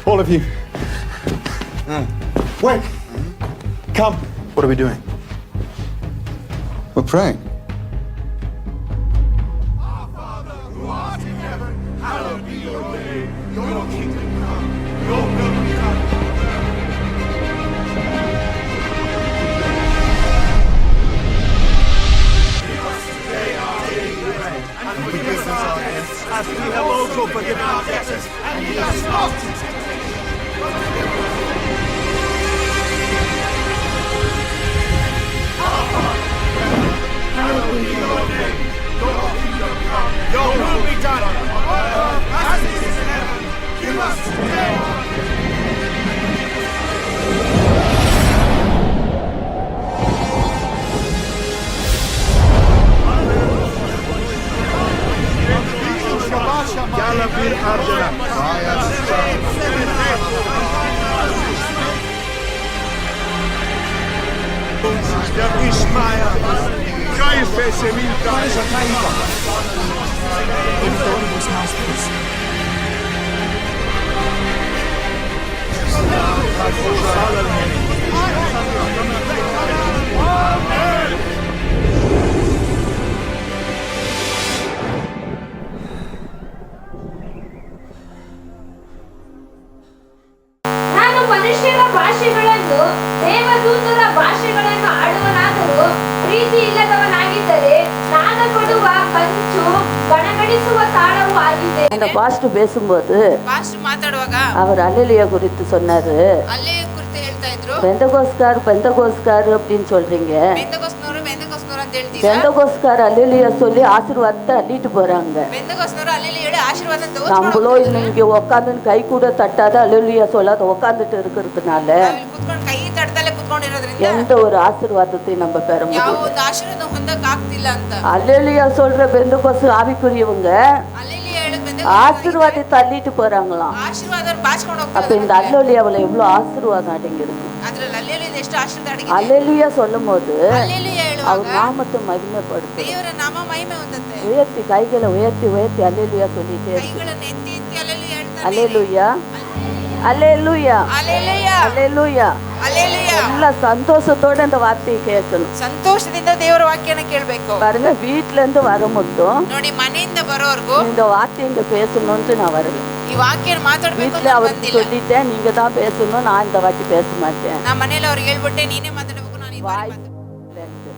All of you. Wait. Come. What are we doing? We're praying. Our Father who art in heaven, hallowed be your name. Your kingdom come. Your will be done on earth. Give us today our daily bread, and forgive us our debts, as we have also forgiven our debtors, and lead us not into temptation. Hallowed be your name. Your kingdom come. Your will be done on earth as it is in heaven. Give us today our Ishmael, Joy fece milka. ನಾನು ಮನುಷ್ಯರ ಭಾಷೆಗಳನ್ನು ದೇವದೂತರ ಭಾಷೆಗಳನ್ನು ಆಡುವನಾದರೂ ಪ್ರೀತಿ ಇಲ್ಲದವನಾಗಿದ್ದರೆ ನಾನು ಕೊಡುವ ಕಂಚು ಗಣಗಣಿಸುವ ತಾಳವೂ ಆಗಿದೆ. இந்த பாஸ்டர் பேசும்போது பாஸ்டர் மாತಾಡುವಾಗ அவர் அல்லேலூயா குறித்து சொன்னாரு. அல்லேலூயா குறித்து ಹೇಳ್ತಾ ಇದ್ರು. பெந்தகோஸ்கார் அப்படின்னு சொல்றீங்க. பெந்தகோஸ்னோರು ಅಂತ ಹೇಳ್ತೀರಾ. பெந்தகோஸ்கார் அல்லேலூயா சொல்லி ஆசீர்வாதத்தை அள்ளிட்டு போறாங்க. பெந்தகோஸ்னோರು அல்லேலூயா ಹೇಳಿ ಆಶೀರ್ವಾದ ತಗೊಂಡು நம்மளோ இங்க உட்கார்ந்து கை கூட தட்டாத அல்லேலூயா சொல்லாத உட்கார்ந்துட்டு இருக்கிறதுனால ಕುತ್ಕೊಂಡು ಕೈ ತಟ್ಟದಲ್ಲೇ ಕುತ್ಕೊಂಡಿರೋದ್ರಿಂದ எந்த ஒரு ஆசீர்வாதத்தை நம்ம பெற ಯಾವ முடியாது. ಒಂದು ಆಶೀರ್ವಾದ ಹೊಂದಕ್ಕೆ ಆಗ್ತಿಲ್ಲ ಅಂತ. அல்லேலூயா சொல்ற பெந்தகோஸ் ஆவிக்குரியவங்க அல்லேலூயா ಹೇಳೋದು ஆசீர்வாதத்தை தள்ளிட்டு போறாங்களாம். ஆಶೀರ್ವಾದವನ್ನು ಬಾಚಿಕೊಂಡು அப்ப ಹೋಗ್ತಾರೆ. இந்த அல்லேலூயாவுல எவ்வளவு ஆசீர்வாதம் அடங்கிருக்கு. ಅದರಲ್ಲಿ அல்லேಲೂயா ಎಷ್ಟು ಆಶೀರ್ವಾದ ಅಡಗಿದೆ. அல்லேலூயா சொல்லும்போது அல்லேலூயா அவர் ಹೇಳುವಾಗ நாமத்தை மகிமைப்படுத்து. ದೇವರ ನಾಮ ಮಹಿಮೆ ಹೊಂದುತ್ತೆ. உயர்த்தி கைகளை உயர்த்தி அல்லேலூயா சொல்லிட்டே இருக்கு. ಕೈಗಳನ್ನು ಎತ್ತಿ ಎತ್ತಿ அல்லேலூயா ಹೇಳ್ತಾರೆ. அல்லேலூயா அல்லேலூயா அல்லேலூயா அல்லேலூயா. அல்லேலூயா. ಎಲ್ಲ ಸಂತೋಷத்தோட இந்த வார்த்தையை கேட்கணும். ಸಂತೋಷದಿಂದ ದೇವರ ವಾಕ್ಯನ ಕೇಳಬೇಕು. பாருங்க வீட்ல இருந்து வர மட்டும் ನೋಡಿ ಮನೆಯಿಂದ ಬರೋವರೆಗೂ இந்த வார்த்தை இங்க பேசணும்னு நான் வரல. ಈ ವಾಕ್ಯನ ಮಾತಾಡಬೇಕು வீட்டுல ಅಂತ அவருக்கு ಬಂದಿಲ್ಲ. சொல்லிட்டேன் நீங்க தான் பேசணும், நான் இந்த வாட்டி பேச மாட்டேன். ನಾ ಮನೆಯಲ್ಲಿ ಅವ್ರಿಗೆ ಹೇಳ್ಬಿಟ್ಟೆ ನೀನೇ ಮಾತಾಡಬೇಕು, ನಾನು ಈ ಬಾರಿ வாய்ஸ்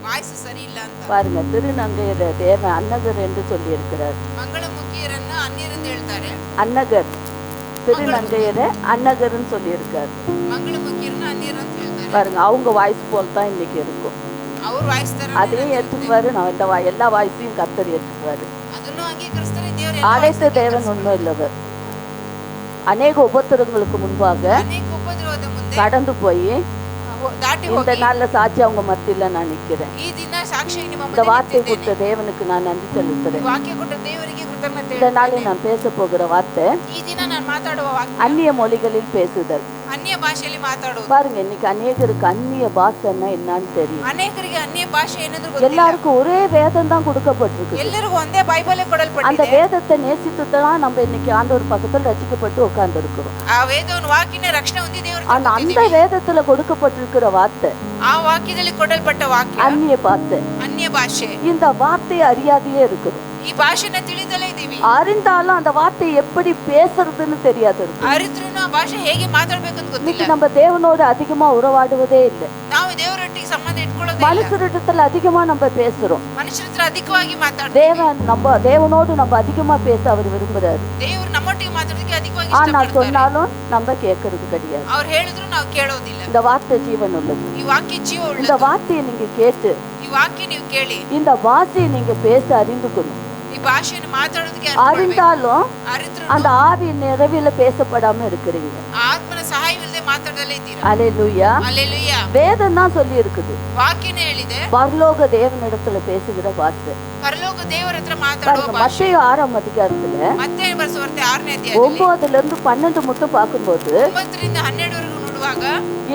ವಾಯ್ಸ್ ಸರಿ ಇಲ್ಲ ಅಂತ. பாருங்க திருநங்கையில தேவன் அன்னகர் என்று சொல்லி இருக்கிறார். ಮಂಗಳ ಮುಖಿಯರನ್ನ ಅನ್ಯರೆಂದು ಹೇಳ್ತಾರೆ. அன்னகர் திருநங்கையர அன்னகர்னு சொல்லி இருக்காரு. ಮಂಗಳ ಮುಖಿಯರನ್ನ ಅನ್ಯರು ಅಂತ ಹೇಳ್ತಾರೆ. பாருங்க அவங்க வாய்ஸ் போல் தான் இன்னைக்கு இருக்கும். ಅವ್ರ ವಾಯ್ಸ್ ತರ அதையும் ஏற்றுக்குவாரு. நான் இந்த எல்லா வாய்ஸையும் கர்த்தர் ஏற்றுக்குவாரு. ಅದನ್ನು ಅಂಗೀಕರಿಸ್ತಾರೆ. ದೇವರು அனைத்து தேவன் ஒன்றும் இல்லவர். அநேக உபத்திரங்களுக்கு முன்பாக ಅನೇಕ ಉಪದ್ರವದ ಮುಂದೆ கடந்து போய் ದಾಟಿ இந்த ಹೋಗಿ நாள்ல சாட்சி அவங்க மத்தியில நான் நிக்கிறேன். ಈ ದಿನ ಸಾಕ್ಷಿ ನಿಮ್ಮ இந்த ಮುಂದೆ வார்த்தை ನಿಂತಿದ್ದೇನೆ. கொடுத்த தேவனுக்கு நான் நன்றி செலுத்துறேன். ವಾಕ್ಯ ಕೊಟ್ಟ ದೇವರಿಗೆ ಕೃತಜ್ಞತೆ இந்த நாளில் ಹೇಳ್ತೇನೆ. நான் பேச போகிற வார்த்தை ಈ ದಿನ ನಾನು ಮಾತಾಡುವ ವಾಕ್ಯ அந்நிய மொழிகளில் பேசுதல். ಅನ್ಯ ಭಾಷೆಯಲ್ಲಿ ಮಾತಾಡುವುದು. பாருங்க இன்னைக்கு அநேகருக்கு அந்நிய பாஷைன்னா என்னன்னு தெரியும். ಅನೇಕರಿಗೆ ಅನ್ಯ ಭಾಷೆ ಏನಾದ್ರೂ ಗೊತ್ತಿಲ್ಲ. எல்லாருக்கும் ஒரே வேதம் தான் கொடுக்கப்பட்டிருக்கு. ಎಲ್ಲರಿಗೂ ಒಂದೇ ಬೈಬಲೇ அந்த ಕೊಡಲ್ಪಟ್ಟಿದೆ. வேதத்தை நேசித்து தான் நம்ம இன்னைக்கு ஆண்டவர் பக்கத்துல ரட்சிக்கப்பட்டு உட்கார்ந்து இருக்கிறோம். ಆ ವೇದವನ್ನು ವಾಕ್ಯನ ರಕ್ಷಣೆ ಹೊಂದಿ ದೇವರು ஆனா அந்த வேதத்துல கொடுக்கப்பட்டிருக்கிற வார்த்தை ಆ ವಾಕ್ಯದಲ್ಲಿ ಕೊಡಲ್ಪಟ್ಟ ವಾಕ್ಯ அந்நிய பாஷை. ಅನ್ಯ ಭಾಷೆ. இந்த வார்த்தையை அறியாதையே இருக்குது. ಈ ಭಾಷೆನ ತಿಳಿದಲೇ ಇದೀವಿ. அறிந்தாலும் அந்த வார்த்தையை எப்படி பேசுறதுன்னு தெரியாது இருக்கு. ಅರಿದ್ರೂ ಆ ಭಾಷೆ ಹೇಗೆ ಮಾತಾಡ್ಬೇಕಂತ ಗೊತ್ತಿಲ್ಲ. இன்னைக்கு நம்ம தேவனோடு அதிகமா உறவாடுவதே இல்லை. ನಾವು ದೇವರೊಟ್ಟಿಗೆ ಸಂಬಂಧ ಇಟ್ಕೊಳ್ಳೋದೇ ಇಲ್ಲ. மனுஷரிடத்துல அதிகமா நம்ம பேசுறோம். ಮನುಷ್ಯರ ಹತ್ರ ಅಧಿಕವಾಗಿ ಮಾತಾಡ್ತೀವಿ. தேவனோடு நம்ம அதிகமா பேச அவர் விரும்புறாரு. ದೇವರು ನಮ್ಮೊಟ್ಟಿಗೆ ಮಾತಾಡೋದಕ್ಕೆ ಅಧಿಕವಾಗಿ ஆனா ಇಷ್ಟಪಡ್ತಾರೆ. சொன்னாலும் நம்ம கேட்கறது கிடையாது. ಅವ್ರು ಹೇಳಿದ್ರು ನಾವು ಕೇಳೋದಿಲ್ಲ. இந்த வார்த்தை ஜீவன் உள்ளது. ಈ ವಾಕ್ಯ ಜೀವ இந்த ಉಳ್ಳದು. வார்த்தையை நீங்க கேட்டு ಈ ವಾಕ್ಯ ನೀವು ಕೇಳಿ இந்த வார்த்தையை நீங்க பேச அறிந்துக்கணும். ಈ ಭಾಷೆಯನ್ನು ಮಾತಾಡೋದಕ್ಕೆ அறிந்தாலும் ಅರಿದ್ರು அந்த ஆவி நிறைவில பேசப்படாம இருக்கிறீங்க. ಆತ್ಮನ ಸಹಾಯವಿಲ್ಲದೆ ಮಾತಾಡದಲ್ಲೇ ಇದ್ದೀರಾ. அல்லேலூயா. அல்லேಲೂಯಾ. வேதம் தான் சொல்லி இருக்குது. ವಾಕ್ಯನೇ ಹೇಳಿದೆ பரலோக தேவனிடத்துல பேசுகிற வார்த்தை. ಪರಲೋಕ ದೇವರ ಹತ್ರ ಮಾತಾಡುವ ಭಾಷೆ. மத்தேயு 6ஆம் அதிகாரத்துல ಮತ್ತೆ ಬರೆಸುವಂತೆ 6ನೇ ಅಧ್ಯಾಯದಲ್ಲಿ 9ல இருந்து 12 மட்டும் பார்க்கும்போது 9ರಿಂದ 12 ವರೆಗೂ ನೋಡುವಾಗ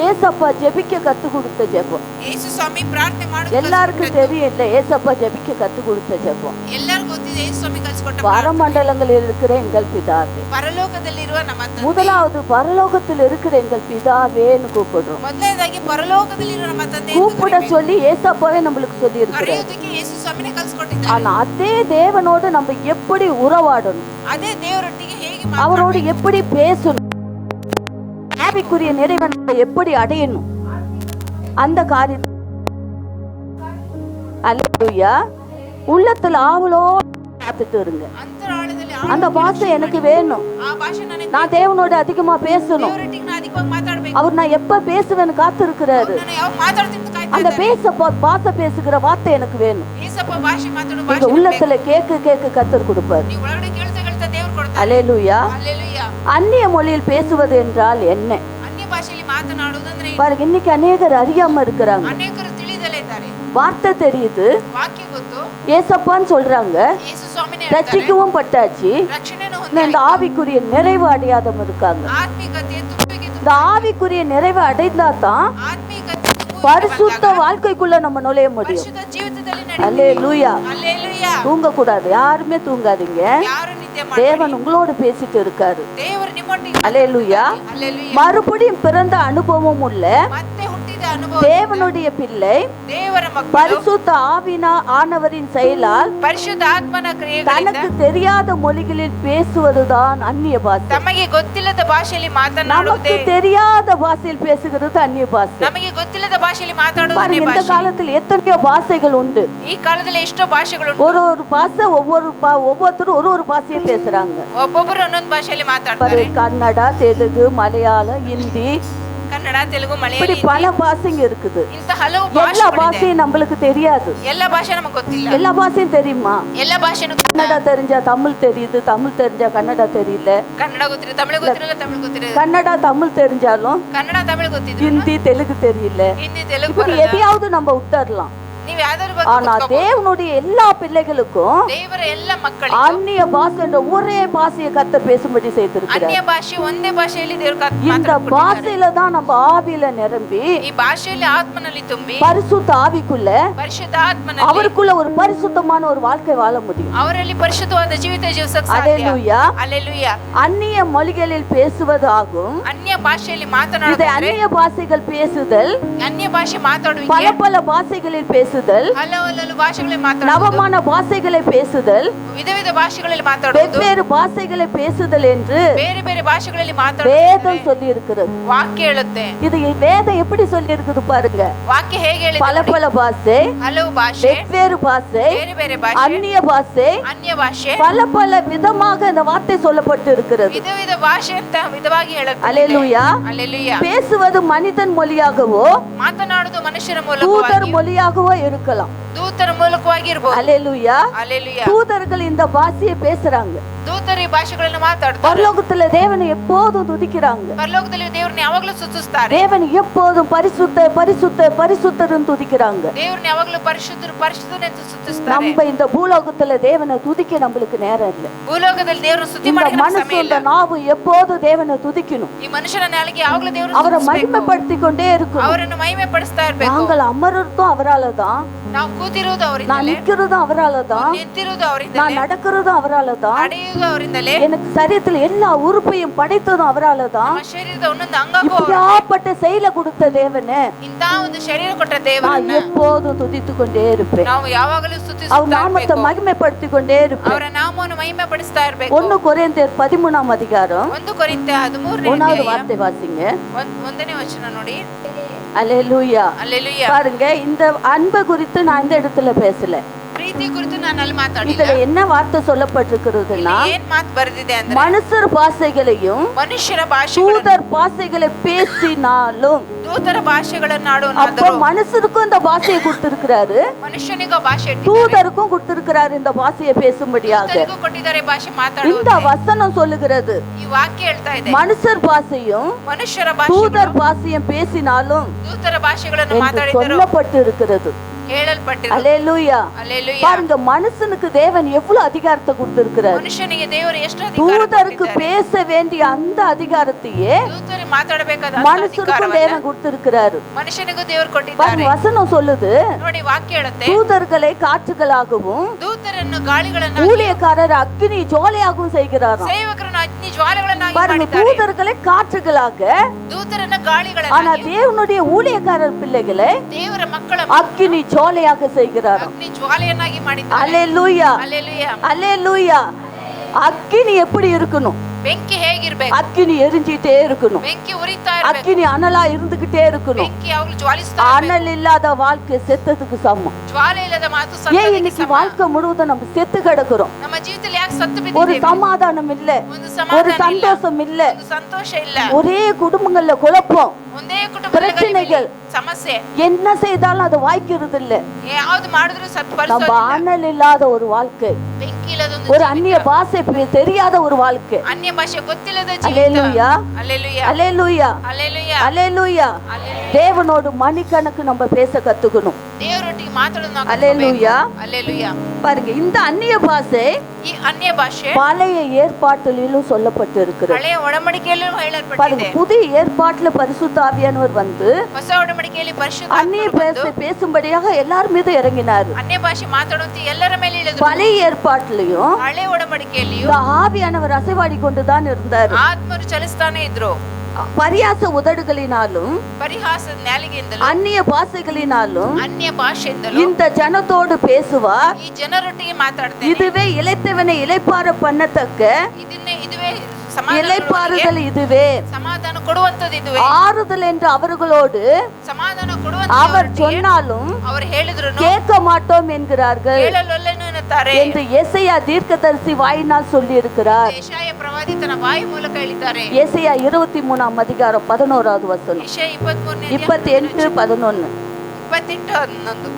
ஏசப்பா ஜெபிக்க கத்து கொடுத்த ஜெபம். ಯೇಸು ಸ್ವಾಮಿ ಪ್ರಾರ್ಥನೆ எல்லாருக்கும் தெரியும் இல்ல ஏசப்பா ஜெபிக்க கத்து கொடுத்த ஜெபம். ಎಲ್ಲರಿಗೂ ಗೊತ್ತಿದೆ ಹೇಳಿದ ಯೇಸು ಸ್ವಾಮಿ ಕಲಿಸಿಕೊಟ್ಟ பரமண்டலங்களில் இருக்கிற எங்கள் பிதாவே. ಪರಲೋಕದಲ್ಲಿರುವ ನಮ್ಮ ತಂದೆ. முதலாவது பரலோகத்தில் இருக்கிற எங்கள் பிதாவேன்னு கூப்பிடுறோம். ಮೊದಲನೇದಾಗಿ ಪರಲೋಕದಲ್ಲಿರುವ ನಮ್ಮ ತಂದೆ கூப்பிட சொல்லி ஏசப்பாவே நம்மளுக்கு சொல்லி இருக்கிறார். ಕರೆಯೋದಕ್ಕೆ ಯೇಸು ಸ್ವಾಮಿನೇ ಕಲಿಸಿಕೊಟ್ಟಿದ್ದಾರೆ. ஆனா அதே தேவனோடு நம்ம எப்படி உறவாடணும், ಅದೇ ದೇವರೊಟ್ಟಿಗೆ ಹೇಗೆ அவரோடு எப்படி பேசணும், ஆவிக்குரிய நிறைவை நம்ம எப்படி அடையணும், அந்த காரியத்தை அல்லேலூயா உள்ளத்துல ஆவலோடு காத்துட்டு இருங்க. ಅಂತರಾಳದಲ್ಲಿ அந்த பாஷை எனக்கு வேணும், ಆ ಭಾಷೆ ನನಗೆ நான் தேவனோட அதிகமா பேசணும், ದೇವರೊಟ್ಟಿಗೆ ನಾನು ಅಧಿಕವಾಗಿ ಮಾತಾಡಬೇಕು. அவர் நான் எப்ப பேசுவேன்னு காத்து இருக்கிறாரு. ನಾನು ಯಾವ ಮಾತಾಡ್ತೀನಿ ಅಂತ ಕಾಯ್ತಾ அந்த ಇದ್ದಾರೆ. பாஷை பேசுகிற வார்த்தை எனக்கு வேணும். ಏಸಪ್ಪ ಭಾಷೆ ಮಾತಾಡೋ உங்க ಭಾಷೆ உள்ளத்துல கேக்கு கத்தர் கொடுப்பாரு. ನೀವು ಒಳಗಡೆ ಕೇಳ್ತಾ ಕೇಳ್ತಾ ದೇವರು ಕೊಡ್ತಾರೆ. அல்லேலூயா. ಹಲ್ಲೆಲೂಯಾ. அந்நிய மொழியில் பேசுவது என்றால் என்ன ಅನ್ಯ ಭಾಷೆಯಲ್ಲಿ ಮಾತನಾಡುವುದಂದ್ರೆ பாருங்க, இன்னைக்கு அநேகர் அறியாம இருக்கிறாங்க. ಅನೇಕರು ತಿಳಿದಲೇ ಇದ್ದಾರೆ. வார்த்தை தெரியுது, ವಾಕ್ಯ ಗೊತ್ತು, ஏசப்பான்னு சொல்றாங்க, ಯೇಸು ಸ್ವಾಮಿನೇ ಹೇಳ್ತಾರೆ. ரட்சிக்கவும் பட்டாச்சு, ರಕ್ಷಣೆಯನ್ನು இந்த ಹೊಂದಿ ஆவிக்குரிய நிறைவு அடையாதவங்க இருக்காங்க. ಆತ್ಮಿಕತೆ ತುಂಬುವಿಕೆ இந்த ஆவிக்குரிய நிறைவு அடைந்தா தான் ಆತ್ಮಿಕತೆ ತುಂಬುವಿಕೆ பரிசுத்த ಬಂದಾಗ வாழ்க்கைக்குள்ள நம்ம நுழைய முடியும். ಪರಿಶುದ್ಧ ಜೀವಿತದಲ್ಲಿ அல்லேலூயா. ಹಲ್ಲೆಲೂಯಾ. தூங்க கூடாது, யாருமே தூங்காதீங்க. ಯಾರು ನಿದ್ದೆ ಮಾಡಿ தேவன் உங்களோடு பேசிட்டு இருக்காரு. ದೇವರು ನಿಮ್ಮೊಟ್ಟಿಗೆ அல்லேலூயா. ಹಲ್ಲೆಲೂಯಾ. மறுபடியும் பிறந்த அனுபவம் உள்ள ಮತ್ತೆ ಹುಟ್ಟಿದ ಅನುಭವ தேவனுடைய பிள்ளை ದೇವರ ಮಕ್ಕಳು பரிசுத்த ஆனவரின் செயலால் ಪರಿಶುದ್ಧ ಆತ್ಮನ ಕ್ರಿಯೆಗಳಿಂದ தனக்கு தெரியாத மொழிகளில் பேசுவதுதான் அந்நிய பாஷை. ತಮಗೆ ಗೊತ್ತಿಲ್ಲದ ಭಾಷೆಯಲ್ಲಿ நமக்கு ಮಾತನಾಡುವುದೇ, தெரியாத பாஷையில் பேசுகிறது அந்நிய பாஷை. ನಮಗೆ ಗೊತ್ತಿಲ್ಲದ ಭಾಷೆಯಲ್ಲಿ ಮಾತಾಡುವುದೇ பாருங்க, இந்த ಭಾಷೆ. காலத்தில் எத்தனையோ பாஷைகள் உண்டு. ಈ ಕಾಲದಲ್ಲಿ ಎಷ್ಟೋ ಭಾಷೆಗಳು ஒரு பாஷை ஒவ்வொருத்தரும் ஒரு பாஷையை பேசுறாங்க. ಒಬ್ಬೊಬ್ಬರು ಒಂದೊಂದು ಭಾಷೆಯಲ್ಲಿ பாரு, ಮಾತಾಡ್ತಾರೆ. கன்னடா, தெலுங்கு, மலையாளம், ஹிந்தி, ಕನ್ನಡ, ತೆಲುಗು, இப்படி ಮಲಯಾಳಿ, பல பாஷைங்க இருக்குது. ಇಂತ ಹಲವು எல்லா ಭಾಷೆಗಳಿದೆ. பாஷையும் நம்மளுக்கு தெரியாது. ಎಲ್ಲ ಭಾಷೆ ನಮಗೆ ಗೊತ್ತಿಲ್ಲ. எல்லா பாஷையும் தெரியுமா? ಎಲ್ಲ ಭಾಷೆನೂ கன்னடா தெரிஞ்சா தமிழ் தெரியுது, தமிழ் தெரிஞ்சா கன்னடா தெரியல. ಕನ್ನಡ ಗೊತ್ತಿಲ್ಲ, ತಮಿಳು ಗೊತ್ತಿರಲ್ಲ, ತಮಿಳು ಗೊತ್ತಿರಲ್ಲ. கன்னடா தமிழ் தெரிஞ்சாலும் ಕನ್ನಡ, ತಮಿಳು ಗೊತ್ತಿದ್ರು ஹிந்தி தெலுங்கு தெரியல. ಹಿಂದಿ, ತೆಲುಗು இப்படி ಬರಲ್ಲ. எதையாவது நம்ம விட்டுறலாம். ನೀವು ಯಾವ್ದಾದ್ರು ஆனா தேவனுடைய எல்லா பிள்ளைகளுக்கும் ದೇವರ ಎಲ್ಲ ಮಕ್ಕಳಿಗೆ அந்நிய பாஷை என்ற ஒரே பாஷையை கர்த்தர் பேசும்படி செய்திருக்கிறார். ಅನ್ಯ ಭಾಷೆ ಒಂದೇ ಭಾಷೆಯಲ್ಲಿ ದೇವರು இந்த பாஷையில தான் நம்ம ஆவியில நிரம்பி ಈ ಭಾಷೆಯಲ್ಲಿ ಆತ್ಮನಲ್ಲಿ ತುಂಬಿ பரிசுத்த ஆவிக்குள்ள ಪರಿಶುದ್ಧ ಆತ್ಮನಲ್ಲಿ அவருக்குள்ள ஒரு பரிசுத்தமான ஒரு வாழ்க்கை வாழ முடியும். ಅವರಲ್ಲಿ ಪರಿಶುದ್ಧವಾದ ಜೀವಿತ ಜೀವಿಸಕ್ಕೆ ಸಾಧ್ಯ. அல்லேலூயா. ಹಲ್ಲೆಲೂಯಾ. அந்நிய மொழிகளில் பேசுவது ஆகும். ಅನ್ಯ ಭಾಷೆಯಲ್ಲಿ இதை ಮಾತನಾಡುವುದೇ, அந்நிய பாஷைகள் பேசுதல், ಅನ್ಯ ಭಾಷೆ ಮಾತಾಡುವಿಕೆ, பல பல பாஷைகளில் பேசுதல், ಹಲವು ಭಾಷೆಗಳಲ್ಲಿ ಮಾತಾಡುವುದು, நவமான பாஷைகளை பேசுதல், ವಿಧ ವಿಧ ಭಾಷೆಗಳಲ್ಲಿ ಮಾತಾಡುವುದು, வெவ்வேறு பாஷைகளை பேசுதல் என்று ಬೇರೆ ಬೇರೆ ಭಾಷೆಗಳಲ್ಲಿ வேதம் ಮಾತಾಡುವುದು சொல்லி இருக்கிறது. ವಾಕ್ಯ ಹೇಳುತ್ತೆ. இது வேதம் எப்படி சொல்லி இருக்குது பாருங்க. ವಾಕ್ಯ ಹೇಗೆ ಹೇಳಿದೆ பல ನೋಡಿ. பல பாஷை, ಹಲವು ಭಾಷೆ, வெவ்வேறு பாஷை, ಬೇರೆ ಬೇರೆ ಭಾಷೆ, அந்நிய பாஷை, ಅನ್ಯ ಭಾಷೆ, பல பல விதமாக இந்த வார்த்தை சொல்லப்பட்டு இருக்கிறது. ವಿಧ ವಿಧ ಭಾಷೆ ಅಂತ ವಿಧವಾಗಿ ಹೇಳುತ್ತೆ. அல்லேலூயா. ಹಲ್ಲೆಲೂಯಾ. பேசுவது மனிதன் மொழியாகவோ ಮಾತನಾಡುವುದು ಮನುಷ್ಯರ தூதர் ಮೂಲಕವಾಗಿ, மொழியாகவோ இருக்கலாம். ದೂತರ ಮೂಲಕವಾಗಿ ಇರಬಹುದು. அல்லேலூயா. ಹಲ್ಲೆಲೂಯಾ. தூதர்கள் இந்த பாஷையை பேசுறாங்க. ದೂತರು ಈ ಭಾಷೆಗಳನ್ನು ಮಾತಾಡ್ತಾರೆ. பரலோகத்துல தேவனை எப்போதும் துதிக்கிறாங்க. ಪರಲೋಕದಲ್ಲಿ ದೇವರನ್ನ ಯಾವಾಗಲೂ ಸ್ತುತಿಸ್ತಾರೆ. தேவன் எப்போதும் பரிசுத்த பரிசுத்த பரிசுத்தர்னு துதிக்கிறாங்க. ದೇವರನ್ನ ಯಾವಾಗಲೂ ಪರಿಶುದ್ಧರು ಪರಿಶುದ್ಧನೆ ಅಂತ ಸ್ತುತಿಸ್ತಾರೆ. நம்ம இந்த பூலோகத்துல தேவனை துதிக்க நம்மளுக்கு நேரம் இல்லை. ಭೂಲೋಕದಲ್ಲಿ ದೇವರನ್ನ ಸ್ತುತಿ இந்த ಮಾಡಿ மனசு ಸಮಯ ಇಲ್ಲ. இந்த நாவு எப்போதும் தேவனை துதிக்கணும். ಈ ಮನುಷ್ಯನ ನಾಲಿಗೆ ಯಾವಾಗಲೂ ದೇವರನ್ನ அவரை ಸ್ತುತಿಸಬೇಕು. மகிமைப்படுத்திக் கொண்டே இருக்கணும். ಅವರನ್ನು ಮಹಿಮೆ ಪಡಿಸ್ತಾ ಇರಬೇಕು. நாங்கள் அமர்றதும் அவரால தான், ನಾವು ಕೂತಿರುವುದು நான் ಅವರಿಂದಲೇ, நிக்கிறதும் அவரால தான், ನಿಂತಿರುವುದು நான் ಅವರಿಂದಲೇ, நடக்கிறதும் அவரால தான், ನಡೆಯುವುದು ಅವರಿಂದಲೇ, எனக்கு சரீரத்துல எல்லா உறுப்பையும் படைத்ததும் அவரால தான். ನಮ್ಮ ಶರೀರದ ಒಂದೊಂದು ಅಂಗಕ್ಕೂ இப்படியாப்பட்ட செயலை கொடுத்த தேவனே ಇಂತ ಒಂದು ಶರೀರ ಕೊಟ್ಟ நான் ದೇವರನ್ನ எப்போதும் துதித்து கொண்டே இருப்பேன். ನಾವು ಯಾವಾಗಲೂ அவர் ಸ್ತುತಿಸುತ್ತಾ நாமத்தை ಇರಬೇಕು. மகிமைப்படுத்திக் கொண்டே இருப்பேன். ಅವರ ನಾಮವನ್ನು ಮಹಿಮೆ ಪಡಿಸ್ತಾ ಇರಬೇಕು. 1 கொரிந்தியர் 13 அதிகாரம் 1 ಕೊರಿಂಥೆ 13ನೇ 1வது ಅಧ್ಯಾಯ வார்த்தை வாசிங்க. 1ನೇ ವಚನ ನೋಡಿ. அல்லேலூயா. ಹಲ್ಲೆಲೂಯಾ. பாருங்க, இந்த அன்பை குறித்து நான் இந்த இடத்துல பேசல. ಪ್ರೀತಿ ಕುರಿತು ನಾನು ಅಲ್ಲಿ ಮಾತಾಡಿಲ್ಲ. இதுல என்ன வார்த்தை சொல்லப்பட்டிருக்கிறதுன்னா, ಇಲ್ಲಿ ಏನ್ ಮಾತು ಬರೆದಿದೆ ಅಂದ್ರೆ, மனுஷர் பாஷைகளையும் ಮನುಷ್ಯರ ಭಾಷೆಗಳನ್ನು, தூதர் பாஷைகளை பேசினாலும், ದೂತರ ಭಾಷೆಗಳನ್ನು அப்போ ಆಡುವನಾದರೂ மனுஷருக்கும் இந்த பாஷையை கொடுத்திருக்கிறாரு, ಮನುಷ್ಯನಿಗೂ ಭಾಷೆ ಇಟ್ಟಿದ್ದಾರೆ, தூதருக்கும் கொடுத்திருக்கிறாரு இந்த பாஷையை பேசும்படியாக. ದೂತರಿಗೂ ಕೊಟ್ಟಿದ್ದಾರೆ ಭಾಷೆ இந்த ಮಾತಾಡುವುದು. வசனம் சொல்லுகிறது, ಈ ವಾಕ್ಯ ಹೇಳ್ತಾ ಇದೆ, மனுஷர் பாஷையும் ಮನುಷ್ಯರ தூதர் ಭಾಷೆ பாஷையும் பேசினாலும் ದೂತರ ಭಾಷೆಗಳನ್ನು என்று ಮಾತಾಡಿದರು சொல்லப்பட்டு இருக்கிறது. ಹೇಳಲ್ಪಟ್ಟಿರುವುದು. அல்லேலூயா. ಹಲ್ಲೆಲೂಯಾ. பாருங்க, மனுஷனுக்கு தேவன் எவ்வளவு அதிகாரத்தை கொடுத்திருக்கிறார். ಮನುಷ್ಯನಿಗೆ ದೇವರು ಎಷ್ಟು ಅಧಿಕಾರ தூதருக்கு ಕೊಟ್ಟಿದ್ದಾರೆ. பேச வேண்டிய அந்த அதிகாரத்தையே ದೂತರು ಮಾತಾಡಬೇಕಾದ மனுஷனுக்கும் ಅಧಿಕಾರವಲ್ಲ. தேவன் கொடுத்திருக்கிறாரு. ಮನುಷ್ಯನಿಗೂ ದೇವರು பாருங்க, ಕೊಟ್ಟಿದ್ದಾರೆ. வசனம் சொல்லுது, ನೋಡಿ ವಾಕ್ಯ ಹೇಳುತ್ತೆ, தூதர்களை காற்றுகளாகவும் ದೂತರನ್ನು ಗಾಳಿಗಳನ್ನಾಗಿ ஊழியக்காரர் அக்கினி ஜோலையாகவும் செய்கிறாராம். ಸೇವಕರನ್ನು ಅಗ್ನಿ ಜ್ವಾಲೆಗಳನ್ನಾಗಿ பாருங்க, ಮಾಡಿದ್ದಾರೆ. தூதர்களை காற்றுகளாக, ದೂತರನ್ನು ஆனா ಗಾಳಿಗಳನ್ನಾಗಿ தேவனுடைய ஊழியக்காரர் பிள்ளைகளை ದೇವರ ಮಕ್ಕಳ அக்கினி ஜோலையாக செய்கிறாராம். ಅಗ್ನಿ ಜ್ವಾಲೆಯನ್ನಾಗಿ ಮಾಡಿದ್ದಾರೆ. அல்லேலூயா, ಹಲ್ಲೆಲೂಯಾ. அல்லேலூயா. அக்கினி எப்படி இருக்கணும்? ಬೆಂಕಿ ಹೇಗಿರ್ಬೇಕು? அக்கினி எரிஞ்சிட்டே இருக்கணும். ಬೆಂಕಿ ಉರಿತಾ ಇರ್ಬೇಕು. அக்கினி அனலா இருந்துகிட்டே இருக்கணும். ಬೆಂಕಿ ಯಾವಾಗಲೂ ಜ್ವಾಲಿಸ್ತಾ ಇರ್ಬೇಕು. அனல் இல்லாத வாழ்க்கை செத்ததுக்கு சமம். ಜ್ವಾಲೆ ಇಲ್ಲದ ಮಾತು ஏன் ಸತ್ತಕ್ಕೆ இன்னைக்கு ಸಮ. வாழ்க்கை முழுவதும் நம்ம செத்து கிடக்குறோம்? ನಮ್ಮ ಜೀವಿತದಲ್ಲಿ ಯಾಕೆ ಸತ್ತು ஒரு ಬಿದ್ದಿದ್ದೇವೆ? சமாதானம் இல்ல, ಒಂದು ஒரு ಸಮಾಧಾನ ಇಲ್ಲ, சந்தோஷம் இல்ல, ಒಂದು ಸಂತೋಷ ಇಲ್ಲ, ஒரே குடும்பங்கள்ல குழப்பம், ಒಂದೇ ಕುಟುಂಬದಲ್ಲಿ பிரச்சனைகள். ಸಮಸ್ಯೆ. என்ன செய்தாலும் அது வாய்க்கிறது இல்ல. ಯಾವ್ದು ಮಾಡಿದ್ರು நம்ம ಸತ್ಪಡಿಸೋದಿಲ್ಲ. அனல் இல்லாத ஒரு வாழ்க்கை, ಬೆಂಕಿ ಇಲ್ಲದೊಂದು ஒரு ಜೀವಿತ. அந்நிய பாஷை தெரியாத ஒரு வாழ்க்கை. ಅನ್ಯ ಭಾಷೆ ಗೊತ್ತಿಲ್ಲದ ಜೀವಿತ. அல்லேலூயா, ಹಲ್ಲೆಲೂಯಾ. அல்லேலூயா, ಹಲ್ಲೆಲೂಯಾ. அல்லேலூயா. ಹಲ್ಲೆಲೂಯಾ. தேவனோடு மணிக்கணக்கு நம்ம பேச கத்துக்கணும். ದೇವರೊಟ್ಟಿಗೆ ಮಾತಾಡೋದು ನಾವು ಹಲ್ಲೆಲೂಯಾ. ಕಲಿಬೇಕು. ಹಲ್ಲೆಲೂಯಾ. பாருங்க, இந்த அந்நிய பாஷை ಈ ಅನ್ಯ ಭಾಷೆ பழைய ஏற்பாட்டிலும் சொல்லப்பட்டு இருக்கிறது. ಹಳೆಯ ಒಡಂಬಡಿಕೆಯಲ್ಲೂ பாருங்க, ಹೇಳಲ್ಪಟ್ಟಿದೆ. புதிய ஏற்பாட்டுல பரிசுத்த ஆவியானவர் வந்து ಹೊಸ ಒಡಂಬಡಿಕೆಯಲ್ಲಿ ಪರಿಶುದ್ಧ அந்நிய ಆತ್ಮನು ಬಂದು பேசும்படியாக எல்லார் மீது இறங்கினார். ಅನ್ಯ ಭಾಷೆ ಮಾತಾಡುವಂತೆ ಎಲ್ಲರ ಮೇಲೆ ಇಳಿದ್ರು. பழைய ஏற்பாட்டிலையும் ಹಳೆ ಒಡಂಬಡಿಕೆಯಲ್ಲಿಯೂ இந்த ஆவியானவர் அசைவாடி கொண்டுதான் இருந்தார். ಆತ್ಮರು ಚಲಿಸ್ತಾನೆ ಇದ್ರು. பரியாச உதடுகளினாலும் ಪರಿಹಾಸದ ನಾಲಿಗೆಯಿಂದಲೂ அந்நிய பாஷைகளினாலும் ಅನ್ಯ ಭಾಷೆಯಿಂದಲೂ இந்த ஜனத்தோடு பேசுவார். ಈ ಜನರೊಟ್ಟಿಗೆ ಮಾತಾಡ್ತೇನೆ. இதுவே இளைத்தவனை இளைப்பாற பண்ணத்தக்க ಇದುವೇ ಸಮಾಧಾನ இளைப்பாறுதல், இதுவே ಸಮಾಧಾನ ಕೊಡುವಂತದ್ದು, ಇದುವೇ ஆறுதல் என்று அவர்களோடு ಸಮಾಧಾನ அவர் ಕೊಡುವಂತ சொன்னாலும் ಅವರು ಹೇಳಿದ್ರು கேட்க மாட்டோம் என்கிறார்கள் ಹೇಳಲೊಲ್ಲೆನು ಎನ್ನುತ್ತಾರೆ என்று எசையா தீர்க்கதரிசி வாயினால் சொல்லி இருக்கிறார். ಯೆಶಾಯ ಪ್ರವಾದಿ ತನ್ನ ಬಾಯಿ ಮೂಲಕ ಹೇಳಿದ್ದಾರೆ. எசையா 23 அதிகாரம் 11வது வசனம், ಯೆಶಾಯ 23 28 11. 28:11.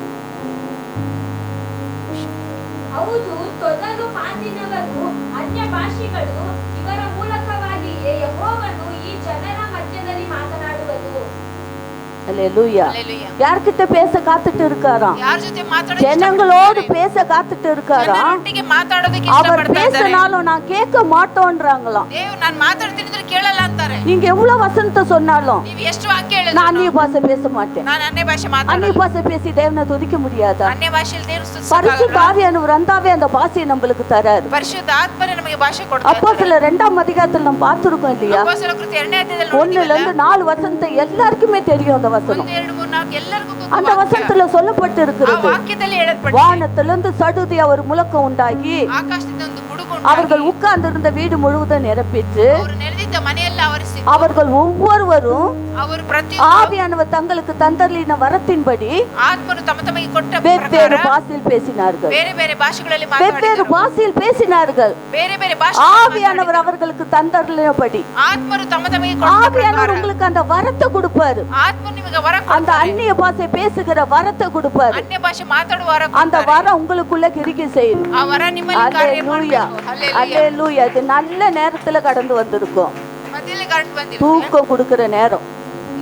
ಹೌದು, ತೊದಲು ಮಾತಿನವರು ಅನ್ಯ ಭಾಷೆಗಳು, ಇವರ ಮೂಲಕವಾಗಿಯೇ ಯೆಹೋವನು ಈ ಜನರ ಮಧ್ಯದಲ್ಲಿ ಮಾತನಾಡುವುದು. அல்லேலூயா. ಹಲ್ಲೆಲೂಯಾ. யார்கிட்ட பேச காத்துட்டு இருக்காராம்? ಯಾರ ಜೊತೆ ಮಾತಾಡೋದು ஜனங்களோடு பேச காத்துட்டு இருக்காராம். ಜನರೊಟ್ಟಿಗೆ ಮಾತಾಡೋದಕ್ಕೆ அவர் ಇಷ್ಟಪಡ್ತಾ ಇದ್ದಾರೆ. பேசினாலும் நான் கேட்க மாட்டோன்றாங்களாம். ದೇವ್ ನಾನು ಮಾತಾಡ್ತಿದ್ರೆ ಕೇಳಲ್ಲ ಅಂತಾರೆ. நீங்க எவ்வளவு வசனத்தை சொன்னாலும் ನೀವು ಎಷ್ಟು ವಾಕ್ಯ நான் ಹೇಳಿದ್ರು அந்நிய பாஷை பேச மாட்டேன். ನಾನು ಅನ್ಯ ಭಾಷೆ அந்நிய ಮಾತಾಡಲ್ಲ. பாஷை பேசி தேவனை துதிக்க முடியாதா? ಅನ್ಯ ಭಾಷೆಯಲ್ಲಿ ದೇವರು பரிசுத்த ಸ್ತುತಿಸಕ್ಕಾಗಲ್ಲ. ஆவியானவர் வந்தாவே அந்த பாஷையை நம்மளுக்கு தராரு. ಪರಿಶುದ್ಧ ಆತ್ಮನೇ ನಮಗೆ ಭಾಷೆ ಕೊಡ್ತಾರೆ. அப்போஸ்தலர் 2ஆம் அதிகாரத்துல நம்ம பார்த்திருக்கோம் இல்லையா? ಅಪೊಸ್ತಲರ ಕೃತ್ಯ 2ನೇ ಅಧ್ಯಾಯದಲ್ಲಿ 1ல ನೋಡಿದ್ದೀವಲ್ಲ? இருந்து 4 வசனத்தை எல்லாருக்குமே தெரியும். அந்த வசனம் 1 2 3 4 ಎಲ್ಲರಿಗೂ ಗೊತ್ತು அந்த ವಾಕ್ಯ. வசனத்துல சொல்லப்பட்டு ಆ இருக்கிறது, ವಾಕ್ಯದಲ್ಲಿ ಹೇಳಲ್ಪಟ್ಟಿದೆ. வானத்திலிருந்து சடுதி அவர் முழக்கம் உண்டாகி ಆಕಾಶದಿಂದ ಒಂದು ಗುಡುಗು அவர்கள் ಉಂಟಾಗಿ உட்கார்ந்திருந்த வீடு முழுவதும் நிரப்பிட்டு ಅವರು ನೆರೆದಿದ್ದ ಮನೆಯೆಲ್ಲ ಆವರಿಸಿ அவர்கள் ஒவ்வொருவரும் ಅವರು ಪ್ರತಿಯೊಬ್ಬರು ஆவியானவர் தங்களுக்கு தந்தர்லின வரத்தின்படி ಆತ್ಮನು ತಮ್ಮ ತಮಗೆ ಕೊಟ್ಟ வெவ்வேறு ಪ್ರಕಾರ பாஷையில் பேசினார்கள். ಬೇರೆ ಬೇರೆ ಭಾಷೆಗಳಲ್ಲಿ வெவ்வேறு ಮಾತಾಡಿದರು. பாஷையில் பேசினார்கள். ಬೇರೆ ಬೇರೆ ಭಾಷೆ ஆவியானவர் அவர்களுக்கு தந்தர்லினபடி. ಆತ್ಮರು ತಮ್ಮ ತಮಗೆ ಕೊಟ್ಟ ஆவியானவர் ಪ್ರಕಾರ உங்களுக்கு அந்த வரத்தை கொடுப்பாரு. ಆತ್ಮನು ನಿಮಗೆ ವರ அந்த ಕೊಡ್ತಾರೆ. அந்நிய பாஷை பேசுகிற வரத்தை கொடுப்பாரு. ಅನ್ಯ ಭಾಷೆ ಮಾತಾಡುವ ವರ அந்த ಕೊಡ್ತಾರೆ. வரம் உங்களுக்குள்ள கிரிக்கை செய்யும். ಆ ವರ ನಿಮ್ಮಲ್ಲಿ ಕಾರ್ಯ அல்லேலூயா, ಮಾಡಬೇಕು. ಹಲ್ಲೆಲೂಯಾ. அல்லேலூயா. இது நல்ல நேரத்துல கடந்து வந்திருக்கோம். ಮಧ್ಯದಲ್ಲಿ ಕರೆಂಟ್ ಬಂದಿರುತ್ತೆ. தூக்கம் கொடுக்கிற நேரம்.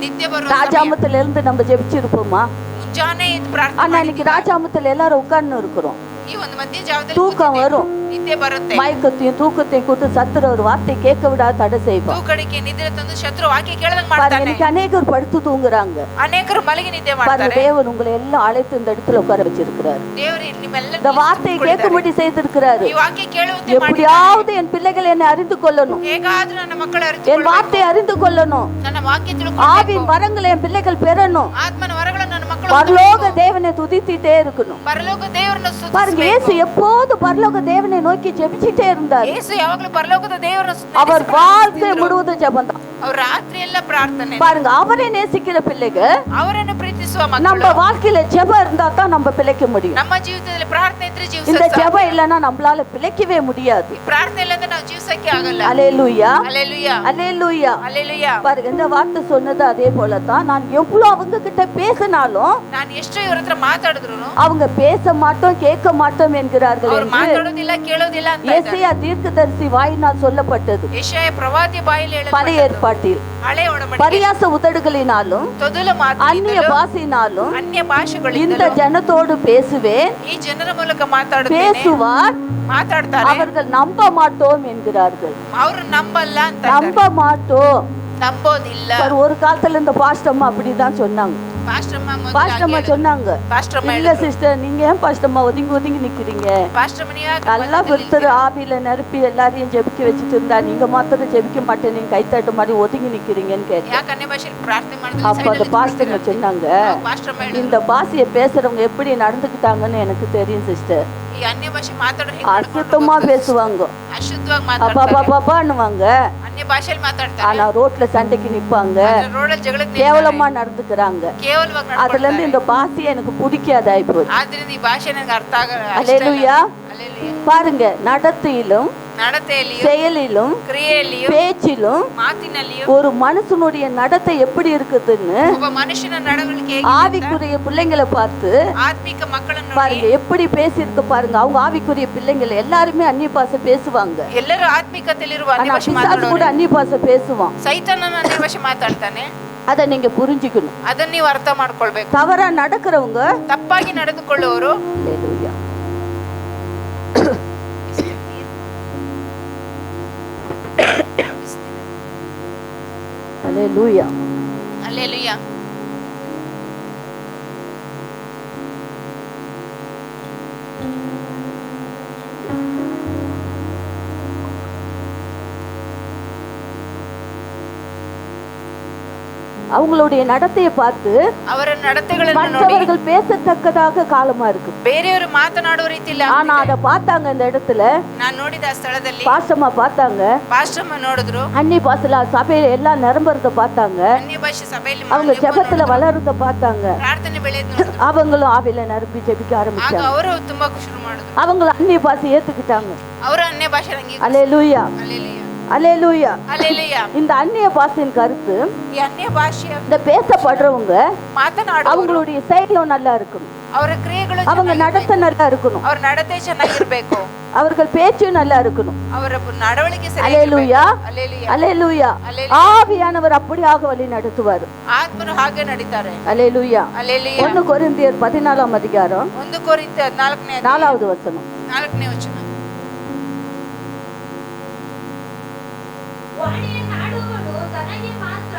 ನಿತ್ಯ ಬರುವ ಸಮಯ. ராஜாமத்துல இருந்து நம்ம ஜெபிச்சிருப்போமா? ಮುಂಜಾನೆ ಎದ್ದು ಪ್ರಾರ್ಥನೆ ஆனா இன்னைக்கு ಮಾಡಿದ್ದೀವಿ. ராஜாமத்துல எல்லாரும் உட்கார்ந்து இருக்கிறோம். ಈ ಒಂದು ಮಧ್ಯ ಜಾವದಲ್ಲಿ தூக்கம் ಕೂತಿದ್ದೇವೆ. வரும். ನಿದ್ದೆ ಬರುತ್ತೆ. மயக்கத்தையும் தூக்கத்தையும் கொடுத்து சத்துற ஒரு வார்த்தை கேட்க விடாத தடை செய்வோம். ತೂಕಡಿಕೆ ನಿದ್ರೆ ತಂದು ಶತ್ರು ವಾಕ್ಯ ಕೇಳದಂಗ್ பாருங்க, ಮಾಡ್ತಾನೆ. இன்னைக்கு அநேகர் படுத்து தூங்குறாங்க. ಅನೇಕರು ಮಲಗಿ ನಿದ್ದೆ பாருங்க, ಮಾಡ್ತಾರೆ. தேவன் உங்களை எல்லாம் அழைத்து இந்த இடத்துல உட்கார வச்சிருக்கிறாரு. ದೇವರು ನಿಮ್ಮೆಲ್ಲ இந்த வார்த்தையை கேட்கும்படி செய்திருக்கிறாரு. ಈ ವಾಕ್ಯ ಕೇಳುವಂತೆ ಮಾಡಿದ್ದಾನೆ. எப்படியாவது என் பிள்ளைகள் என்னை அறிந்து கொள்ளணும், ಹೇಗಾದ್ರೂ ನನ್ನ ಮಕ್ಕಳು என் ಅರಿತುಕೊಳ್ಳಬೇಕು. வார்த்தையை அறிந்து கொள்ளணும், ನನ್ನ ವಾಕ್ಯ ತಿಳ್ಕೊಳ್ಳಬೇಕು. ஆவின் வரங்களை என் பிள்ளைகள் பெறணும், ಆತ್ಮನ ವರಗಳನ್ನು ನನ್ನ ಮಕ್ಕಳು பரலோக ಹೊಂದಬೇಕು. தேவனை துதித்திட்டே இருக்கணும். ಪರಲೋಕ ದೇವರನ್ನು பாருங்க, ಸ್ತುತಿಸಬೇಕು. இயேசு எப்போது பரலோக தேவனை நோக்கி ஜெபிச்சிட்டே இருந்தார். ಯೇಸು ಯಾವಾಗಲೂ ಪರಲೋಕದ ದೇವರನ್ನು அவர் வாழ்க்கை முழுவதும் ஜெபம் தான். ಅವ್ರ ರಾತ್ರಿ ಎಲ್ಲ ಪ್ರಾರ್ಥನೆ. பாருங்க, அவரை நேசிக்கிற பிள்ளைகள் ಅವರನ್ನು ಪ್ರೀತಿಸುವ நம்ம ಮಕ್ಕಳು. வாழ்க்கையில ஜெபம் இருந்தா தான் நம்ம பிழைக்க முடியும். ನಮ್ಮ ಜೀವಿತದಲ್ಲಿ ಪ್ರಾರ್ಥನೆ ಇದ್ರೆ இந்த ಜೀವಿಸಕ್ಕೆ ஜெபம் ಸಾಧ್ಯ. இல்லைன்னா நம்மளால பிழைக்கவே முடியாது. ಈ ಪ್ರಾರ್ಥನೆ ಇಲ್ಲದೆ ನಾವು ಜೀವಿಸಕ್ಕೆ ಆಗಲ್ಲ. அல்லேலூயா, ಹಲ್ಲೆಲೂಯಾ. அல்லேலூயா. ಹಲ್ಲೆಲೂಯಾ. பாருங்க, இந்த வார்த்தை சொன்னது அதே போலதான். நான் எவ்வளவு அவங்க கிட்ட பேசினாலும் ನಾನು ಎಷ್ಟು ಇವ್ರ ಹತ್ರ ಮಾತಾಡಿದ್ರು அவங்க பேச மாட்டோம் கேட்க மாட்டோம் என்கிறார்கள் ಅವ್ರು என்று ಮಾತಾಡೋದಿಲ್ಲ ಕೇಳೋದಿಲ್ಲ ಅಂತ ಇದ್ದಾರೆ. எசேயா தீர்க்கதரிசி வாயினால் சொல்லப்பட்டது. ಯೆಶಾಯ ಪ್ರವಾದಿ ಬಾಯಲ್ಲಿ பழைய ஏற்பாட்டில் ಹಳೆ ಒಡಂಬಡಿಕೆ. பரியாச உதடுகளினாலும் ತೊದಲು அந்நிய ಮಾತಿನಿಂದಲೂ பாஷையினாலும் ಅನ್ಯ இந்த ಭಾಷೆಗಳಿಂದಲೂ ஜனத்தோடு பேசுவேன், ಈ ಜನರ ಮೂಲಕ ಮಾತಾಡುತ್ತೇನೆ. பேசுவார், ಮಾತಾಡ್ತಾರೆ. அவர்கள் நம்ப மாட்டோம் என்கிறார்கள். ಅವರು ನಂಬಲ್ಲ ಅಂತ நம்ப மாட்டோம். ನಂಬೋದಿಲ್ಲ. ஒரு காலத்துல இந்த பாஸ்டம்மா அப்படிதான் சொன்னாங்க. பாஸ்டர்மா பாஸ்டம்மா சொன்னாங்க, பாஸ்டர்மா இல்ல சிஸ்டர் நீங்க ஏன் பாஸ்டம்மா ஒதுங்கி ஒதுங்கி நிக்கிறீங்க, பாஸ்டர்மனியா நல்லா ஒருத்தர் ஆவியில நிரப்பி எல்லாரையும் ஜெபிக்க வச்சுட்டு இருந்தா நீங்க மாத்திரம் ஜெபிக்க மாட்டேன், நீங்க கைத்தட்டு மாதிரி ஒதுங்கி நிக்கிறீங்கன்னு கேட்டேன். ಯಾಕೆ ಅನ್ಯ ಭಾಷೆಯಲ್ಲಿ ಪ್ರಾರ್ಥನೆ ಮಾಡಿದ್ರೆ அப்ப அந்த பாஸ்டர்மா சொன்னாங்க, பாஸ்டರ್மா இந்த பாஷையை பேசுறவங்க எப்படி நடந்துக்கிட்டாங்கன்னு எனக்கு தெரியும் சிஸ்டர். ಈ ಅನ್ಯ ಭಾಷೆ ಮಾತಾಡೋರು அசுத்தமா பேசுவாங்க, ಅಶುದ್ಧವಾಗಿ அப்பா ಮಾತಾಡ್ತಾರೆ, பாப்பான்னுவாங்க. ಅನ್ಯ ಭಾಷೆಯಲ್ಲಿ ಮಾತಾಡ್ತಾರೆ. ஆனா ரோட்ல சண்டைக்கு நிப்பாங்க, ರೋಡಲ್ಲಿ ಜಗಳಕ್ಕೆ கேவலமா நடந்துக்கிறாங்க. ಕೇವಲವಾಗಿ அதுல இருந்து இந்த பாஷையை எனக்கு பிடிக்காதாய் போச்சு. ಆದ್ರಿಂದ ಈ ಭಾಷೆ ನನಗೆ ಅರ್ಥ ಆಗಲ್ಲ. அல்லேலூயா. பாருங்க, நடத்தையிலும் ನಡತೆಯಲ್ಲಿಯೂ செயலிலும் ಕ್ರಿಯೆಯಲ್ಲಿಯೂ பேச்சிலும் ಮಾತಿನಲ್ಲಿಯೂ ஒரு மனுஷனுடைய நடத்தை எப்படி இருக்குதுன்னு ಒಬ್ಬ ಮನುಷ್ಯನ ನಡವಳಿಕೆ ಹೇಗಿದೆ ಅಂತ ஆவிக்குரிய பிள்ளைங்களை பார்த்து ಆತ್ಮಿಕ ಮಕ್ಕಳನ್ನು பாருங்க ನೋಡಿ எப்படி பேசியிருக்கு பாருங்க. அவங்க ஆவிக்குரிய பிள்ளைங்கள் எல்லாருமே அந்நிய பாஷை பேசுவாங்க. ಎಲ್ಲರೂ ಆತ್ಮಿಕತೆಯಲ್ಲಿರುವ ಅನ್ಯ ஆனா ಭಾಷೆ பிசாசு கூட ಮಾತಾಡೋರು அந்நிய பாஷை பேசுவான். ಸೈತಾನನ ಅನ್ಯ ಭಾಷೆ ಮಾತಾಡ್ತಾನೆ. அதை நீங்க புரிஞ்சுக்கணும். ಅದನ್ನ ನೀವು ಅರ್ಥ ಮಾಡ್ಕೊಳ್ಬೇಕು. தவறா நடக்கிறவங்க ತಪ್ಪಾಗಿ ನಡೆದುಕೊಳ್ಳುವವರು அல்லேலூயா. அல்லேலூயா. ಅಲ್ಲೇಲುಯ್ಯ. அவங்களுடைய நடத்தையை பார்த்து ಅವರ ನಡತೆಗಳನ್ನು ನೋಡಿ மற்றவர்கள் பேசத்தக்கதாக காலமா இருக்கு. ಬೇರೆಯವರು ಮಾತನಾಡುವ ರೀತಿಯಲ್ಲಿ ஆனா அதை பார்த்தாங்க இந்த இடத்துல, ನಾನು ನೋಡಿದ ಆ ಸ್ಥಳದಲ್ಲಿ பாசமா பார்த்தாங்க, ಪಾಸ್ಟರ್ಮ ನೋಡಿದ್ರು. அன்னி பாசல சபையில எல்லாம் நிரம்புறத பார்த்தாங்க, ಅನ್ಯ ಭಾಷೆ ಸಭೆಯಲ್ಲಿ அவங்க ஜெபத்துல வளருறத பார்த்தாங்க. ಪ್ರಾರ್ಥನೆ ಬೆಳೆದ್ ನೋಡಿದ್ರು. அவங்களும் ஆவில நிரம்பி ஜெபிக்க ಆಗ ஆரம்பிச்சாங்க. ಅವರು ತುಂಬಾ ಶುರು ಮಾಡಿದ್ರು. அவங்கள அந்நிய பாஷை ஏத்துக்கிட்டாங்க. ಅವರು ಅನ್ಯ ಭಾಷೆ அல்லேலூயா. ಅಲ್ಲೇಲುಯ್ಯ. அல்லேலூயா. ಅಲ್ಲೇಲುಯ್ಯ. இந்த அந்நிய பாஷையின் கருத்து, ಈ ಅನ್ಯ ಭಾಷೆಯ இந்த பேசப்படுறவங்க ಮಾತನಾಡುವವರು அவங்களுடைய செயலும் நல்லா இருக்கணும், ಅವರ ಕ್ರಿಯೆಗಳು அவங்க நடத்தை நல்லா இருக்கணும், ಅವ್ರ ನಡತೆ ಚೆನ್ನಾಗಿರ್ಬೇಕು, அவர்கள் பேச்சும் நல்லா இருக்கணும். ಅವರ ನಡವಳಿಕೆ அல்லேலூயா. ಅಲ್ಲೇಲುಯ್ಯ. அல்லேலூயா. அல்லேலூயா. ஆவியானவர் அப்படியாக வழி நடத்துவார். ಆತ್ಮರು ಹಾಗೆ ನಡೀತಾರೆ. அல்லேலூயா. ಅಲ್ಲೇಲುಯ್ಯ. 1 கொரிந்தியர் 14 அதிகாரம் 1 ಕೊರಿಂಥ 14ನೇ 4வது வசனம். 4ನೇ ವಚನ. ವಾಣಿಯನ್ನಾಡುವವನು ತನಗೆ ಮಾತ್ರ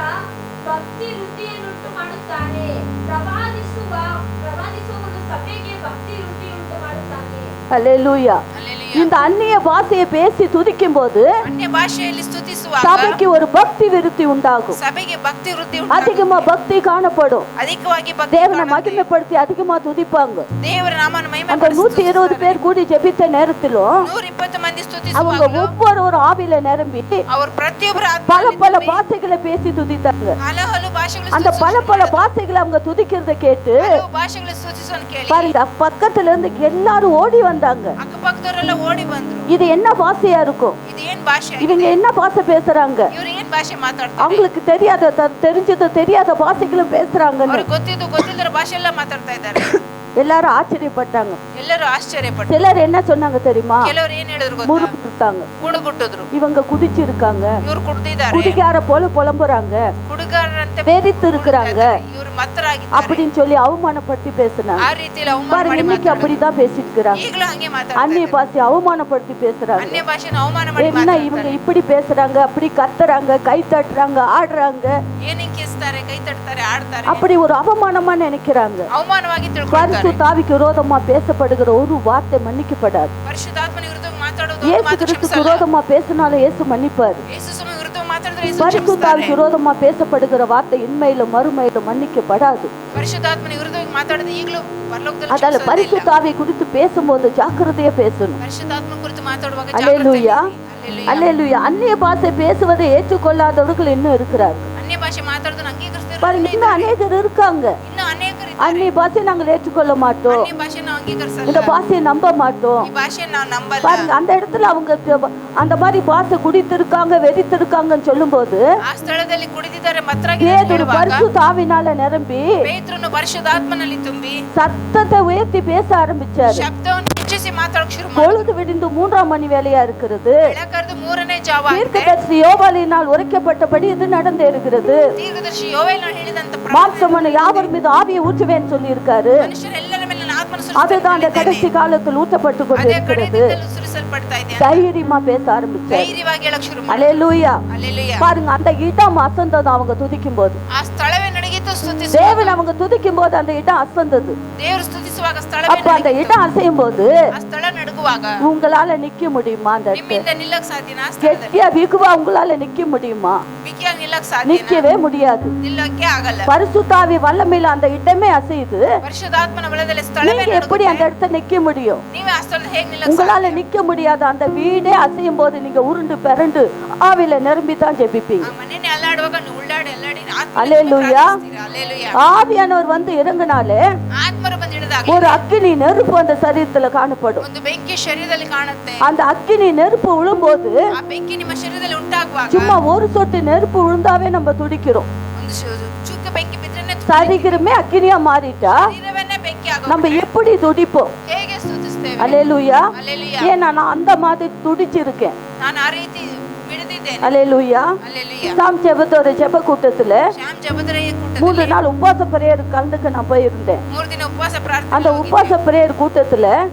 ಭಕ್ತಿ ವೃದ್ಧಿಯನ್ನುಂಟು ಮಾಡುತ್ತಾನೆ, ಪ್ರವಾದಿಸುವವನು ಸಭೆಗೆ ಭಕ್ತಿ ವೃದ್ಧಿಯುಂಟು ಮಾಡುತ್ತಾನೆ. அல்லேலூயா. ಅಲ್ಲೇಲುಯ್ಯ. இந்த அந்நிய பாஷையை பேசி துதிக்கும் போது ಅನ್ಯ ಭಾಷೆಯಲ್ಲಿ ಸ್ತುತಿಸುವಾಗ சபைக்கு ஒரு பக்தி விருத்தி உண்டாகும், ಸಭೆಗೆ ಭಕ್ತಿ ವೃದ್ಧಿ ಉಂಟಾಗುತ್ತೆ. அதிகமா பக்தி காணப்படும், ಅಧಿಕವಾಗಿ ಭಕ್ತಿ தேவனை ಕಾಣುತ್ತೆ. மகிமைப்படுத்தி அதிகமா துதிப்பாங்க. ದೇವರ ನಾಮನ ಮಹಿಮೆ அந்த 120 பேர் கூடி ஜெபித்த நேரத்திலும் 120 ಮಂದಿ அவங்க ಸ್ತುತಿಸುವಾಗ ஒவ்வொரு ஆவியில நிரம்பி ಅವರು ಪ್ರತಿಯೊಬ್ಬರ பல பல பாஷைகளை பேசி துதித்தாங்க. ಹಲವು ಭಾಷೆಗಳು அந்த பல பாஷைகளை அவங்க துதிக்கிறத கேட்டு ಹಲವು ಭಾಷೆಗಳು ಸ್ತುತಿಸೋನ್ ಕೇಳಿ பாருங்க, பக்கத்துல இருந்து எல்லாரும் ஓடி வந்தாங்க. ಅಕ್ಕಪಕ್ಕದವರೆಲ್ಲ ಓಡಿ ಬಂದ್ರು. இது என்ன பாஷையா இருக்கும், ಇದು ಏನ್ ಭಾಷೆ, இவங்க என்ன பாஷை பேசுறாங்க, ಇವ್ರು ಏನ್ ಭಾಷೆ ಮಾತಾಡ್ತಾರೆ, அவங்களுக்கு தெரியாத தெரிஞ்சது தெரியாத பாஷைகளும் பேசுறாங்கன்னு ಅವ್ರಿಗೆ ಗೊತ್ತಿಲ್ಲದ ಭಾಷೆ ಎಲ್ಲ ಮಾತಾಡ್ತಾ ಇದ್ದಾರೆ. எல்லாரும் ஆச்சரியப்பட்டாங்க. ಎಲ್ಲರೂ ಆಶ್ಚರ್ಯಪಟ್ಟರು. சிலர் என்ன சொன்னாங்க தெரியுமா, ಕೆಲವರು ಏನ್ ಹೇಳಿದ್ರು ಗೊತ್ತಾ, முறுப்புட்டாங்க, ಕುಡುಗುಟ್ಟಿದ್ರು. இவங்க குதிச்சிருக்காங்க, ಇವ್ರು ಕುಡ್ದಿದ್ದಾರೆ, குடிகார போல புலம்புறாங்க, ಕುಡುಗಾರರಂತೆ வெறித்து இருக்கிறாங்க ಇವ್ರು ಮತ್ತರಾಗಿದ್ದಾರೆ. அப்படின்னு சொல்லி அவமானப்படுத்தி பேசுனாங்க. ಆ ರೀತಿಯಲ್ಲಿ ಅವಮಾನ பாருங்க, ಮಾಡಿ இன்னைக்கு அப்படிதான் பேசிட்டு இருக்கிறாங்க. ಈಗಲೂ ಹಂಗೆ அந்நிய ಮಾತಾಡ್ತಾರೆ. பாஷை அவமானப்படுத்தி பேசுறாங்க. ಅನ್ಯ ಭಾಷೆನ ಅವಮಾನ ಮಾಡಿ என்ன இவங்க ಮಾತಾಡ್ತಾರೆ. இப்படி பேசுறாங்க, அப்படி கத்துறாங்க, கை தட்டுறாங்க, ஆடுறாங்க, ಏನೇನ್ ಕಿಸ್ತಾರೆ, ಕೈ ತಟ್ತಾರೆ, ಆಡ್ತಾರೆ, அப்படி ஒரு அவமானமா நினைக்கிறாங்க. ಅವಮಾನವಾಗಿ ತಿಳ್ಕೊಳ್ತಾರೆ. பரிசுத்த ஆவிக்கு விரோதமா பேசப்படுகிற ஒரு வார்த்தை மன்னிக்கப்படாது. ಪರಿಶುದ್ಧಾತ್ಮನ ವಿರುದ್ಧವಾಗಿ ಮಾತಾಡೋದು இயேசு ಮಾತು கிறிஸ்துக்கு ಕ್ಷಮಿಸಲ್ಲ. விரோதமா பேசினாலும் இயேசு மன்னிப்பாரு. ಯೇಸು ಸ್ವಾಮಿ ವಿರುದ್ಧವಾಗಿ ಮಾತಾಡಿದ್ರೆ ಯೇಸು பரிசுத்த ಕ್ಷಮಿಸ್ತಾರೆ. ஆவிக்கு விரோதமா பேசப்படுகிற வார்த்தை இன்மையில மறுமையில மன்னிக்கப்படாது. ಪರಿಶುದ್ಧಾತ್ಮನ ವಿರುದ್ಧವಾಗಿ ಮಾತಾಡೋದು ಈಗಲೂ ಪರಲೋಕದಲ್ಲಿ அதால ಕ್ಷಮಿಸೋದಿಲ್ಲ. பரிசுத்த ஆவியை குறித்து பேசும்போது ஜாக்கிரதையா பேசணும். ಪರಿಶುದ್ಧಾತ್ಮನ ಕುರಿತು ಮಾತಾಡುವಾಗ அல்லேலூயா. ಜಾಗೃತೆಯಾಗಿರಿ. அல்லேலூயா. அந்நிய பாஷை பேசுவதை ஏற்றுக்கொள்ளாதவர்கள் இன்னும் இருக்கிறார்கள். ಅನ್ಯ ಭಾಷೆ ಮಾತಾಡೋದನ್ನ ಅಂಗೀಕರಿಸದೆ பாருங்க, இன்னும் அநேகர் இருக்காங்க. ಇನ್ನು ಅನೇಕರು அந்நிய பாஷை நாங்கள் ஏற்றுக்கொள்ள மாட்டோம், ಅನ್ಯ ಭಾಷೆ ನಾವು ಅಂಗೀಕರಿಸಲ್ಲ, இந்த பாஷையை நம்ப மாட்டோம். ಈ ಭಾಷೆಯನ್ನು ನಾವು ನಂಬಲ್ಲ. பாருங்க, அந்த இடத்துல அவங்க அந்த மாதிரி பாஷை குடித்திருக்காங்க, வெறித்திருக்காங்கன்னு சொல்லும்போது ಆ ಸ್ಥಳದಲ್ಲಿ ಕುಡಿದಿದ್ದಾರೆ, பேதுரு பரிசுத்த ஆவினால நிரம்பி ಪೇತ್ರನು ಪರಿಶುದ್ಧಾತ್ಮನಲ್ಲಿ ತುಂಬಿ சத்தத்தை உயர்த்தி பேச ஆரம்பிச்சாரு. ಶಬ್ದವನ್ನು ಹೆಚ್ಚಿಸಿ ಮಾತಾಡೋಕೆ ಶುರು ಮಾಡಿದ್ರು. பொழுது விடிந்து 3ஆம் மணி வேலையா இருக்கிறது. ಬೆಳಕರೆದು 3ನೇ ಜಾವ ಆಗಿದೆ. தீர்க்கதரிசி யோவாலினால் உரைக்கப்பட்டபடி இது நடந்தேறுகிறது. ದೀರ್ಘದರ್ಶಿ ಯೋವೇಲನು ಹೇಳಿದಂತ மாம்சமான யாவர் மீது ஆவியை ஊற்றுவேன்னு சொல்லி இருக்காரு. ಮನುಷ್ಯರೆಲ್ಲರ ಮೇಲೆ ನನ್ನ ಆತ್ಮನ அதுதான் அந்த கடைசி காலத்தில் ஊற்றப்பட்டு ಅದೇ கொண்டிருக்கிறது. ಕಡೆಯಿಂದಲೂ ಎಬ್ಬಿಸಲ್ಪಡ್ತಾ ಇದೆ ಅಂತ தைரியமா பேச ஆரம்பிச்சாரு. ಧೈರ್ಯವಾಗಿ ಹೇಳಕ್ ಶುರು ಮಾಡಿ. அல்லேலூயா. அல்லேலூயா. பாருங்க, அந்த இடம் அசந்தது அவங்க துதிக்கும் போது. ಆ ಸ್ಥಳವೇ ನಡಗಿತು ಸ್ತುತಿಸುವಾಗ. தேவன் அவங்க துதிக்கும் போது அந்த இடம் அசந்தது. ದೇವರು ಸ್ತುತಿಸುವಾಗ ಸ್ಥಳವೇ அப்ப அந்த ನಡಗಿತು. இடம் அசையும் போது ಆ ಸ್ಥಳ ನಡುಗುವಾಗ உங்களால நிக்க முடியுமா? அந்த ನಿಮ್ಮಿಂದ ನಿಲ್ಲಕ್ ಸಾಧ್ಯನಾ? ಆ ಸ್ಥಳದಲ್ಲಿ கெட்டியா விகுவா உங்களால நிக்க முடியுமா? ಬಿಗಿಯಾಗಿ ನಿಲ್ಲಕ್ ಸಾಧ್ಯನಾ? நிக்கவே முடியாது. ನಿಲ್ಲಕ್ಕೆ ಆಗಲ್ಲ. பரிசுத்தாவி வல்லமையில அந்த இடமே அசையுது. ಪರಿಶುದ್ಧಾತ್ಮನ ಬಲದಲ್ಲಿ ಸ್ಥಳವೇ நீங்க எப்படி அந்த ನಡುಗುತ್ತೆ. இடத்துல நிக்க முடியும்? ನೀವೇ ಆ ಸ್ಥಳದಲ್ಲಿ ಹೇಗೆ ನಿಲ್ಲಕ್ உங்களால ಸಾಧ್ಯ? நிக்க முடியாது. அந்த வீடே அசையும் போது நீங்க உருண்டு பிறண்டு ஆவில நிரம்பி தான் ஜெபிப்பீங்க. ಆ ಮನೆನೇ ಅಲ್ಲಾಡುವಾಗ ನೀವು ಉಳ್ಳಾಡಿ ಅಲ್ಲಾಡಿ அல்லேலூயா. ಅಲ್ಲೇಲೂಯಾ. ஆவியானவர் வந்து இறங்குனாலே ಆತ್ಮರು ಬಂದು ಹಿಡಿದಾಗ ஒரு அக்கினி நெருப்பு அந்த சரீரத்துல காணப்படும். ಒಂದು ಬೆಂಕಿ ಶರೀರದಲ್ಲಿ ಕಾಣುತ್ತೆ. அந்த அக்கினி நெருப்பு விழும்போது ಆ ಬೆಂಕಿ ನಿಮ್ಮ ಶರೀರದಲ್ಲಿ ಉಂಟಾಗುವಾಗ சும்மா ஒரு சொட்டு நெருப்பு விழுந்தாவே நம்ம துடிக்கிறோம். ಒಂದು ಚುಕ್ಕ ಬೆಂಕಿ ಬಿದ್ರೇನೆ சரீரமே அக்கினியா மாறிட்டா ಶರೀರವನ್ನೇ ಬೆಂಕಿ ಆಗುತ್ತೆ. நம்ம எப்படி துடிப்போம்? ಹೇಗೆ ಸ್ತುತಿಸ್ತೇವೆ? அல்லேலூயா. அல்லேலூயா. ஏன்னா நான் அந்த மாதிரி துடிச்சிருக்கேன். ನಾನು ಆ ರೀತಿ ಬಿಡದಿದ್ದೇನೆ. அல்லேலூயா. அல்லேலூயா. சாம் ஜெபத்தோட ஜெப கூட்டத்துல ಶ್ಯಾಮ್ ಜಬದರಯ್ಯ 3 ಕೂಟದಲ್ಲಿ நாள் உபவாச பிரேயர் கலந்துக்க நான் போயிருந்தேன். 3 ದಿನ ಉಪವಾಸ அந்த ಪ್ರಾರ್ಥನೆ உபவாச பிரேயர் கூட்டத்துல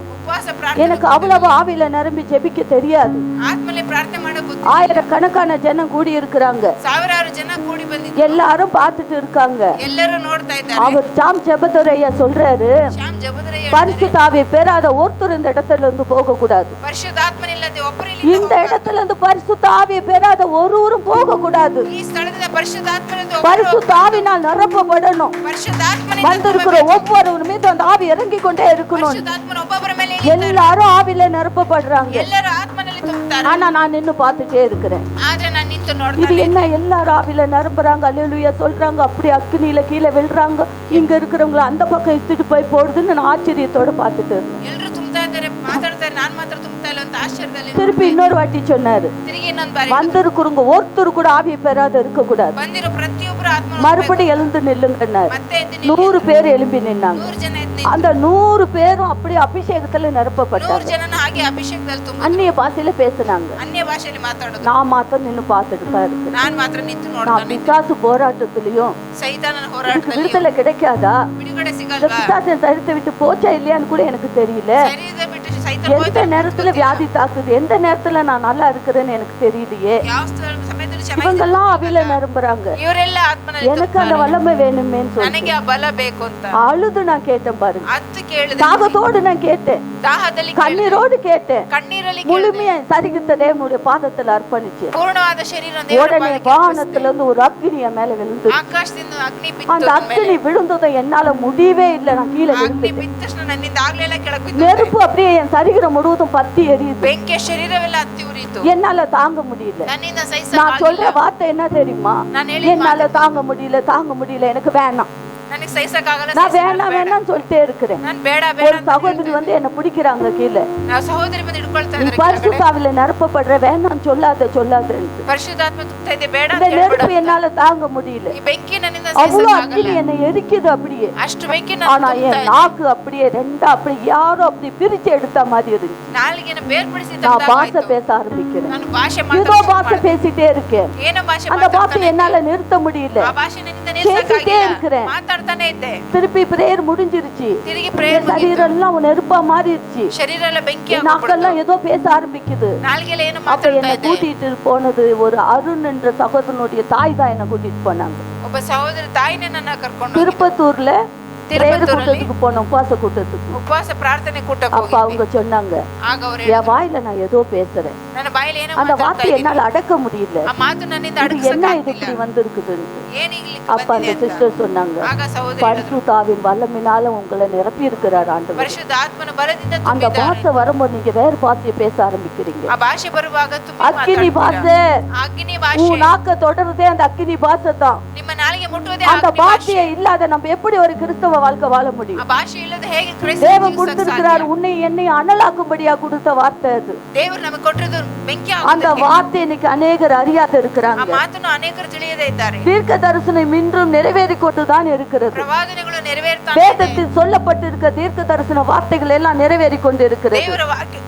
ಉಪವಾಸ ಪ್ರಾರ್ಥನೆ எனக்கு அவ்வளவு ஆவில நிரம்பி ஜெபிக்க தெரியாது. ಆತ್ಮಲ್ಲಿ ಪ್ರಾರ್ಥನೆ ಮಾಡೋ ಬುದ್ಧಿ. ஆயிரக்கணக்கான ஜனம் கூடி இருக்கிறாங்க. ಸಾವಿರಾರು ಜನ ಕೂಡಿ ಬಂದಿದ್ದಾರೆ. எல்லாரும் பார்த்துட்டு இருக்காங்க. ಎಲ್ಲರೂ ನೋಡ್ತಾ ಇದ್ದಾರೆ. அவர் சாம் ஜெபத்தோரையா சொல்றாரு, ಶ್ಯಾಮ್ ಜಬದರಯ್ಯ பரிசுத்தாவி பெறாத ஒருத்தர் இந்த இடத்துல இருந்து போக கூடாது. ಪರಿಶುದ್ಧಾತ್ಮನಿಲ್ಲದೆ ಒಬ್ಬರು இந்த இடத்துல இருந்து பரிசுத்தாவி பெறாத ஒருவரும் போக கூடாது. ಈ ಸ್ಥಳದಿಂದ ಪರಿಶುದ್ಧಾತ್ಮನಿಂದ பரிசுத்தாவினால் நிரப்பப்படணும். ಪರಿಶುದ್ಧಾತ್ಮನಿಂದ வந்திருக்கிற ஒவ்வொரு மீது அந்த ஆவி இறங்கி கொண்டே இருக்கணும். ಪರಿಶುದ್ಧಾತ್ಮನ ಒಬ್ಬೊಬ್ಬರ ಮೇಲೆ எல்லாரும் ஆவில நிரப்பப்படுறாங்க. ಎಲ್ಲರೂ ಆತ್ಮನಲ್ಲಿ ತುಂಬುತ್ತಾರೆ. ஆனா நான் நின்னு பார்த்துட்டே இருக்கிறேன். ಆದ್ರೆ ನಾನು ನಿಂತು இது ನೋಡ್ತಾನೆ. என்ன, எல்லாரும் ஆவில நிரம்புறாங்க, அல்லேலூயா சொல்றாங்க, அப்படி அக்கினியில கீழே விழுறாங்க, இங்க இருக்கிறவங்கள அந்த பக்கம் இழுத்துட்டு போய் போடுதுன்னு நான் ஆச்சரியத்தோட பார்த்துட்டு இருந்தேன். ಎಲ್ಲರೂ ತುಂಬುತ್ತಾ ಇದ್ದಾರೆ, ಮಾತಾಡ್ತಾರೆ, ನಾನ್ ಮಾತ್ರ ತುಂಬುತ್ತಾ ಇಲ್ಲ ಅಂತ ಆಶ್ಚರ್ಯದಲ್ಲಿ திருப்பி இன்னொரு வாட்டி சொன்னாரு, ತಿರುಗಿ ಇನ್ನೊಂದು ಬಾರಿ வந்திருக்கிறவங்க ஒருத்தர் கூட ஆவியை பெறாத இருக்க கூடாது. ಬಂದಿರೋ ಪ್ರತಿಯೊಬ್ಬರು ಆತ್ಮ மறுபடியும் எழுந்து நில்லுங்கன்னாரு. ಮತ್ತೆ ಎದ್ದು 100 பேர் எழும்பி நின்னாங்க. 100 ಜನ ಎದ್ದು அந்த 100 பேரும் அப்படியே அபிஷேகத்துல 100 நிரப்பப்பட்டாங்க. ಜನನ ಹಾಗೆ ಅಭಿಷೇಕದಲ್ಲಿ ತುಂಬ அந்நிய பாஷையில பேசுனாங்க. ಅನ್ಯ ಭಾಷೆಯಲ್ಲಿ ಮಾತಾಡೋದು. நான் மாத்திரம் நின்னு பார்த்துட்டு தான் இருக்கேன். ನಾನ್ ಮಾತ್ರ ನಿಂತು நான் ನೋಡ್ತಾನೆ. பிசாசு போராட்டத்திலயும் ಸೈತಾನನ இதுக்கு ಹೋರಾಟದಲ್ಲಿ விடுதலை கிடைக்காதா, ಬಿಡುಗಡೆ இந்த ಸಿಗಲ್ವಾ? பிசாசு சரித்தை விட்டு போச்சா இல்லையான்னு கூட எனக்கு தெரியல. ಶರೀರದ ಬಿಟ್ಟು ಸೈತಾನ எந்த ಹೋಯ್ತಾ நேரத்துல வியாதி தாக்குது, எந்த நேரத்துல நான் நல்லா இருக்கிறேன்னு எனக்கு தெரியலையே. ಯಾವ ಸಮಯದಲ್ಲಿ ಚೆನ್ನಾಗಿ இவங்கெல்லாம் அவில நிரம்புறாங்க. ಇವರೆಲ್ಲ ಆತ್ಮನಲ್ಲಿ எனக்கு அந்த வல்லமை வேணுமேன்னு ನನಗೆ சொல்லி ಆ ಬಲ ಬೇಕು ಅಂತ அழுது நான் கேட்டேன் பாருங்க. ಅತ್ತು ಕೇಳಿದೆ. தாகத்தோடு நான் கேட்டேன், ದಾಹದಲ್ಲಿ ಕೇಳಿದೆ. கண்ணீரோடு கேட்டேன், ಕಣ್ಣೀರಲ್ಲಿ ಕೇಳಿದೆ. முழுமையா சரிகித்த தேவனுடைய பாதத்துல அர்ப்பணிச்சேன். ಪೂರ್ಣವಾದ ಶರೀರ ದೇವರ உடனே ಪಾದಕ್ಕೆ வானத்துல இருந்து ஒரு அக்னி என் மேல விழுந்து, ಆಕಾಶದಿಂದ ಅಗ್ನಿ அந்த ಬಿತ್ತು. அக்னி விழுந்ததும் என்னால முடியவே இல்லை. நான் கீழே ಅಗ್ನಿ விழுந்துட்டேன். ಬಿದ್ದ ತಕ್ಷಣ ನನ್ನಿಂದ ಆಗ್ಲೆಲ್ಲ ಕೆಳಗೆ ಬಿದ್ದು நெருப்பு அப்படியே என் சரீரம் முழுவதும் பத்தி எரியுது. ಬೆಂಕಿಯ ಶರೀರವೆಲ್ಲ ಹತ್ತಿ ಉರಿಯಿತು. என்னால தாங்க முடியல. ನನ್ನಿಂದ நான் ಸಹಿಸಕ್ಕಾಗಿಲ್ಲ. சொல்ற வார்த்தை என்ன தெரியுமா? நான் ಹೇಳಿದ என்னால தாங்க முடியல, எனக்கு வேணாம், ನನಗೆ ಸಹಿಸಕ್ಕಾಗಲ್ಲ. நான் வேணாம் சொல்லிட்டே இருக்கிறேன். ನಾನು ಬೇಡ ಬೇಡ ஒரு சகோதரி வந்து என்ன பிடிக்கிறாங்க கீழே, ನಾವು சகோದರಿ ಬಂದು ಹಿಡ್ಕೊಳ್ತಾ நீ ಇದ್ದಾರೆ. பரிசுத்தாவில நிரப்பப்படுற, வேணாம் சொல்லாதன்னு. ಪರಿಶುದ್ಧಾತ್ಮ ತುಂಬುತ್ತಾ ಇದೆ, ಬೇಡ இந்த ಅಂತ ಹೇಳ್ಬೇಡ. நெருப்பு என்னால தாங்க முடியல. ಈ ಬೆಂಕಿ ನನ್ನಿಂದ அவ்வளவு ಸಹಿಸಕ್ಕಾಗಲ್ಲ. அக்கினி என்னை எரிக்குது அப்படியே. ಅಷ್ಟು ಬೆಂಕಿ ஆனா ನಾನು என் நாக்கு அப்படியே ரெண்டா அப்படி யாரோ அப்படி பிரிச்சு எடுத்த மாதிரி இருந்துச்சு. ನಾಲಿಗೆನ ಬೇರ್ಪಡಿಸಿ நான் பாஷை ತೆಗೆದಾಗಾಯ್ತು. பேச ஆரம்பிக்கிறேன். ನಾನು ಭಾಷೆ ஏதோ ಮಾತಾಡ್ತಾ பாஷை பேசிட்டே இருக்கேன். ಏನೋ ಭಾಷೆ அந்த பாஷை ಮಾತಾಡ್ತಾನೆ என்னால நிறுத்த முடியல. ಆ ಭಾಷೆ ನನ್ನಿಂದ பேசிட்டே ನಿಲ್ಸಕ್ಕಾಗಿಲ್ಲ. இருக்கிறேன். ಮಾತಾಡ್ತಾನೆ ಇದ್ದೆ. திருப்பி பிரேயர் முடிஞ்சிருச்சு. ತಿರುಗಿ என் ಪ್ರೇಯರ್ சரீரம் எல்லாம் நெருப்பா மாறிடுச்சு. ಶರೀರ ಎಲ್ಲ ಬೆಂಕಿ என் நாக்கெல்லாம் ஏதோ பேச ஆரம்பிக்குது. ನಾಲ್ಗೆಲ್ಲ ಏನು அப்ப ಮಾತಾಡ್ತಾ என்னை ಇದ್ದೆ. கூட்டிட்டு போனது ஒரு அருண் என்ற சகோதரனுடைய தாய் தான் என்னை கூட்டிட்டு போனாங்க. ಒಬ್ಬ ಸಹೋದರಿ ತಾಯಿನೇ ನನ್ನ ಕರ್ಕೊಂಡು ಹೋಗಿದ್ರು. திருப்பத்தூர்ல பிரேயர் திருப்பத்தூர்ல கூட்டத்துக்கு போனோம், உபவாச கூட்டத்துக்கு. ಉಪವಾಸ ಪ್ರಾರ್ಥನೆ ಕೂಟಕ್ಕೆ அப்ப அவங்க ಹೋಗಿದ್ವಿ. சொன்னாங்க, ಆಗ ಅವರು என் வாயில நான் ஏதோ பேசுறேன், ನನ್ನ ಬಾಯಲ್ಲಿ ಏನೋ அந்த ಮಾತಾಡ್ತಾ வார்த்தை ಇದ್ದೀನಿ. என்னால அடக்க முடியல, ಆ ಮಾತು ನನ್ನಿಂದ இது என்ன இது ಅಡಗಿಸಕ್ಕಾಗ್ತಿಲ್ಲ. இப்படி வந்திருக்குதுன்னு. ಏನಿಗ್ಲಿಕ್ಕೆ அப்ப அந்த ಬಂದಿದೆ ಅಂತ. சிஸ்டர் சொன்னாங்க, ಆಗ ಸಹೋದರಿ ಹೇಳಿದ್ರು, பரிசுத்தாவின் வல்லமினால உங்களை நிரப்பி இருக்கிறார் ஆண்டவர். ಪರಿಶುದ್ಧ ಆತ್ಮನ ಬಲದಿಂದ அந்த ತುಂಬಿದ್ದಾರೆ. பாஷை வரும்போது நீங்க வேற பாஷையை பேச ஆரம்பிக்கிறீங்க. ಆ ಭಾಷೆ ಬರುವಾಗ ತುಂಬಿ அக்கினி ಮಾತಾಡ್ತೀರಾ. பாஷை, ಅಗ್ನಿ உன் ಭಾಷೆ நாக்க தொடர்றதே அந்த அக்கினி பாஷை தான். ನಿಮ್ಮ ನಾಲಿಗೆ ಮುಟ್ಟುವುದೇ அந்த ಅಗ್ನಿ ಭಾಷೆ. பாஷையை இல்லாத நம்ம எப்படி ஒரு கிறிஸ்தவ வாழ்க்கை வாழ ಆ முடியும்? ಭಾಷೆ ಇಲ್ಲದೆ ಹೇಗೆ ಕ್ರೈಸ್ತ தேவன் ಜೀವಿಸಕ್ಕೆ கொடுத்திருக்கிறார், ಸಾಧ್ಯ? உன்னை என்னை அனலாக்கும்படியா கொடுத்த வார்த்தை அது. ದೇವರು ನಮಗೆ ಕೊಟ್ಟಿರೋದು ಬೆಂಕಿ அந்த ಆಗೋದಕ್ಕೆ. வார்த்தை இன்னைக்கு அநேகர் அறியாத ಆ இருக்கிறாங்க. ಮಾತನ್ನು ಅನೇಕರು ತಿಳಿಯದೇ ಇದ್ದಾರೆ. தீர்க்க தரிசனம் இன்றும் நிறைவேறி கொண்டுதான் இருக்கிறது. ಪ್ರವಾದನೆಗಳು ನೆರವೇರ್ತಾನೆ ಇದೆ. வேதத்தில் சொல்லப்பட்டிருக்க தீர்க்க தரிசன வார்த்தைகள் எல்லாம் நிறைவேறி கொண்டு இருக்கிறது. ದೇವರ ವಾಕ್ಯ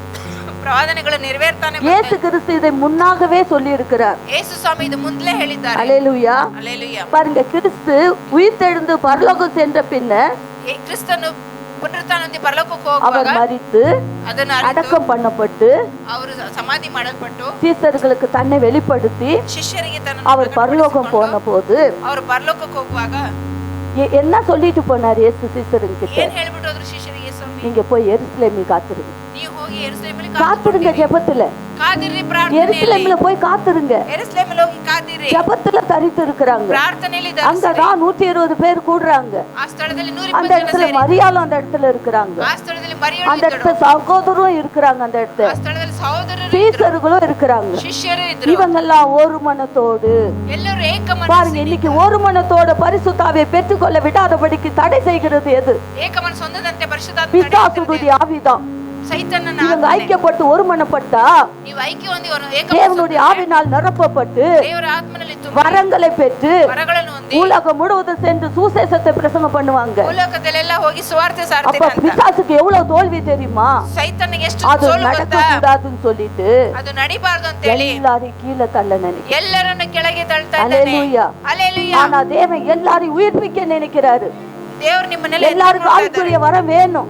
ಪ್ರವಾದನೆಗಳು ನೆರವೇರ್ತಾನೆ இயேசு கிறிஸ்து இதை முன்னாகவே சொல்லி இருக்கிறார். ಯೇಸು ಸ್ವಾಮಿ ಇದು ಮೊದಲೇ ಹೇಳಿದ್ದಾರೆ. அல்லேலூயா. ಹಲ್ಲೆಲೂಯಾ. பாருங்க, கிறிஸ்து உயிர்த்தெழுந்து பரலோகம் சென்ற பின்ன ಕ್ರಿಸ್ತನು ಪುನರುತ್ಥಾನ ಹೊಂದಿ ಪರಲೋಕಕ್ಕೆ அவர் ಹೋಗುವಾಗ மரித்து ಅದನ್ನು ಅರಿತು அடக்கம் பண்ணப்பட்டு ಅವರು ಸಮಾಧಿ ಮಾಡಲ್ಪಟ್ಟು சீசர்களுக்கு தன்னை வெளிப்படுத்தி ಶಿಷ್ಯರಿಗೆ அவர் பரலோகம் போன போது ಅವರು ಪರಲೋಕಕ್ಕೆ ಹೋಗುವಾಗ என்ன சொல்லிட்டு போனார் இயேசு சீசருங்க கிட்ட? ಏನ್ ಹೇಳ್ಬಿಟ್ಟು ಹೋದ್ರು ಶಿಷ್ಯರಿಗೆ? ಸ್ವಾಮಿ, நீங்க போய் எருசலேமில் காத்திருங்க, ನೀವು ಹೋಗಿ ಯೆರೂಸಲೇಮಿಗೆ காத்திருங்க ஜெபத்துல. ಕಾದಿರ್ರಿ, ಪ್ರಾರ್ಥನೆಯಲ್ಲಿ எருசலேமில போய் காத்திருங்க. ಯೆರೂಸಲೇಮಿಗೆ ಹೋಗಿ ಕಾದಿರ್ರಿ, ஜெபத்துல தரித்து இருக்கிறாங்க. ಪ್ರಾರ್ಥನೆಯಲ್ಲಿ அங்கதான் 120 பேர் கூடுறாங்க. ಆ ಸ್ಥಳದಲ್ಲಿ அந்த 120 ಜನ இடத்துல ಸೇರಿ மரியாளும் அந்த இடத்துல இருக்கிறாங்க. ಆ ಸ್ಥಳದಲ್ಲಿ ಮರಿಯಳು அந்த இடத்துல சகோதரரும் இருக்கிறாங்க. அந்த இடத்துல ಆ ಸ್ಥಳದಲ್ಲಿ ಸಹೋದರರು சீசர்களும் இருக்கிறாங்க. ಶಿಷ್ಯರು ಇದ್ರು. இவங்க எல்லாம் ஒரு மனத்தோடு ಎಲ್ಲರೂ ಏಕ பாருங்க. இன்னைக்கு ஒரு மனத்தோட பரிசுத்தாவை பெற்றுக்கொள்ள விடாதபடிக்கு தடை செய்கிறது எது? ಏಕ ಮನಸ್ಸು ಹೊಂದದಂತೆ ಪರಿಶುದ್ಧಾತ್ಮ பிசாசுடைய ஆவிதான். ಸೈತಾನನ இவங்க ஐக்கியப்பட்டு ஒருமனப்பட்டா ನೀವು ಐಕ್ಯ ಹೊಂದಿ ಏಕ தேவனுடைய ஆவினால் நிரப்பப்பட்டு ದೇವರ ಆತ್ಮನಲ್ಲಿ ತುಂಬಿ வரங்களை பெற்று ವರಗಳನ್ನು ಹೊಂದಿ உலகம் முழுவதும் சென்று சுசேஷத்தை பிரசங்கம் பண்ணுவாங்க. ಭೂಲೋಕದಲ್ಲೆಲ್ಲ ಹೋಗಿ ಸುವಾರ್ತೆ அப்ப ಸಾರ್ತೀನಿ ಅಂತ. பிசாசுக்கு எவ்வளவு தோல்வி தெரியுமா? ಸೈತಾನಿಗೆ ಎಷ್ಟು அது ಸೋಲು நடக்க ಗೊತ್ತಾ? கூடாதுன்னு சொல்லிட்டு ಅದು ನಡಿಬಾರ್ದು ಅಂತ ಹೇಳಿ எல்லாரையும் கீழே தள்ள நினைக்கிறேன். ಎಲ್ಲರನ್ನು ಕೆಳಗೆ ತಳ್ತಾ ಇದ್ದಾನೆ. அல்லேலூயா. ಹಲ್ಲೆಲೂಯಾ. ஆனா தேவன் எல்லாரையும் உயிர்ப்பிக்க நினைக்கிறாரு. ದೇವರು ನಿಮ್ಮನ್ನೆಲ್ಲ எல்லாருக்கும் ஆவிக்குரிய வரம் வேணும்,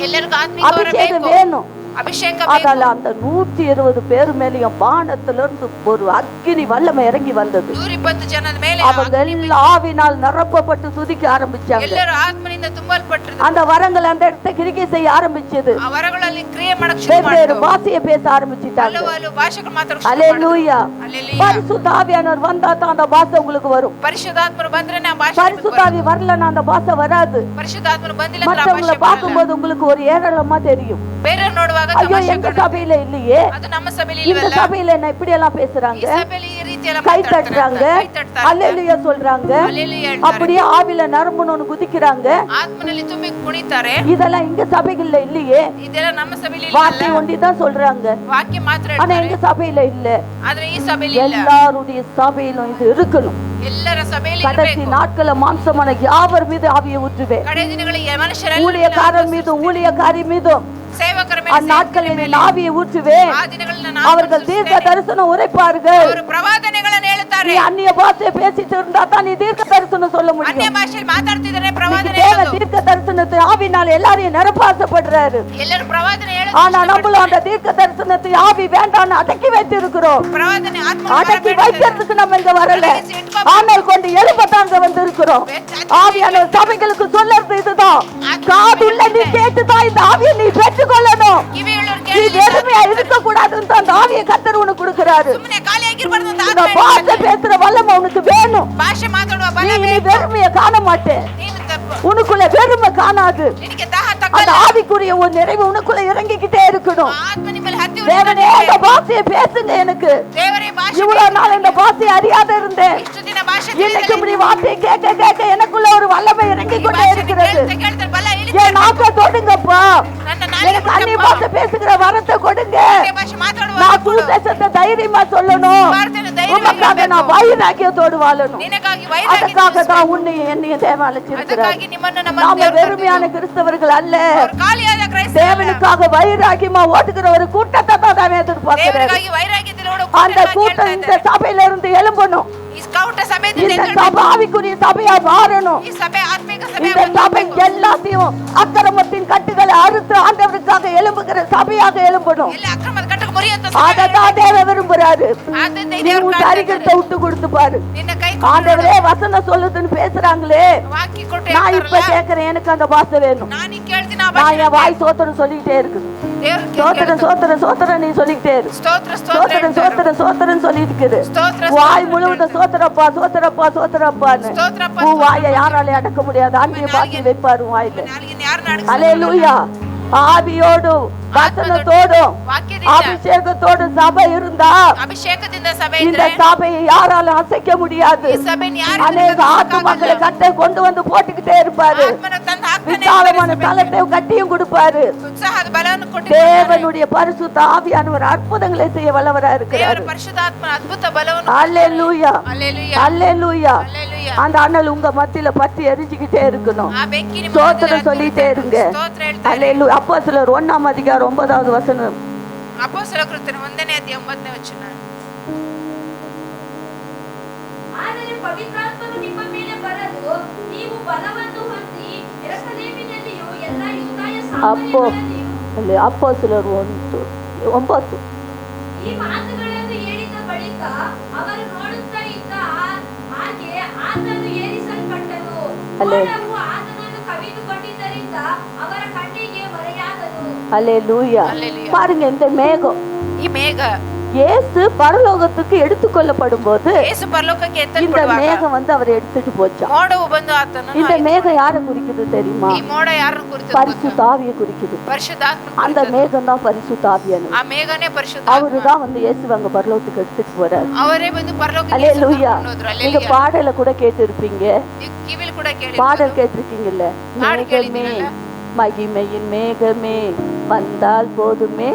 ಎಲ್ಲರಿಗೂ ಆತ್ಮಿಕ ವರ அபிஷேகம் ಬೇಕು, வேணும். ಅಭಿಷೇಕ அதனால ಬೇಕು. அந்த 120 பேர் மேலயும் வானத்துல இருந்து ஒரு அக்கினி வல்லமை இறங்கி வந்தது. 120 ಜನದ ಮೇಲೆ அவங்க எல்லாம் ஆவினால் நிரப்பப்பட்டு துதிக்க ஆரம்பிச்சாங்க. ಎಲ್ಲರೂ ಆತ್ಮನಿಂದ ತುಂಬಲ್ಪಟ್ಟರು. அந்த வரங்கள் அந்த இடத்தை கிரிக்கை செய்ய ஆரம்பிச்சது. ಆ ವರಗಳಲ್ಲಿ ಕ್ರಿಯೆ ಮಾಡಕ್ಕೆ ಶುರು வெவ்வேறு ಮಾಡಿದ್ರು. பாஷையை பேச ஆரம்பிச்சிட்டாங்க. ಹಲವಾರು ಭಾಷೆಗಳು ಮಾತಾಡಕ್ಕೆ ಶುರು அல்லேலூயா. ಮಾಡಿದ್ರು. ಹಲ್ಲೆಲೂಯಾ. பரிசுத்த ஆவியானவர் வந்தா தான் அந்த பாஷை உங்களுக்கு வரும். ಪರಿಶುದ್ಧಾತ್ಮರು ಬಂದ್ರೆ ಆ ಭಾಷೆ பரிசுத்த ஆவி வரலன்னா அந்த பாஷை வராது. ಪರಿಶುದ್ಧಾತ್ಮರು ಬಂದಿಲ್ಲ ಅಂದ್ರೆ ಆ மற்றவங்களை ಭಾಷೆ ಬರಲ್ಲ. பார்க்கும்போது உங்களுக்கு ஒரு ஏளனமா தெரியும். ಬೇರೆ ನೋಡುವಾಗ ஐயோ ತಮಾಷೆ எங்க ಕಾಣುತ್ತೆ. சபையில இல்லையே, ಅದು ನಮ್ಮ ಸಭೆಯಲ್ಲಿ இந்த ಇಲ್ವಲ್ಲ. சபையில என்ன இப்படி எல்லாம் பேசுறாங்க, ಈ ಸಭೆಯಲ್ಲಿ ಈ ರೀತಿ ಎಲ್ಲ கை ಮಾತಾಡ್ತಾರೆ தட்டுறாங்க, ಅಂತ. ಕೈ ತಟ್ತಾರೆ. அல்லேலூயா சொல்றாங்க, ಹಲ್ಲೆಲೂಯಾ ಹೇಳ್ತಾರೆ. அப்படியே ஆவில நரம்பணும்னு குதிக்கிறாங்க. ಆತ್ಮನಲ್ಲಿ ತುಂಬಿ ಕುಣಿತಾರೆ. இதெல்லாம் இங்க சபைகள்ல இல்லையே, ಇದೆಲ್ಲ ನಮ್ಮ ಸಭೆಯಲ್ಲಿ வார்த்தை ಇಲ್ಲ. ஒண்டிதான் சொல்றாங்க. ವಾಕ್ಯ ಮಾತ್ರ ஆனா ಹೇಳ್ತಾರೆ. எங்க சபையில இல்ல. ಆದ್ರೆ ಈ ಸಭೆಯಲ್ಲಿ ಇಲ್ಲ. எல்லாருடைய சபையிலும் இது இருக்கணும். ಎಲ್ಲರ ಸಭೆಯಲ್ಲಿ கடைசி ಇರಬೇಕು. நாட்கள மாம்சமான யாவர் மீது ஆவியை ஊற்றுவேன். ಕಡೆ ದಿನಗಳಲ್ಲಿ ಮನುಷ್ಯರ ஊழியக்காரர் மீது ஊழியக்காரி மீதும் ಸೇವಕರ ಮೇಲೆ அந்நாட்களில் என் ஆவியை ஊற்றுவேன். ಆ ದಿನಗಳಲ್ಲಿ அவர்கள் தீர்க்க தரிசனம் உரைப்பார்கள். ಅವರು ಪ್ರವಾದನೆಗಳನ್ನು ಹೇಳುತ್ತಾರೆ. நீ அந்நிய பாஷையை பேசிட்டு இருந்தா தான் நீ தீர்க்க தரிசனம் சொல்ல ಅನ್ಯ முடியும். ಭಾಷೆಯಲ್ಲಿ ಮಾತಾಡ್ತಿದ್ದಾರೆ, ಪ್ರವಾದನೆ தேவ ಹೇಳೋದು. தீர்க்க தரிசனத்தை ஆவினால் எல்லாரையும் நிரப்ப ஆசைப்படுறாரு. ಎಲ್ಲರೂ ಪ್ರವಾದನೆ ಹೇಳೋದು. ஆனா நம்மளும் அந்த தீர்க்க தரிசனத்தை ஆவி வேண்டாம்னு அடக்கி வைத்திருக்கிறோம். ಪ್ರವಾದನೆ ಆತ್ಮ அடக்கி வைக்கிறதுக்கு நம்ம இங்க வரல, ஆனால் கொண்டு எழுப்பத்தாங்க வந்திருக்கிறோம். ஆவியான சபைகளுக்கு சொல்றது இதுதான், காதுள்ள நீ கேட்டுதான் இந்த ஆவியை நீ பெற்றுக்கொள்ளணும். ಕಿವಿಯುಳ್ಳವರು நீ ಕೇಳಿ வெறுமையா இருக்க கூடாதுன்னு தான் அந்த ஆவியை கர்த்தர் உனக்கு கொடுக்கிறாரு. ಸುಮ್ಮನೆ ಖಾಲಿಯಾಗಿರಬಾರ್ದು ಅಂತ இந்த ಆತ್ಮ பாஷை ಹೇಳ್ತಾನೆ. பேசுற வல்லமை உனக்கு வேணும். ಭಾಷೆ ಮಾತಾಡುವ ಬಲ நீ இனி ಬೇಕು. வெறுமையை காண மாட்டேன். ನೀನು ತಪ್ಪು. உனக்குள்ள வெறுமை காணாது. ನಿನಗೆ ದಾಹ அந்த ತಕ್ಕಲ್ಲ. ஆவிக்குரிய ஒரு நிறைவு உனக்குள்ள இறங்கிக்கிட்டே இருக்கணும். ಆತ್ಮ ನಿಮ್ಮಲ್ಲಿ ಹತ್ತಿ தேவனே இந்த ಉಳಿದಿದೆ. பாஷையை பேசுங்க எனக்கு. ದೇವರೇ ಭಾಷೆ இவ்வளவு நாள் இந்த பாஷையை அறியாத இருந்தேன். ಇಷ್ಟು ದಿನ ಭಾಷೆ இன்னைக்கு இப்படி வார்த்தையை கேட்க கேட்க எனக்குள்ள ஒரு வல்லமை இறங்கி கொண்டே இருக்கிறது. ಕೇಳ್ತಾರೆ ಬಲ என் நாக்க தொடுங்கப்பா. ನನ್ನ ನಾಲಿಗೆ எனக்கு அந்நிய ಮುಟ್ಟಪ್ಪ. பாஷை பேசுகிற வரத்தை கொடுங்க. ಅನ್ಯ ಭಾಷೆ ಮಾತಾಡುವ நான் சுவிசேஷத்தை தைரியமா சொல்லணும். ವಾರ್ತೆಯನ್ನು ಧೈರ್ಯವಾಗಿ உமக்காக நான் ಹೇಳ್ಬೇಕು. வைராக்கியத்தோடு வாழணும். ನಿನಗಾಗಿ அதுக்காக ವೈರಾಗ್ಯ தான் உன்னையும் என்னையும் தேவன் அழைச்சிருக்கிறார். ಅದಕ್ಕಾಗಿ ನಿಮ್ಮನ್ನು ನಮ್ಮ நாம ದೇವರು வெறுமையான கிறிஸ்தவர்கள் அல்ல. ಅವರು ಖಾಲಿಯಾದ ಕ್ರೈಸ್ತರಲ್ಲ. தேவனுக்காக வைராக்கியமா ஓட்டுகிற ஒரு கூட்டத்தை தான் தேவன் எதிர்பார்க்கிறார். ದೇವರಿಗಾಗಿ ವೈರಾಗ್ಯದಲ್ಲಿ ಓಡೋ அந்த ಕೂಟಗಳನ್ನು கூட்டம் ಕೇಳ್ತಾ இந்த ಇದ್ದಾರೆ. சபையில இருந்து எழும்பணும். ಈ ಸ್ಕೌಟ ಸಭೆಯಿಂದ இந்த சபை ஆவிக்குரிய சபையா மாறணும். ಈ ಸಭೆ ಆತ್ಮಿಕ ಸಭೆ இந்த சபை எல்லாத்தையும் அக்கிரமத்தின் கட்டுகளை அறுத்து ஆண்டவருக்காக எழும்புகிற சபையாக எழும்பணும். ಎಲ್ಲ ಅಕ್ರಮದ ಕಟ್ಟಕ ಮುರಿಯುವಂತ அததான் தேவன் விரும்புறாரு. ಆದ್ದರಿಂದ நீ ದೇವರು உன் சரீரத்தை விட்டு கொடுத்து பாரு. ನಿನ್ನ ಕೈ ஆண்டவரே வசனம் சொல்லுதுன்னு பேசுறாங்களே, ವಾಕ್ಯ ಕೊಟ್ಟು நான் இப்ப ಹೇಳ್ತಾರಲ್ಲ, கேக்குறேன், எனக்கு அந்த பாஷை வேணும். ನಾನು ಈಗ ಕೇಳ್ತೀನಿ ಆ நான் ಭಾಷೆ என் வாய் சோத்திரம் சொல்லிக்கிட்டே இருக்கு. ದೇವರು சோத்திரம் சோத்திரம் சோத்திரம் நீ சொல்லிக்கிட்டே இரு. ಸ್ತೋತ್ರ ಸ್ತೋತ್ರ சோத்திரம் சோத்திரம் சோத்திரம் சொல்லிட்டு இருக்குது. ಸ್ತೋತ್ರ வாய் முழுவதும் சோத்திரப்பா சோத்திரப்பா சோத்திரப்பான்னு ಸ್ತೋತ್ರಪ್ಪ உன் வாயை யாராலே அடக்க முடியாது. அந்நிய பாஷை வைப்பாரு உன் வாயில. ನಾಲಿಗೆ ಯಾರನ್ನ ಅಡಗಿಸ அல்லேலூயா. ஆவியோடும் வசனத்தோடும் ವಾಕ್ಯದಿಂದ அபிஷேகத்தோடும் சபை இருந்தா ಅಭಿಷೇಕದಿಂದ ಸಭೆ இந்த ಇದ್ರೆ சபையை யாராலும் அசைக்க முடியாது. ಈ ಸಭೆಯನ್ನು ಯಾರು அநேக ஆத்துமக்களை கட்டை கொண்டு வந்து போட்டுக்கிட்டே இருப்பாரு. ಆತ್ಮನ ತಂದು ಹಾಕ್ತಾನೆ. விசாலமான தலத்தையும் கட்டியும் கொடுப்பாரு. ಉತ್ಸಾಹದ ಬಲವನ್ನು ಕೊಟ್ಟಿದ್ದಾನೆ. தேவனுடைய பரிசுத்த ஆவியானவர் அற்புதங்களை செய்ய வல்லவரா ದೇವರ இருக்கிறாரு. ಪರಿಶುದ್ಧಾತ್ಮನ ಅದ್ಭುತ ಬಲವನ್ನು அல்லேலூயா. ಹಲ್ಲೆಲೂಯಾ அல்லேலூயா. ಹಲ್ಲೆಲೂಯಾ. அந்த அண்ணல் உங்க மத்தியில பற்றி எரிஞ்சுக்கிட்டே இருக்கணும். ಆ ಬೆಂಕಿ ನಿಮ್ಮ ஸ்தோத்திரம் சொல்லிட்டே இருங்க. ಸ್ತೋತ್ರ ಹೇಳ್ತಾರೆ. அல்லேலூயா. அப்போஸ்தலர் 1:9 வசனம். ಅಪೊಸ್ತಲ ಕೃತ್ಯ 1ನೇ ಅಧ್ಯಾಯ 9ನೇ ವಚನ. ಆದರೆ ಪವಿತ್ರಾತ್ಮನು ನಿಮ್ಮ ಮೇಲೆ ಬರಲು ನೀವು ಬಲವನ್ನು ಹೊಂದಿ ಯೆರೂಸಲೇಮಿನಲ್ಲಿಯೂ ಎಲ್ಲ ಅಪ್ಪೋ ಅಲ್ಲಿ ಅಪೊಸ್ತಲರು 9. ಈ ಮಾತುಗಳನ್ನು ಹೇಳಿದ ಬಳಿಕ ಅವರು ನೋಡುತ್ತಾ ಇದ್ದ ಹಾಗೆ ಆತನು ಏರಿಸಲ್ಪಟ್ಟನು. ಅಲ್ಲೇ. ಮೋಡವು ಆತನನ್ನು ಕವಿದುಕೊಂಡಿದ್ದರಿಂದ ಅವರ ಕಣ್ಣಿಗೆ ಮರೆಯಾದನು. அல்லேலூயா. அல்லேலூயா. பாருங்க இந்த மேகம் ಈ ಮೇಘ இயேசு பரலோகத்துக்கு எடுத்துக்கொள்ளப்படும் போது ಯೇಸು ಪರಲೋಕಕ್ಕೆ இந்த ಎತ್ತಲ್ಪಡುವಾಗ மேகம் வந்து அவரை எடுத்துட்டு போச்சாம். ಮೋಡವು ಬಂದು ಆತನನ್ನು இந்த மேகம் யாரை குறிக்குது தெரியுமா? ಈ ಮೋಡ ಯಾರನ್ನು ಕುರಿತು பரிசுத்த ஆவியை குறிக்குது. ಪರಿಶುದ್ಧಾತ್ಮ அந்த மேகம் தான் பரிசுத்த ஆவியானவர். ಆ ಮೇಘನೇ ಪರಿಶುದ್ಧ அவருதான் வந்து இயேசு அங்க பரலோகத்துக்கு எடுத்துட்டு போறாரு. ಅವರೇ ಬಂದು ಪರಲೋಕಕ್ಕೆ அல்லேலூயா. ಹೋದ್ರು. நீங்க பாடல கூட கேட்டிருப்பீங்க, ಕಿವಿಲ್ ಕೂಡ ಕೇಳಿ பாடல் கேட்டிருக்கீங்கல்ல, பாடல் மேகமே கேள்விப்பட்டீங்கல்ல? மகிமையின் மேகமே வந்தால் போதுமே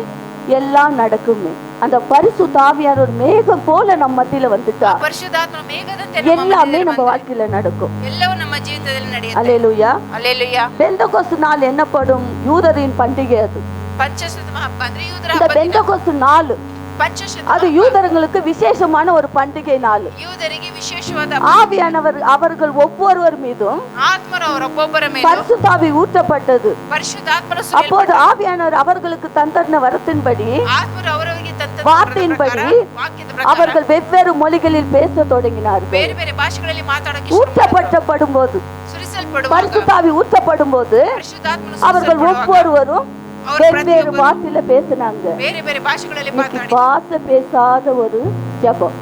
எல்லாம் நடக்குமே. அந்த பரிசுத்த ஆவியார் ஒரு மேகம் போல நம்ம மத்தியில வந்துட்டா ಪರಿಶುದ್ಧಾತ್ಮ ಮೇಘದಂತೆ எல்லாமே நம்ம வாழ்க்கையில நடக்கும். ಎಲ್ಲವೂ ನಮ್ಮ ಜೀವಿತದಲ್ಲಿ ನಡೆಯುತ್ತೆ. அல்லேலூயா. அல்லேಲೂಯಾ. பெந்தகோஸ்து நாள் என்னப்படும்? யூதரின் பண்டிகை. அது ಪಂಚಶತಮ ಹಬ್ಬ ಅಂದ್ರೆ ಯೂದರ இந்த ಹಬ್ಬ ದಿನ. பெந்தகோஸ்து நாள் ಪಂಚಶತಮ அது ಹಬ್ಬ. யூதர்களுக்கு விசேஷமான ஒரு பண்டிகை நாள். ಯೂದರಿಗೆ ವಿಶೇಷವಾದ ஆவியானவர் அவர்கள் ஒவ்வொருவர் மீதும் ಆತ್ಮರು ಅವರೊಬ್ಬೊಬ್ಬರ ಮೇಲೆ பரிசுத்த ஆவி ஊற்றப்பட்டது. ಪರಿಶುದ್ಧಾತ್ಮರು அப்போது ஆவியானவர் அவர்களுக்கு தந்தன வரத்தின்படி ಆತ್ಮರು ಅವರವರಿಗೆ ತಂದ வார்த்தையின்படி ವಾಕ್ಯದ ಪ್ರಕಾರ அவர்கள் வெவ்வேறு மொழிகளில் பேச தொடங்கினார்கள். ಬೇರೆ ಬೇರೆ ಭಾಷೆಗಳಲ್ಲಿ ಮಾತಾಡಕ್ಕೆ ஊற்றப்பட்டப்படும் போது, ಸುರಿಸಲ್ಪಡುವಾಗ பரிசுத்த ஆவி ஊற்றப்படும் போது ಪರಿಶುದ್ಧಾತ್ಮನು அவர்கள் ಸುರಿಸಲ್ಪಡುವಾಗ ஒவ்வொருவரும் அவர் வெவ்வேறு ಪ್ರತಿಯೊಬ್ಬರು வார்த்தையில பேசினாங்க. ಬೇರೆ ಬೇರೆ ಭಾಷೆಗಳಲ್ಲಿ இன்னைக்கு ಮಾತಾಡಿ பாச பேசாத ஒரு ஜெபம்,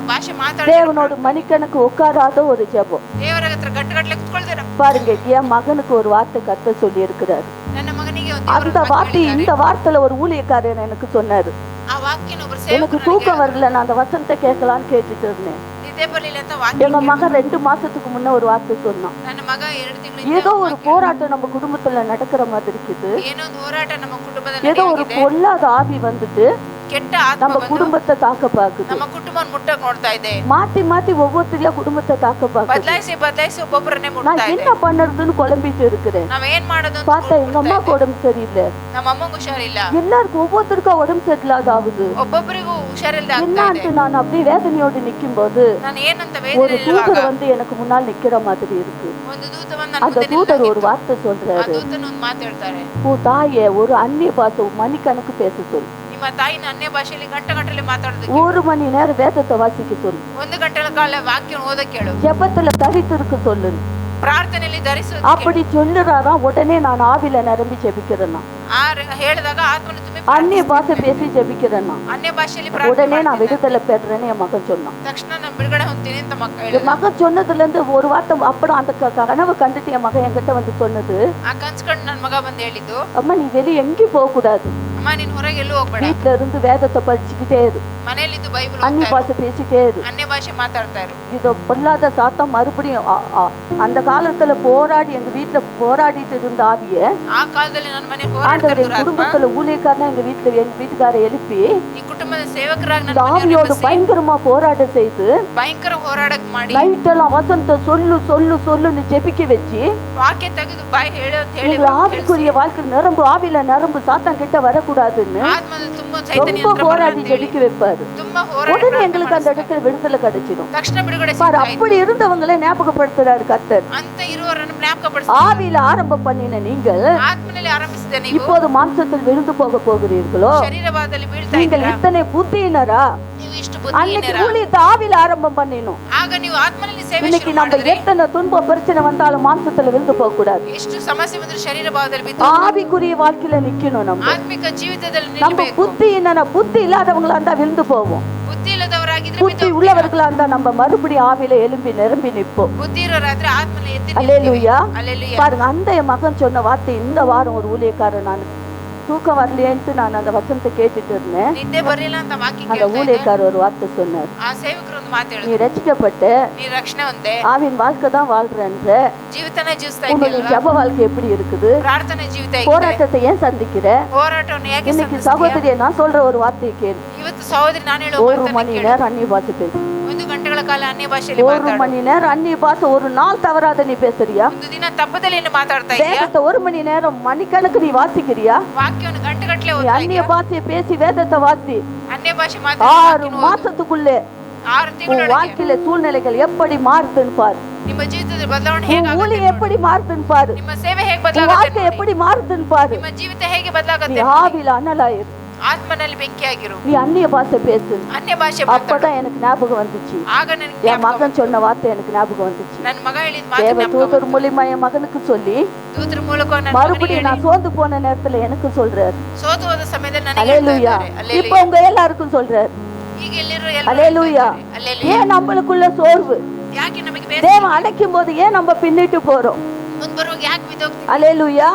ಭಾಷೆ ಮಾತಾಡಿ தேவனோடு மணிக்கணக்கு உட்காராத ஒரு ஜெபம். ದೇವರ ಹತ್ರ ಗಂಟೆ ಕುತ್ಕೊಳ್ತಾರೆ. பாருங்க, என் மகனுக்கு ஒரு வார்த்தை கத்த சொல்லி இருக்கிறாரு. ನನ್ನ ಮಗನಿಗೆ அந்த வார்த்தை இந்த வார்த்தையில ஒரு ஊழியக்காரன் எனக்கு சொன்னாரு. ಆ ವಾಕ್ಯನ ಒಬ್ಬರು எனக்கு தூக்கம் வரல, நான் அந்த வசனத்தை கேட்கலான்னு கேட்டுட்டு இருந்தேன். ನಿದ್ದೆ ಬರಲಿಲ್ಲ ಅಂತ ವಾಕ್ಯ எங்க மகன் 2 மாசத்துக்கு முன்ன ஒரு வார்த்தை சொன்னான். ನನ್ನ ಮಗ 2 ತಿಂಗಳಿಂದ ஏதோ ஒரு போராட்டம் நம்ம குடும்பத்துல நடக்கிற மாதிரி இருக்குது. ಏನೋ ಒಂದು ಹೋರಾಟ ನಮ್ಮ ಕುಟುಂಬದಲ್ಲಿ ஏதோ ஒரு ನಡೆಯುತ್ತಿದೆ. பொல்லாத ஆவி வந்துட்டு ಕೆಟ್ಟ ಆತ್ಮ நம்ம ಬಂದು குடும்பத்தை தாக்க பாக்குது. ನಮ್ಮ ಕುಟುಂಬವನ್ನು ಮುಟ್ಟಕ್ ನೋಡ್ತಾ ಇದೆ. மாத்தி மாத்தி ஒவ்வொருத்தரையா குடும்பத்தை தாக்க பாக்குது. ಬದಲಾಯಿಸಿ ಒಬ್ಬೊಬ್ಬರನ್ನೇ ಮುಟ್ತಾ நான் ಇದೆ. என்ன பண்ணுறதுன்னு குழம்பிட்டு இருக்கிறேன். ನಾವ್ ಏನ್ ಮಾಡೋದು ಅಂತ பார்த்தா எங்க அம்மாவுக்கு உடம்பு சரியில்லை, ನಮ್ಮ ಅಮ್ಮಂಗೂ ಹುಷಾರಿಲ್ಲ, எல்லாருக்கும் ஒவ்வொருத்தருக்கும் உடம்பு சரியில்லாத ஆகுது. ಒಬ್ಬೊಬ್ಬರಿಗೂ ಹುಷಾರಿಲ್ಲದೆ ಆಗ್ತಾ ಇದೆ. என்னான்ட்டு நான் அப்படியே வேதனையோடு நிக்கும் போது ನಾನು ಏನಂತ ஒரு ವೇದನೆ ಇರುವಾಗ தூதர் வந்து எனக்கு முன்னால் நிக்கிற மாதிரி இருக்கு. ಒಂದು ದೂತ ಬಂದು ನನ್ನ அந்த ಮುಂದೆ தூதர் ஒரு ನಿಂತಿತ್ತು. வார்த்தை ಆ சொல்றாரு, ದೂತನ ಒಂದು ಮಾತು ಹೇಳ್ತಾರೆ, உன் தாயே ஒரு அந்நிய பாசை மணிக்கணக்கு பேச சொல்லு, ನಿಮ್ಮ ತಾಯಿನ ಅನ್ಯ ಭಾಷೆಯಲ್ಲಿ ಗಂಟೆ ಮಾತಾಡೋದಕ್ಕೆ 1 மணி நேரம் வேதத்தை வாசிக்க சொல்லு, 1 ಗಂಟೆಗಳ ಕಾಲ ವಾಕ್ಯ ಓದಕ್ಕೆ ಹೇಳು, ஜெபத்துல தரித்திருக்க சொல்லு. ಪ್ರಾರ್ಥನೆಯಲ್ಲಿ ಧರಿಸೋದು அப்படி சொல்லுறாராம். உடனே நான் ஆவில நிரம்பி ஜெபிக்கிறேன்னா, ಹೇಳಿದಾಗ ಆತ್ಮನ ತುಂಬಿ அந்நிய பாஷை பேசி ஜெபிக்கிறேன்னா, ಅನ್ಯ ಭಾಷೆಯಲ್ಲಿ உடனே நான் ಪ್ರಾರ್ಥನೆ விடுதலை பெறேன்னு என் மகன் சொன்னான். ತಕ್ಷಣ ನಾನು ಬಿಡುಗಡೆ ಹೊಂದ್ತೀನಿ ಅಂತ ಮಕ್ಕ என் ಹೇಳಿದ. மகன் சொன்னதுல இருந்து ஒரு வார்த்தை அப்புறம் அந்த கனவு கண்டுட்டு என் மகன் என்கிட்ட வந்து சொன்னது, ಆ ಕನ್ಸ್ಕೊಂಡು ನನ್ನ ಮಗ ಬಂದು ಹೇಳಿದ್ದು, அம்மா நீ வெளியே எங்கேயும் போக கூடாது, ಅಮ್ಮ ನೀನ್ ಹೊರಗೆ ಎಲ್ಲೂ ಹೋಗ್ಬೇಡ, வீட்டுல இருந்து வேதத்தை படிச்சுக்கிட்டே இரு, ಮನೆಯಲ್ಲಿದ್ದು ಬೈಬಲ್ அந்நிய ಓದ್ತಾ பாஷை பேசிட்டே இரு. ಇರು, ಅನ್ಯ ಭಾಷೆ ಮಾತಾಡ್ತಾ ಇರು. இதோ பொல்லாத சாத்தம் மறுபடியும் அந்த காலத்துல போராடி எங்க வீட்டுல போராடிட்டு இருந்த ஆவிய ಆ ಕಾಲದಲ್ಲಿ ನನ್ನ ಮನೆ ஆண்டவர் என் ಹೋರಾಡ್ತಾ குடும்பத்துல ஊழியக்காரனா எங்க வீட்டுக்கார எழுப்பி ಈ ಕುಟುಂಬದ ಸೇವಕರಾಗಿ இந்த ನನ್ನ ஆவியோடு பயங்கரமா போராட்டம் செய்து ಭಯಂಕರ ಹೋರಾಡಕ್ ಮಾಡಿ நைட் எல்லாம் வசந்த சொல்லு சொல்லு சொல்லுன்னு ஜெபிக்க வச்சு ವಾಕ್ಯ ತೆಗೆದು ಬಾಯಿ ಹೇಳು ಅಂತ ಹೇಳಿ எங்களை ஆவிக்குரிய வாழ்க்கை நரம்பு ஆவில நரம்பு சாத்தான் கிட்ட வரக்கூடாதுன்னு ಆತ್ಮದಲ್ಲಿ ತುಂಬಾ ಚೈತನ್ಯ ரொம்ப ಯಂತ್ರ போராடி ಬರಲ್ಲ ஜெபிக்க வைப்பாரு. ತುಂಬಾ ಹೋರಾಟ உடனே எங்களுக்கு அந்த இடத்துல விடுதலை கிடைச்சிடும். ತಕ್ಷಣ ಬಿಡುಗಡೆ பாரு, ಸಿಗ್ತಾ ಇತ್ತು. அப்படி இருந்தவங்களே ஞாபகப்படுத்துறாரு கர்த்தர். ಅಂತ ಇರುವವರನ್ನು ಜ್ಞಾಪಕಪಡಿಸಿ ஆவியில ஆரம்பம் பண்ணின நீங்கள் ಆತ್ಮನಲ್ಲಿ ಆರಂಭಿಸಿದ ನೀವು இப்போது மாம்சத்தில் விழுந்து போக போகிறீர்களோ? ಶರೀರವಾದಲ್ಲಿ ಬೀಳ್ತಾ நீங்கள் ಇದ್ದೀರಾ? இத்தனை புத்தியினரா? ನೀವು ಇಷ್ಟು அன்னைக்கு ಬುದ್ಧಿಹೀನರ? ஊழியத்தை ஆவியில ஆரம்பம் பண்ணினோம். ಆಗ ನೀವು ಆತ್ಮನಲ್ಲಿ ಸೇವೆ இன்னைக்கு ಶುರು நம்ம ಮಾಡಿದ್ರೆ எத்தனை துன்ப பிரச்சனை வந்தாலும் மாம்சத்துல விழுந்து போக கூடாது. ಎಷ್ಟು ಸಮಸ್ಯೆ ಬಂದ್ರೆ ಶರೀರ ಭಾವದಲ್ಲಿ ಬಿದ್ದು ஆவிக்குரிய வாழ்க்கையில நிக்கணும். நம்ம ಆತ್ಮಿಕ ಜೀವಿತದಲ್ಲಿ நம்ம ನಿಲ್ಲಬೇಕು. புத்தியின புத்தி இல்லாதவங்களா இருந்தா விழுந்து போவோம். ಬುದ್ಧಿ ಇಲ್ಲದವರಾಗಿದ್ರೆ புத்தி உள்ளவர்களா இருந்தா நம்ம மறுபடியும் ஆவியில எலும்பி நிரம்பி நிற்போம். ಬುದ್ಧಿ ಇರೋರಾದ್ರೆ ಆತ್ಮನಲ್ಲಿ ಎತ್ತಿ அல்லேலூயா. ಅಲ್ಲೆಲ್ಲೂಯಾ. பாருங்க, அந்த என் மகன் சொன்ன வார்த்தை இந்த வாரம் ஒரு ஊழியக்காரன், நான் தூக்கம் வரலையேன்ட்டு நான் அந்த வசனத்தை கேட்டுட்டு இருந்தேன். ನಿದ್ದೆ ಬರಲಿಲ್ಲ ಅಂತ ವಾಕ್ಯ அந்த ಕೇಳ್ತಾ ಇದ್ದೆ. ஊழியக்காரர் ஒரு வார்த்தை சொன்னார், ಆ ಸೇವಕರು ಒಂದು ಮಾತು நீ ಹೇಳಿದ್ರು, ரட்சிக்கப்பட்டு ನೀ ರಕ್ಷಣೆ ಹೊಂದೆ, ஆவின் வாழ்க்கை தான் வாழ்றன்ற, ಜೀವಿತನೇ ಜೀವಿಸ್ತಾ உன்னுடைய ಇದ್ದೀಯಲ್ವಾ? ஜப வாழ்க்கை எப்படி இருக்குது? ಪ್ರಾರ್ಥನೆ ಜೀವಿತ ಇದೆ. போராட்டத்தை ஏன் சந்திக்கிற? ಹೋರಾಟವನ್ನು ಯಾಕೆ இன்னைக்கு ಸಂಧಿಸ್ತೀಯ? சகோதரியை நான் சொல்ற ஒரு வார்த்தையை கேளு. ಇವತ್ತು ಸಹೋದರಿ ನಾನು ಹೇಳೋ 1 ಮಾತನ್ನ மணி ಕೇಳು. நேரம் அந்நிய பாஷை பேசு. 1 ಗಂಟೆಗಳ ಕಾಲ ಅನ್ಯ ಭಾಷೆಯಲ್ಲಿ 1 ಮಾತಾಡು. மணி நேரம் அந்நிய பாஷை ஒரு நாள் தவறாத நீ பேசுறியா? ಒಂದು ದಿನ ತಪ್ಪದಲ್ಲಿ ನೀನು ಮಾತಾಡ್ತಾ ಇದೀಯಾ? வேதத்தை 1 மணி நேரம் மணிக்கணக்கு நீ வாசிக்கிறியா? ವಾಕ್ಯವನ್ನು ಗಂಟೆಗಟ್ಟಲೆ நீ ಓದ್ತಾ அந்நிய ಇದೀಯಾ? பாஷையை பேசி வேதத்தை வாசி. ಅನ್ಯ ಭಾಷೆ 6 ಮಾತಾಡಿ மாசத்துக்குள்ளே 6 உன் ತಿಂಗಳೊಳಗೆ வாழ்க்கையில சூழ்நிலைகள் எப்படி மாறுதுன்னு பாரு. ನಿಮ್ಮ ಜೀವಿತದ ಬದಲಾವಣೆ உன் ಹೇಗಾಗುತ್ತೆ ஊழியம் எப்படி மாறுதுன்னு பாரு. ನಿಮ್ಮ ಸೇವೆ ಹೇಗೆ உன் ಬದಲಾಗುತ್ತೆ வாழ்க்கை எப்படி மாறுதுன்னு பாரு. ನಿಮ್ಮ ಜೀವಿತ ಹೇಗೆ நீ ಬದಲಾಗುತ್ತೆ ஆவில அனலாயிரு. ಆತ್ಮನಲ್ಲಿ ಬೆಂಕಿಯಾಗಿರು நீ அந்நிய பாஷை பேசு. ಅನ್ಯ ಭಾಷೆ ಮಾತಾಡು அப்பதான் எனக்கு ஞாபகம் வந்துச்சு. ಆಗ ನನಗೆ என் மகன் சொன்ன வார்த்தை எனக்கு ஞாபகம் வந்துச்சு. ನನ್ನ ಮಗ ಹೇಳಿದ ಮಾತು தேவ ಜ್ಞಾಪಕ தூதர் ಬಂತು. மூலியமா என் மகனுக்கு சொல்லி ದೂತರ ಮೂಲಕ ನನ್ನ ಮಗನಿಗೆ மறுபடியும் நான் ಹೇಳಿ, சோர்ந்து போன நேரத்துல எனக்கு சொல்றாரு. ಸೋತು ಹೋದ ಸಮಯದಲ್ಲಿ ನನಗೆ அல்லேலூயா. ಹೇಳ್ತಾ இப்ப ಇದ್ದಾರೆ. உங்க எல்லாருக்கும் சொல்றாரு. ಈಗ ಎಲ್ಲಿರೋ ಎಲ್ಲರೂ அல்லேலூயா. ಹೇಳ್ತಾ ಇದ್ದಾರೆ. அல்லேಲೂಯಾ. ஏன் நம்மளுக்குள்ள சோர்வு? ಯಾಕೆ ನಮಗೆ தேவன் அழைக்கும் போது ஏன் நம்ம பின்னிட்டு போறோம்? ಮುಂದೆ ಬರುವಾಗ ಯಾಕೆ ಬಿದ್ದೋಗ್ತೀವಿ அல்லேலூயா.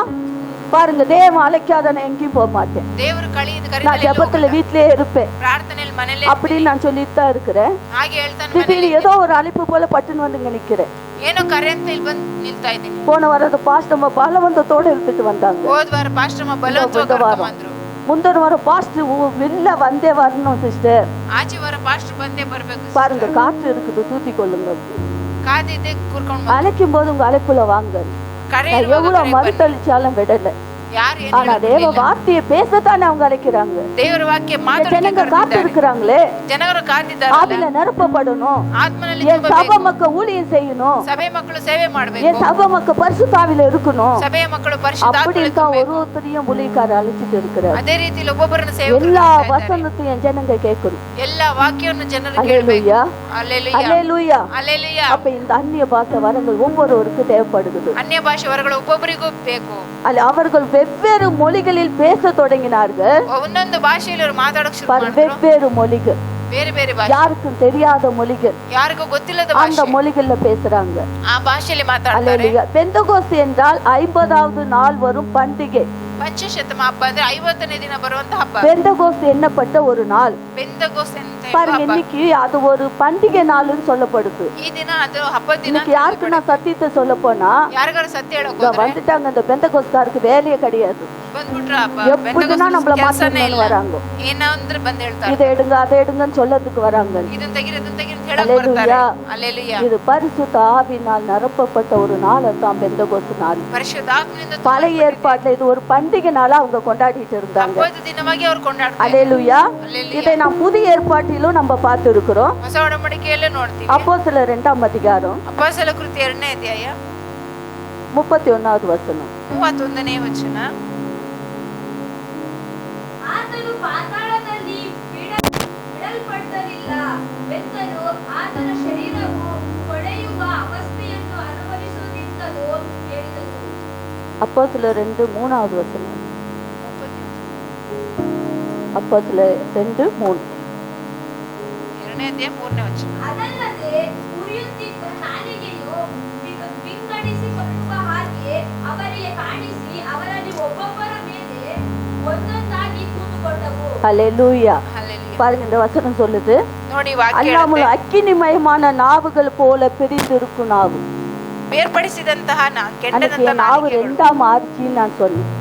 பாருங்க, தேவன் அழைக்காத நான் எங்கேயும் போக மாட்டேன். ದೇವರು ಕಳಿದ நான் ಕರೆದಲ್ಲಿ ஜெபத்துல வீட்லயே இருப்பேன் ಪ್ರಾರ್ಥನೆಯಲ್ಲಿ ಮನೆಯಲ್ಲೇ அப்படின்னு நான் சொல்லிட்டு தான் இருக்கிறேன். ಹಾಗೆ ಹೇಳ್ತಾನೆ திடீர்னு ಮನೆಯಲ್ಲಿ ஏதோ ஒரு அழைப்பு போல பட்டுன்னு வந்து இங்க நிக்கிறேன். ಏನೋ ಕರೆ ಅಂತ ಇಲ್ಲಿ ಬಂದು ನಿಲ್ತಾ ಇದ್ದೀನಿ போன வாரம் பாஸ்டர் பலவந்தத்தோட எடுத்துட்டு வந்தாங்க. ಹೋದ ವಾರ ಪಾಸ್ಟರ್ ಬಲವಂತವಾಗಿ இந்த வாரம் ಕರ್ಕೊಂಡ್ಬಂದ್ರು முந்தின வாரம் பாஸ்டர் வெளில வந்தே வரணும் சிஸ்டர். ಆಚೆ ವಾರ ಪಾಸ್ಟರ್ ಬಂದೇ ಬರ್ಬೇಕು பாருங்க, காற்று இருக்குது, தூத்தி கொள்ளுங்க. ಕಾದಿದ್ದೆ ಕೂರ್ಕೊಂಡು அழைக்கும் போது உங்க அழைப்புல வாங்க. ಕರೆ நான் ಇರುವಾಗ எவ்வளவு ಕರೆ ಬನ್ನಿ. மறுத்தளிச்சாலும் விடல. ಯಾರು ಏನು ஆனா தேவ ಹೇಳೋದಿಲ್ಲ. வார்த்தையை பேசத்தானே அவங்க அழைக்கிறாங்க. ದೇವರ ವಾಕ್ಯ இந்த ಮಾತಾಡಕ್ಕೆ ஜனங்க காத்து ಕರೆದಿದ್ದಾರೆ. இருக்கிறாங்களே, ಜನರು ಕಾದಿದ್ದಾರೆ ஆவில நிரப்பப்படணும். ಆತ್ಮನಲ್ಲಿ என் சபை ತುಂಬಬೇಕು. மக்கள் ஊழியம் செய்யணும். ಸಭೆ ಮಕ್ಕಳು ಸೇವೆ என் ಮಾಡಬೇಕು சபை மக்கள் பரிசுத்தாவில இருக்கணும். ಸಭೆಯ ಮಕ್ಕಳು அப்படி ಪರಿಶುದ್ಧಾತ್ಮದಲ್ಲಿ இருக்கா ತುಂಬಬೇಕು. ஒருத்தரையும் ஊழியக்கார அழைச்சிட்டு இருக்கிறார். ಅದೇ ರೀತಿಯಲ್ಲಿ ಒಬ್ಬೊಬ್ಬರನ್ನ ಸೇವೆ எல்லா வசனத்தையும் ஜனங்க கேட்கணும். ಎಲ್ಲ ವಾಕ್ಯವನ್ನು ಜನರು ಕೇಳಬೇಕು அல்லேலூயா. அல்லேலೂಯಾ அல்லேலூயா. அல்லேலೂಯಾ அப்ப இந்த அந்நிய பாஷை வரங்கள் ஒவ்வொருவருக்கும் தேவைப்படுகிறது. ಅನ್ಯ ಭಾಷೆ ವರಗಳು ಒಬ್ಬೊಬ್ಬರಿಗೂ ಬೇಕು அவர்கள் வெவ்வேறு மொழிகளில் பேச தொடங்கினார்கள். ಒಂದೊಂದು ಭಾಷೆಯಲ್ಲಿ ಅವರು ಮಾತಾಡಕ್ ಶುರು ಮಾಡಿದ್ರು வெவ்வேறு மொழிகள், ಬೇರೆ ಬೇರೆ ಭಾಷೆ யாருக்கும் தெரியாத மொழிகள், ಯಾರಿಗೂ ಗೊತ್ತಿಲ್ಲದ அந்த ಭಾಷೆ மொழிகள்ல பேசுறாங்க. ಆ ಭಾಷೆಯಲ್ಲಿ ಮಾತಾಡ್ತಾರೆ அல்லேலூயா. பெந்தகோஸ்து என்றால் 50வது நாள் வரும் பண்டிகை. ಪಂಚಶತಮ ಹಬ್ಬ ಅಂದ್ರೆ 50ನೇ ದಿನ ಬರುವಂತ ಹಬ್ಬ பெந்தகோஸ்து எண்ணப்பட்ட ஒரு நாள். ಬೆಂದಗೋಸ್ ಅಂತ பாருங்க, ಹಬ್ಬ இன்னைக்கு அது ஒரு பண்டிகை நாள்னு சொல்லப்படுது. ಈ ದಿನ ಅದು ಹಬ್ಬದ ದಿನ இன்னைக்கு யாருக்கு நான் சத்தியத்தை சொல்ல போனா, ಯಾರಿಗಾರ ಸತ್ಯ ಹೇಳಕ್ இங்க ಹೋದ್ರೆ வந்துட்டாங்க, இந்த பெந்தகோஸ்தாருக்கு வேலையே கிடையாது. ಬಂದ್ಬಿಟ್ರ ಹಬ್ಬ எப்படின்னா நம்மள ಕೆಲಸನೇ மாத்தணும்னு ಇಲ್ಲ வராங்க. ಏನಂದ್ರೆ ಬಂದ್ ಹೇಳ್ತಾರೆ இதை எடுங்க அதை எடுங்கன்னு சொல்லறதுக்கு வராங்க. ಇದನ್ನ ತೆಗಿರಿ ಅಂತ ಹೇಳಕ್ ಬರ್ತಾರೆ அல்லேலூயா. அல்லேலೂಯಾ இது பரிசுத்த ஆவியினால் நிரப்பப்பட்ட ஒரு நாள் தான் பெந்தகோஸ்து நாள். ಪರಿಶುದ್ಧಾತ್ಮನಿಂದ பழைய ஏற்பாட்டுல இது ஒரு பண்டிகை நாளா அவங்க கொண்டாடிட்டு இருந்தாங்க. ಹಬ್ಬದ ದಿನವಾಗಿ ಅವ್ರು ಕೊಂಡಾಡ್ತಾರೆ அல்லேலூயா. அல்லேலூயா. இதை நாம் புதிய ஏற்பாட்டிலும் நம்ம பார்த்து இருக்கிறோம். ಹೊಸ ಒಡಂಬಡಿಕೆಯಲ್ಲೇ ನೋಡ್ತೀವಿ அப்போஸ்தலர் 2ஆம் அதிகாரம் ಅಪೊಸ್ತಲ ಕೃತ್ಯ 2ನೇ ಅಧ್ಯಾಯ 31வது வசனம். 31ನೇ ವಚನ ಆತನು ಪಾತಾಳದಲ್ಲಿ ಬಿಡಲ್ಪಡಲಿಲ್ಲ. ಬೆತ್ತನು ಆತನ ಶರೀರವು ಕೊಳೆಯುವ ಅವಸ್ಥೆಯನ್ನು ಅನುಭವಿಸುವುದಿತ್ತಲೋ ಹೇಳಿದನು. அப்போஸ்தலர் 2:3வது வசனம். அப்போஸ்தலர் 2:3. 2ನೇ ಅಧ್ಯಾಯ 3ನೇ ವಚನ ಅದಲ್ಲದೆ ಉರಿಯುತ್ತಿದ್ದ ನಾಲಿಗೆಯು ವಿಂಗಡಿಸಿಕೊಳ್ಳುವ ಹಾಗೆ ಅವರಿಗೆ ಕಾಣಿಸಿ ಅವರಲ್ಲಿ ಒಬ್ಬೊಬ್ಬರ ಮೇಲೆ ಒಂದೊಂದಾಗಿ ಕೂತುಕೊಂಡವು. அல்லேலூயா. ಹಲ್ಲೆಲೂಯಾ. பாருங்க, இந்த வசனம் சொல்லுது, ನೋಡಿ ವಾಕ್ಯ அல்லாமல் ಹೇಳುತ್ತೆ, அக்கினிமயமான நாவுகள் போல பிரிந்திருக்கும் நாவு. ಬೇರ್ಪಡಿಸಿದಂತಹ அன்னைக்கு ಕೆಟ್ಟದಂತ என் நாவு ನಾಲಿಗೆಗಳು 2ஆம் ஆர்ச்சின்னு நான் சொன்னேன்.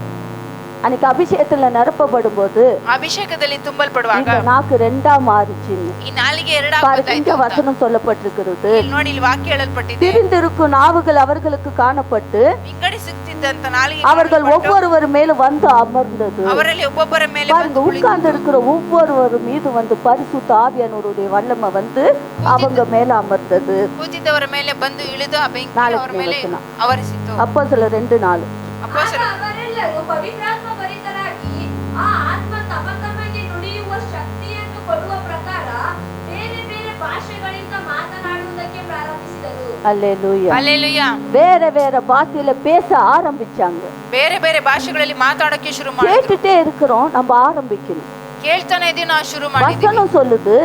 அன்னைக்கு அபிஷேகத்துல நிரப்பப்படும் போது ಅಭಿಷೇಕದಲ್ಲಿ ತುಂಬಲ್ಪಡುವಾಗ இந்த நாக்கு 2ஆம் ஆர்ச்சின்னு ಈ ನಾಲಿಗೆ பாருங்க, ಎರಡಾಗುತ್ತಾ இந்த வசனம் சொல்லப்பட்டிருக்கிறது. ಇಲ್ಲಿ ನೋಡಿ ಇಲ್ಲಿ ವಾಕ್ಯ ಹೇಳಲ್ಪಟ್ಟಿದೆ பிரிந்திருக்கும் நாவுகள் அவர்களுக்கு காணப்பட்டு ವಿಂಗಡಿಸುತ್ತಿದ್ದಂತ ನಾಲಿಗೆ அவர்கள் ஒவ்வொருவர் மேலும் வந்து அமர்ந்தது. ಅವರಲ್ಲಿ ಒಬ್ಬೊಬ್ಬರ ಮೇಲೆ பாருங்க, உட்கார்ந்து இருக்கிற ஒவ்வொருவர் மீது வந்து பரிசுத்த ஆவியானவருடைய வல்லமை வந்து அவங்க மேல அமர்ந்தது. ಕೂತಿದ್ದವರ ಮೇಲೆ ಬಂದು ಇಳಿದು ಆ ಬೆಂಕಿ ನಾಲ್ಕನೇ ಅವರ ಮೇಲೆ ವಚನ. ಅವರಿಸಿತು அப்போஸ்தலர் 2:4. ಆಗ ಅಪೊಸ್ತಲ ಅವರೆಲ್ಲರೂ ಪವಿತ್ರಾತ್ಮ ಭರಿತರಾಗಿ ಆ ಆತ್ಮ ತಮ್ಮ ತಮಗೆ ನುಡಿಯುವ ಶಕ್ತಿಯನ್ನು ಕೊಡುವ ಪ್ರಕಾರ ಬೇರೆ ಬೇರೆ ಭಾಷೆಗಳಿಂದ ಮಾತನಾಡುವುದಕ್ಕೆ ಪ್ರಾರಂಭಿಸಿದರು. அல்லேலூயா. ಹಲ್ಲೆಲೂಯಾ. வேற வேற பாஷையில பேச ஆரம்பிச்சாங்க. ಬೇರೆ ಬೇರೆ ಭಾಷೆಗಳಲ್ಲಿ ಮಾತಾಡಕ್ಕೆ ಶುರು ಮಾಡಿದ್ರು கேட்டுட்டே இருக்கிறோம், நம்ம ஆரம்பிக்கணும். ಕೇಳ್ತಾನೆ ಇದೀವಿ ನಾವು ಶುರು ಮಾಡಿದ್ವಿ வசனம் சொல்லுது,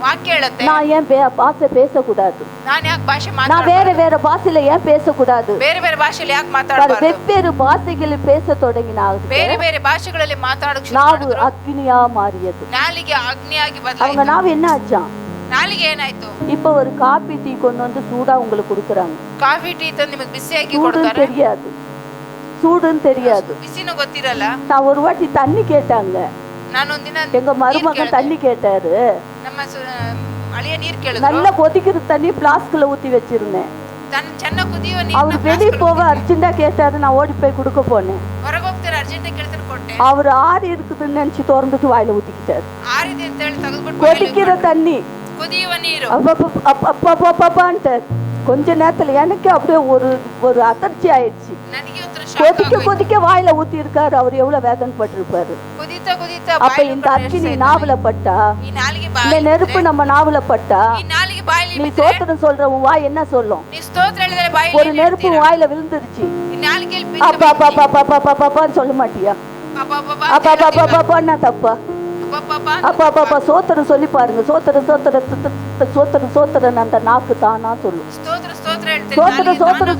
ವಾಕ್ಯ ಹೇಳುತ್ತೆ நான் ஏன் பாஷை பேசக்கூடாது, ನಾನು ಯಾಕೆ ಭಾಷೆ நான் வேற ಮಾತಾಡಬಾರ್ದು வேற பாஷையில ஏன் பேசக்கூடாது. ಬೇರೆ ಬೇರೆ ಭಾಷೆಯಲ್ಲಿ ಯಾಕೆ பாரு, ಮಾತಾಡಬಾರ್ದು வெவ்வேறு பாஷைகளில் பேச தொடங்கினாங்க. ಬೇರೆ ಬೇರೆ ಭಾಷೆಗಳಲ್ಲಿ ಮಾತಾಡಕ್ಕೆ ಶುರು நாவு ಮಾಡಿದ್ರು அக்னியா மாறியது. ನಾಲಿಗೆ ಅಗ್ನಿಯಾಗಿ அவங்க ಬದಲಾಯಿತು நாவு என்ன ஆச்சாம்? ನಾಲಿಗೆ ಏನಾಯ್ತು இப்ப ஒரு காபி டீ கொண்டு வந்து சூடா உங்களுக்கு கொடுக்குறாங்க. ಕಾಫಿ ಟೀ ತಂದು ನಿಮಗೆ ಬಿಸಿಯಾಗಿ சூடுன்னு ಕೊಡ್ತಾರೆ தெரியாது, சூடுன்னு தெரியாது. ಬಿಸಿನೂ ಗೊತ್ತಿರಲ್ಲ நான் ஒரு வாட்டி தண்ணி கேட்டாங்க, ನಾನೊಂದಿನ எங்க மருமகன் தண்ணி கேட்டாரு. ನಮ್ಮ ಅಳಿಯ ನೀರ್ ಕೇಳಿದ್ರು நல்லா கொதிக்கிற தண்ணி பிளாஸ்க்ல ஊத்தி வச்சிருந்தேன். ತನ್ನ ಚೆನ್ನ ಕುದಿಯುವ அவர் ನೀರನ್ನ வெளியே flask போக ಅಲ್ಲಿ அர்ஜென்டா கேட்டாரு, நான் ஓடி போய் கொடுக்க போனேன். ಹೊರಗೆ ಹೋಗ್ತಾರೆ ಅರ್ಜೆಂಟ್ ಕೇಳ್ತಾರೆ ಕೊಟ್ಟೆ அவர் ஆறி இருக்குதுன்னு நினைச்சு திறந்துட்டு வாயில ஊத்திக்கிட்டாரு. ಆರಿದೆ ಅಂತ ಹೇಳಿ ತೆಗೆದ್ಬಿಟ್ಟು கொதிக்கிற தண்ணி ಕುದಿಯುವ ನೀರು. அப்பப்பான்ட்டார். கொஞ்ச நேரத்துல எனக்கு அப்படியே ஒரு அதிர்ச்சி ஆயிடுச்சு. ನನಗೆ ಒಂಥರ கொதிக்க வாயில ஊத்தி இருக்காரு. அவர் எவ்வளவு வேதனைப்பட்டிருப்பாரு. ಕುದಿತಾ ಕುದಿತಾ அப்ப இந்த அக்கினி நாவல பட்டா, ಈ ನಾಲಿಗೆ இந்த ಬಾಯಲ್ಲಿ நெருப்பு நம்ம நாவல பட்டா, ಈ ನಾಲಿಗೆ ಬಾಯಲ್ಲಿ நீ சோத்திரம் சொல்ற உன் வாய் என்ன சொல்லும்? ನೀ ಸ್ತೋತ್ರ ಹೇಳಿದರೆ ஒரு ಬಾಯಲ್ಲಿ நெருப்பு வாயில விழுந்துருச்சு. ಈ ನಾಲಿಗೆಯಲ್ಲಿ அப்பா சொல்ல மாட்டியா? அப்பா தப்பா? அப்பா சோத்திரம் சொல்லி பாருங்க. சோத்திரம் அந்த நாக்கு தானா சொல்லும். ಸ್ತೋತ್ರ ಸ್ತೋತ್ರ ಹೇಳ್ತೀನಿ.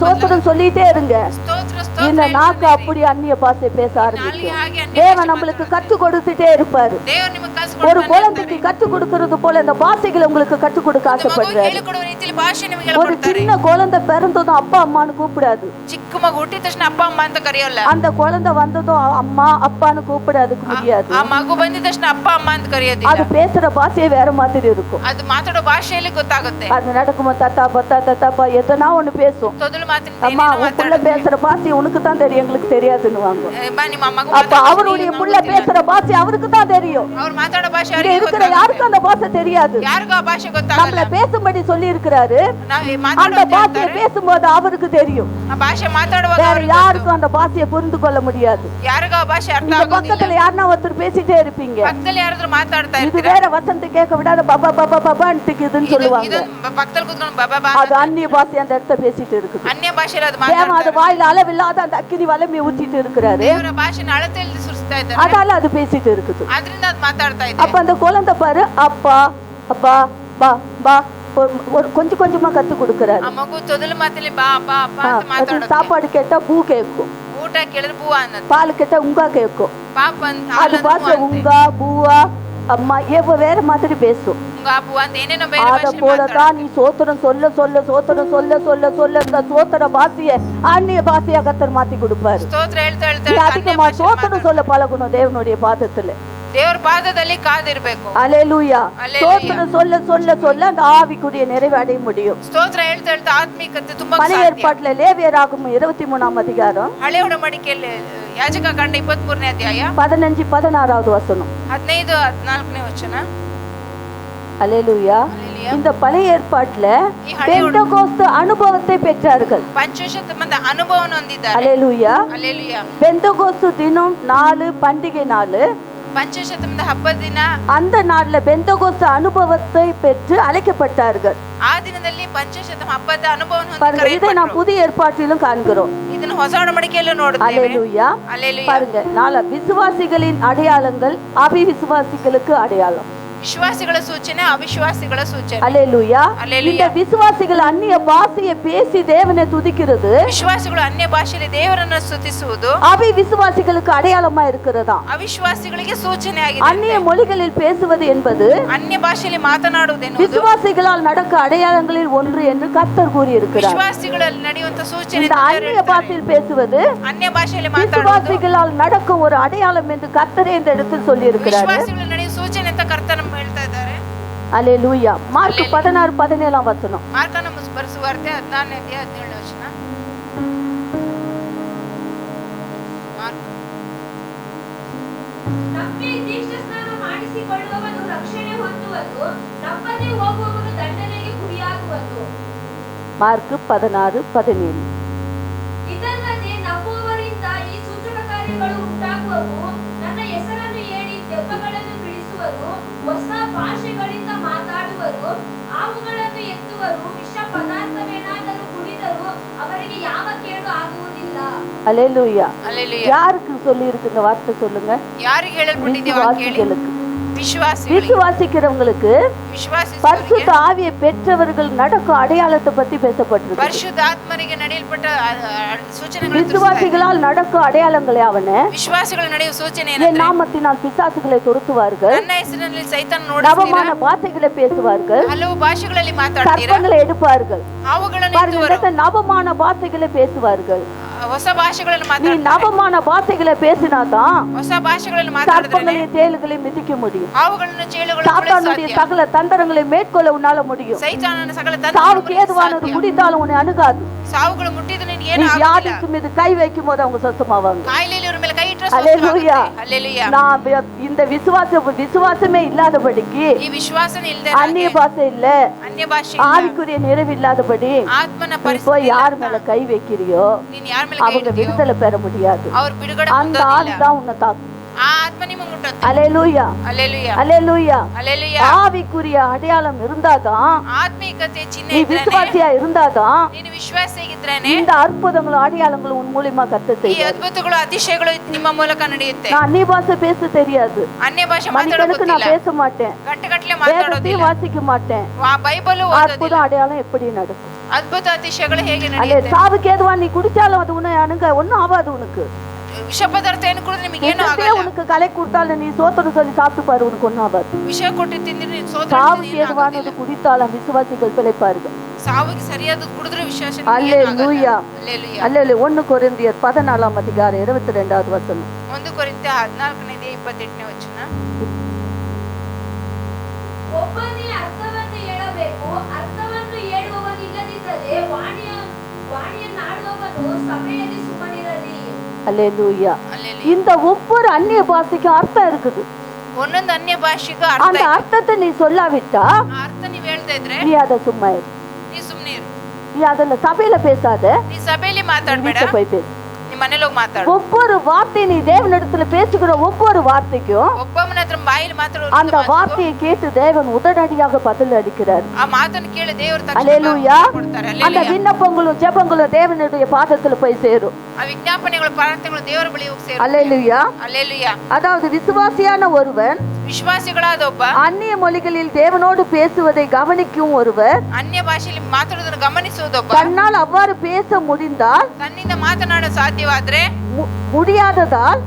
சோத்திரம் சொல்லிட்டே இருங்க. ಸ್ತೋತ್ರ இந்த ಸ್ತೋತ್ರ நாக்கு அப்படி அந்நிய பாஷை பேச ஆரம்பிக்கும். தேவன் நம்மளுக்கு கற்றுக் கொடுத்துட்டே இருப்பாரு. ದೇವರು ನಿಮಗೆ ಕಲಿಸಿ ஒரு குழந்தைக்கு கற்றுக் கொடுக்கிறது போல இந்த பாஷைகளை உங்களுக்கு கற்றுக் கொடுக்க ஆசைப்படுறாரு. ಹೇಳಿಕೊಡುವ ರೀತಿಯಲ್ಲಿ ಭಾಷೆ ನಿಮಗೆ ஒரு ಹೇಳ್ಕೊಡ್ತಾರೆ. சின்ன குழந்தை பிறந்ததும் அப்பா அம்மான்னு கூப்பிடாது. ಚಿಕ್ಕ ಮಗು ಹುಟ್ಟಿದ ತಕ್ಷಣ ಅಪ್ಪ ಅಮ್ಮ ಅಂತ ಕರೆಯೋಲ್ಲ. அந்த குழந்தை வந்ததும் அம்மா அப்பான்னு கூப்பிடாதுக்கு முடியாது. ಆ ಮಗು ಬಂದಿದ ತಕ್ಷಣ ಅಪ್ಪ ಅಮ್ಮ ಅಂತ ಕರೆಯೋದಿಲ್ಲ. அது பேசுற பாஷையே வேற மாதிரி இருக்கும். ಅದು ಮಾತಾಡೋ ಭಾಷೆಯಲ್ಲಿ ಗೊತ್ತಾಗುತ್ತೆ. அது நடக்குமா தத்தாப்பா எதனா ஒண்ணு பேசும். ತೊದಲು ಮಾತಿನ அம்மா உன் புள்ள பேசுற பாஷை உனக்கு தான் தெரியும், எங்களுக்கு தெரியாதுன்னு வாங்க. ನಿಮ್ಮ ಮಗು அப்ப அவருடைய புள்ள பேசுற பாஷை அவருக்கு தான் தெரியும். ಅವ್ರು ಮಾತಾಡೋ ಭಾಷೆ இங்க ಅವರಿಗೆ இருக்கிற யாருக்கும் அந்த பாஷை தெரியாது. ಯಾರಿಗೂ ಆ ಭಾಷೆ நம்மள ಗೊತ್ತಾಗಲ್ಲ. பேசும்படி சொல்லி இருக்கிறாரு. ನಾವು அந்த ಮಾತಾಡೋ பாஷையை பேசும்போது அவருக்கு தெரியும். ಆ ಭಾಷೆ ಮಾತಾಡುವಾಗ வேற ಅವರಿಗೆ யாருக்கும் அந்த பாஷையை புரிந்து கொள்ள முடியாது. ಯಾರಿಗೂ ಆ ಭಾಷೆ ಅರ್ಥ இந்த ಆಗೋದಿಲ್ಲ. பக்கத்துல யாருன்னா ஒருத்தர் பேசிட்டே இருப்பீங்க. ಪಕ್ಕದಲ್ಲಿ ಯಾರಾದ್ರೂ ಮಾತಾಡ್ತಾ இது ಇರ್ತೀರಾ, வேற வசனத்தை கேட்க விடாத பாபான்னு சொல்லுவாங்க. ಇದೊಂದು ಪಕ್ಕದಲ್ಲಿ ಕೂತ್ಕೊಂಡು ಬಾಬಾ அது அந்நிய பாஷை அந்த இடத்த பேசிட்டு இருக்குது. ಅನ್ಯ ಭಾಷೆಯಲ್ಲಿ ಅದು தேவன் அது ಮಾತಾಡ್ತಾರೆ. வாயில அளவில்லாத அந்த அக்கினி வலமை ஊற்றிட்டு இருக்கிறாரு. ದೇವರ ಭಾಷೆನ ಅಳತೆಯಲ್ಲಿ ಸುರಿಸ್ತಾ ಇದ್ದಾರೆ. அதால அது பேசிட்டு இருக்குது. ಆದ್ರಿಂದ ಅದು ಮಾತಾಡ್ತಾ அப்ப ಇದೆ. அந்த குழந்தை பாரு அப்பா அப்பா பா பா ஒரு கொஞ்சம் கொஞ்சமா கத்து கொடுக்கறாரு. ಆ ಮಗು ತೊದಲು ಮಾತಲ್ಲಿ ಬಾ ಬಾ ಬಾ ಅಂತ அது ಮಾತಾಡುತ್ತೆ. சாப்பாடு கேட்டா பூ கேட்கும், ಊಟ ಕೇಳಿದ್ರೆ ಬೂವ ಅನ್ನೋದು. பால் கேட்டா உங்கா கேட்கும். ಪಾಪ ಅಂತ அது பாஷை உங்கா பூவா அம்மா வேற மாதிரி பேசும். ಬೂವ ಅಂತ ಏನೇನೋ ಬೇರೆ அத ಭಾಷೆಯಲ್ಲಿ போலதான் ಮಾತಾಡುತ್ತೆ. நீ சோத்திரம் சொல்ல இந்த சோத்திர பாஷைய அந்நிய பாஷையா கத்தர் மாத்தி கொடுப்பாரு. ಸ್ತೋತ್ರ ಹೇಳ್ತಾ ಹೇಳ್ತಾ நீ ಹೇಳ್ತಾ ಅನ್ಯ அதிகமா ಭಾಷೆಯಲ್ಲಿ சோத்திரம் ಮಾತಾಡು. சொல்ல பழகணும் தேவனுடைய பாதத்துல. ದೇವರ ಪಾದದಲ್ಲಿ ಕಾದಿರ್ಬೇಕು. அல்லேலூயா. அல்லேலூயா. சோத்திரம் சொல்ல அந்த ஆவிக்குரிய நிறைவு அடைய முடியும். ಸ್ತೋತ್ರ ಹೇಳ್ತಾ ಹೇಳ್ತಾ ಆತ್ಮಿಕತೆ ತುಂಬಾ பழைய ಸಾಧ್ಯ. ஏற்பாட்டுல லேவியராகமம் 23ஆம் அதிகாரம் ಹಳೆ ಒಡಂಬಡಿಕೆಯಲ್ಲಿ ಯಾಜಕ ಕಾಂಡ 23ನೇ ಅಧ್ಯಾಯ 15-16வது வசனம். 15-14ನೇ ವಚನ. அல்லேலூயா. அல்லேலூயா. இந்த பழைய ஏற்பாட்டுல ಈ ಹಳೆ பெந்தெகோஸ்து அனுபவத்தை பெற்றார்கள். ಪಂಚಶತ ಮಂದಿ ಅನುಭವವನ್ನು ಹೊಂದಿದ್ದಾರೆ. அல்லேலூயா. அல்லேಲೂಯಾ. பெந்தெகோஸ்து தினம் 4 பண்டிகை நாள். ಪಂಚಶತ ಮಂದಿ ಹಬ್ಬದ ದಿನ. அந்த நாள்ல பெந்தெகோஸ்து அனுபவத்தை பெற்று அழைக்கப்பட்டார்கள். ಆ ದಿನದಲ್ಲಿ ಪಂಚಶತ ಹಬ್ಬದ ಅನುಭವವನ್ನು ಹೊಂದಿ பாருங்க, இதை நாம் ಕರೆಯಲ್ಪಟ್ಟರು. புதிய ஏற்பாட்டிலும் காண்கிறோம். ಇದನ್ನು ಹೊಸ ಒಡಂಬಡಿಕೆಯಲ್ಲೂ ನೋಡುತ್ತೇವೆ. அல்லேலூயா. அல்லேலூயா. பாருங்க, விசுவாசிகளின் அடையாளங்கள் அவிசுவாசிகளுக்கு அடையாளம். ವಿಶ್ವಾಸಿಗಳ ಸೂಚನೆ ಅವಿಶ್ವಾಸಿಗಳ ಸೂಚನೆ. அல்லேலூயா. அல்லேலூயா. இந்த விசுவாசிகள் அந்நிய பாஷையை பேசி தேவனை துதிக்கிறது ವಿಶ್ವಾಸಿಗಳು ಅನ್ಯ ಭಾಷೆಯಲ್ಲಿ ದೇವರನ್ನು ಸ್ತುತಿಸುವುದು விசுவாசிகளுக்கு அடையாளமா இருக்கிறதா. ಅವಿಶ್ವಾಸಿಗಳಿಗೆ ಸೂಚನೆ ಆಗಿದೆ. அந்நிய மொழிகளில் பேசுவது என்பது ಅನ್ಯ ಭಾಷೆಯಲ್ಲಿ ಮಾತನಾಡುವುದೆನ್ನುವುದು விசுவாசிகளால் நடக்க அடையாளங்களில் ஒன்று என்று கர்த்தர் கூறியிருக்கிறார். ವಿಶ್ವಾಸಿಗಳಲ್ಲಿ ನಡೆಯುವಂತ ಸೂಚನೆ. இந்த அந்நிய பாஷையில் பேசுவது ಅನ್ಯ ಭಾಷೆಯಲ್ಲಿ ಮಾತಾಡುವುದು விசுவாசிகளால் நடக்க ஒரு அடையாளம் என்று கர்த்தரே இந்த இடத்தில் சொல்லி இருக்கிறார். ವಿಶ್ವಾಸಿಗಳು ನಡೆಯುವ ಸೂಚನೆ ಅಂತ ಕರ್ತನ ಹೇಳ್ತಾ ಇದ್ದಾರೆ. அல்லேலூயா. மார்க் 16-17 வசனம். ಮಾರ್ಕನ ಬರೆಸುವಾರ್ತೆ 14ನೇ ಅಧ್ಯಾಯ 17ನೇ ವಚನ. ಮಾರ್ಕ್. ನಂಬಿ ದೀಕ್ಷಾಸ್ನಾನ ಮಾಡಿಸಿಕೊಳ್ಳುವವನು ರಕ್ಷಣೆ ಹೊಂದುವನು, ನಂಬದೆ ಹೋಗುವವನು ದಂಡನೆಗೆ ಗುರಿಯಾಗುವನು. மார்க் 16-17. ಇದಲ್ಲದೆ ನಂಬುವವರಿಂದ ಈ ಸೂಚಕ ಕಾರ್ಯಗಳು ಉಂಟಾಗುವವು. ನನ್ನ ಹೆಸರನ್ನು ಹೇಳಿ ದೆವ್ವಗಳನ್ನು ಬಿಡಿಸುವರು, ಹೊಸ ಭಾಷೆಗಳಿಂದ ಮಾತಾಡುವರು, ಅವುಗಳನ್ನು ಎತ್ತುವರು, ವಿಷ ಪದಾರ್ಥವೇನಾದರೂ ಕುಡಿದರೂ ಅವರಿಗೆ ಯಾವ ಕೇಡು ಆಗುವುದಿಲ್ಲ. அல்லேலூயா. அல்லேலூயா. யாருக்கு சொல்லி இருக்கு இந்த வார்த்தை சொல்லுங்க? ಯಾರಿಗೆ ಹೇಳಲ್ಪಟ್ಟಿದೆ ವಾಕ್ಯ ಹೇಳಿ. விசுவாசிகளுக்கு. ವಿಶ್ವಾಸಿಗಳಿಗೆ. விசுவாசிக்கிறவங்களுக்கு பரிசுத்த ஆவியை பெற்றவர்கள் நடக்கும் அடையாளத்தை பத்தி பேசப்பட்டிருக்கு. ಪರಿಶುದ್ಧ ಆತ್ಮರಿಗೆ ನಡೆಯಲ್ಪಟ್ಟ ಸೂಚನೆಗಳು. விசுவாசிகளால் நடக்கும் அடையாளங்களே அவன ವಿಶ್ವಾಸಿಗಳು ನಡೆಯುವ ಸೂಚನೆ என் ಏನಂದ್ರೆ நாமத்தினால் பிசாசுகளை துரத்துவார்கள், ನನ್ನ ಹೆಸರಿನಲ್ಲಿ ಸೈತಾನ ನೋಡಿಸ್ತೀರಾ, நவமான வார்த்தைகளை பேசுவார்கள், ಹಲವು ಭಾಷೆಗಳಲ್ಲಿ ಮಾತಾಡ್ತೀರಾ, சர்ப்பங்களை எடுப்பார்கள். ಅವುಗಳನ್ನು பாருங்க, ಎತ್ತುವರು, இந்த நவமான வார்த்தைகளை பேசுவார்கள். ಹೊಸ ಭಾಷೆಗಳನ್ನು நீ ಮಾತಾಡ್ತಾರೆ. நவமான வார்த்தைகளை பேசினாதான் ಹೊಸ ಭಾಷೆಗಳನ್ನು ಮಾತಾಡಿದ್ರೆ சர்ப்பங்களையும் தேளுகளையும் மிதிக்க முடியும். ಅವುಗಳನ್ನು ಚೇಳುಗಳನ್ನು சாத்தானுடைய சகல தந்திரங்களை மேற்கொள்ள உன்னால முடியும். ಸೈತಾನನ ಸಕಲ சாவுக்கு ஏதுவானது முடித்தாலும் உன்னை அணுகாது. ಸಾವುಗಳು ಮುಟ್ಟಿದ್ರೆ ನಿನಗೆ நீ ಏನು ಆಗುವುದಿಲ್ಲ. வியாதிக்கு மீது கை வைக்கும் போது அவங்க சொந்தமாவாங்க. ಕಾಯಿಲೆಯಲ್ಲಿ ಇವ್ರ ಮೇಲೆ ಕೈ ಇಟ್ಟರೆ அல்லேலூயா. ஹalleluya. நான் இந்த விசுவாசமே இல்லாதபடிக்கு ಈ ವಿಶ್ವಾಸನೇ ಇಲ್ಲದೆ அந்நிய பாஷை இல்ல, ಅನ್ಯ ಭಾಷೆ ಇಲ್ಲ, ஆவிக்குரிய நிறைவு இல்லாதபடி ಆತ್ಮನ நீ போய் ಪರಿಸ್ಥಿತಿ யார் மேல கை வைக்கிறியோ ನೀನು ಯಾರ ಮೇಲೆ ಕೈ அவங்க ಇಡ್ತೀಯೋ விடுதலை பெற முடியாது. ಅವ್ರು ಬಿಡುಗಡೆ அந்த ಹೊಂದೋದಿಲ್ಲ. ஆவிதான் உன்னை தாக்கும். ಆ ಆತ್ಮ ನಿಮಗೆ ಮುಟ್ಟುತ್ತೆ. அல்லேலூயா, ಹalleluya. அல்லேலூயா. ಹalleluya. ஆவிக்குரிய அடையாளம் இருந்தாதான், ಆತ್ಮಿಕತೆ ಚಿಹ್ನೆ நீ ಇದ್ರೇನೆ, விசுவாசியா இருந்தாதான் ನೀನು ವಿಶ್ವಾಸಿಯಾಗಿದ್ರೇನೆ இந்த அற்புதங்களும் அடையாளங்களும் உன் மூலியமா கத்த ಈ செய்யும். ಅದ್ಭುತಗಳು ಅತಿಶಯಗಳು ನಿಮ್ಮ ಮೂಲಕ ನಡೆಯುತ್ತೆ. நான் அந்நிய பாஷை பேச தெரியாது, ಅನ್ಯ ಭಾಷೆ மணிக்கணக்கு நான் ಮಾತಾಡೋದಿಲ್ಲ, பேச மாட்டேன், ಗಂಟೆಗಟ್ಟಲೆ வேதத்தையும் ಮಾತಾಡೋದಿಲ್ಲ, வாசிக்க மாட்டேன். ಬೈಬಲ್ அற்புதம் ಓದೋದಿಲ್ಲ. அடையாளம் எப்படி நடக்கும்? ಅದ್ಭುತ ಅತಿಶಯಗಳು ಹೇಗೆ அல்ல ನಡೆಯುತ್ತೆ? சாவுக்கு ஏதுவா நீ குடிச்சாலும் அது உன்னை அணுங்க ஒன்னும் ஆகாது. உனக்கு ವಿಷ ಪದಾರ್ಥ ಏನು ಕುಡಿದ್ರೆ ನಿಮಗೆ ಏನು விஷத்தையே ಆಗಲ್ಲ. உனக்கு கலை கொடுத்தாலும் நீ சோத்தன்னு சொல்லி சாப்பிட்டு பாரு, உனக்கு ஒன்னும் ஆகாது. ವಿಷ ಕೊಟ್ಟು ತಿಂದ್ರೆ ನೀನು சாவுக்கு ಸೋತ ஏதுவானது குடித்தாலும் விசுவாசிகள் பிழைப்பார்கள். ಸಾವಿಗೆ ಸರಿಯಾದ ಕುಡಿದ್ರೆ ವಿಶ್ವಾಸ அல்லேலூயா. ಹalleluya. அல்லேலூயா. 1 கொரிந்தியர் 14 அதிகாரம் 22வது வசனம். 1 ಕೊರಿಂಥ್ಯ 14:28 ವಚನ. ಒಬ್ಬನೇ ಅರ್ಥವನ್ನು ಹೇಳಬೇಕು, ಅರ್ಥವನ್ನು ಹೇಳುವವನಿಲ್ಲದಿದ್ದರೆ ವಾಣಿಯನ್ನಾಡುವವನು ಸಭೆಯಲ್ಲಿ ಸುಮ್ಮನಿರಲಿ. அல்லேலூயா. ಹalleluya. இந்த ஒவ்வொரு அந்நிய பாஷைக்கும் அர்த்தம் இருக்குது. ಒಂದೊಂದು ಅನ್ಯ ಭಾಷೆಗೂ ಅರ್ಥ அந்த ಇದೆ. அர்த்தத்தை நீ சொல்லாவிட்டா ಆ ಅರ್ಥ ನೀವು ಹೇಳ್ತಾ ಇದ್ರೆ நீ அதை சும்மா இரு. ನೀ ಸುಮ್ಮನೆ ಇರು. நீ ಅದನ್ನ சபையில பேசாத, ನೀ ಸಭೆಯಲ್ಲಿ ಮಾತಾಡಬೇಡ, வீட்டுல போய் பேசு. ನೀ ಮನೇಲಿ ಹೋಗಿ ಮಾತಾಡು. ஒவ்வொரு வார்த்தை நீ தேவனிடத்துல பேசுகிற ஒவ்வொரு வார்த்தைக்கும் ಒಬ್ಬೊಮ್ಮನ ಹತ್ರ ಬಾಯಲ್ಲಿ ಮಾತಾಡೋ அந்த வார்த்தையை கேட்டு தேவன் உடனடியாக பதில் அளிக்கிறார். ಆ ಮಾತನ್ನು ಕೇಳಿ ದೇವರು ತಕ್ಷಣ அல்லேலூயா. ಕೊಡ್ತಾರೆ. அந்த ಹalleluya. விண்ணப்பங்களும் ஜெபங்களும் தேவனுடைய பாதத்துல போய் சேரும். ಆ ವಿಜ್ಞಾಪನೆಗಳು ಪ್ರಾರ್ಥನೆಗಳು ದೇವರ ಬಳಿ ಹೋಗಿ ಸೇರುತ್ತೆ. அல்லேலூயா. ಹalleluya. அதாவது விசுவாசியான ஒருவன் ವಿಶ್ವಾಸಿಗಳಾದ ಒಬ್ಬ அந்நிய மொழிகளில் தேவனோடு பேசுவதை கவனிக்கும் ஒருவர் ಅನ್ಯ ಭಾಷೆಯಲ್ಲಿ ಮಾತಾಡೋದನ್ನು ಗಮನಿಸುವುದೊಬ್ಬ தன்னால் அவ்வாறு பேச முடிந்தால் ತನ್ನಿಂದ ಮಾತನಾಡೋ ಸಾಧ್ಯವಾದ್ರೆ முடியாததால்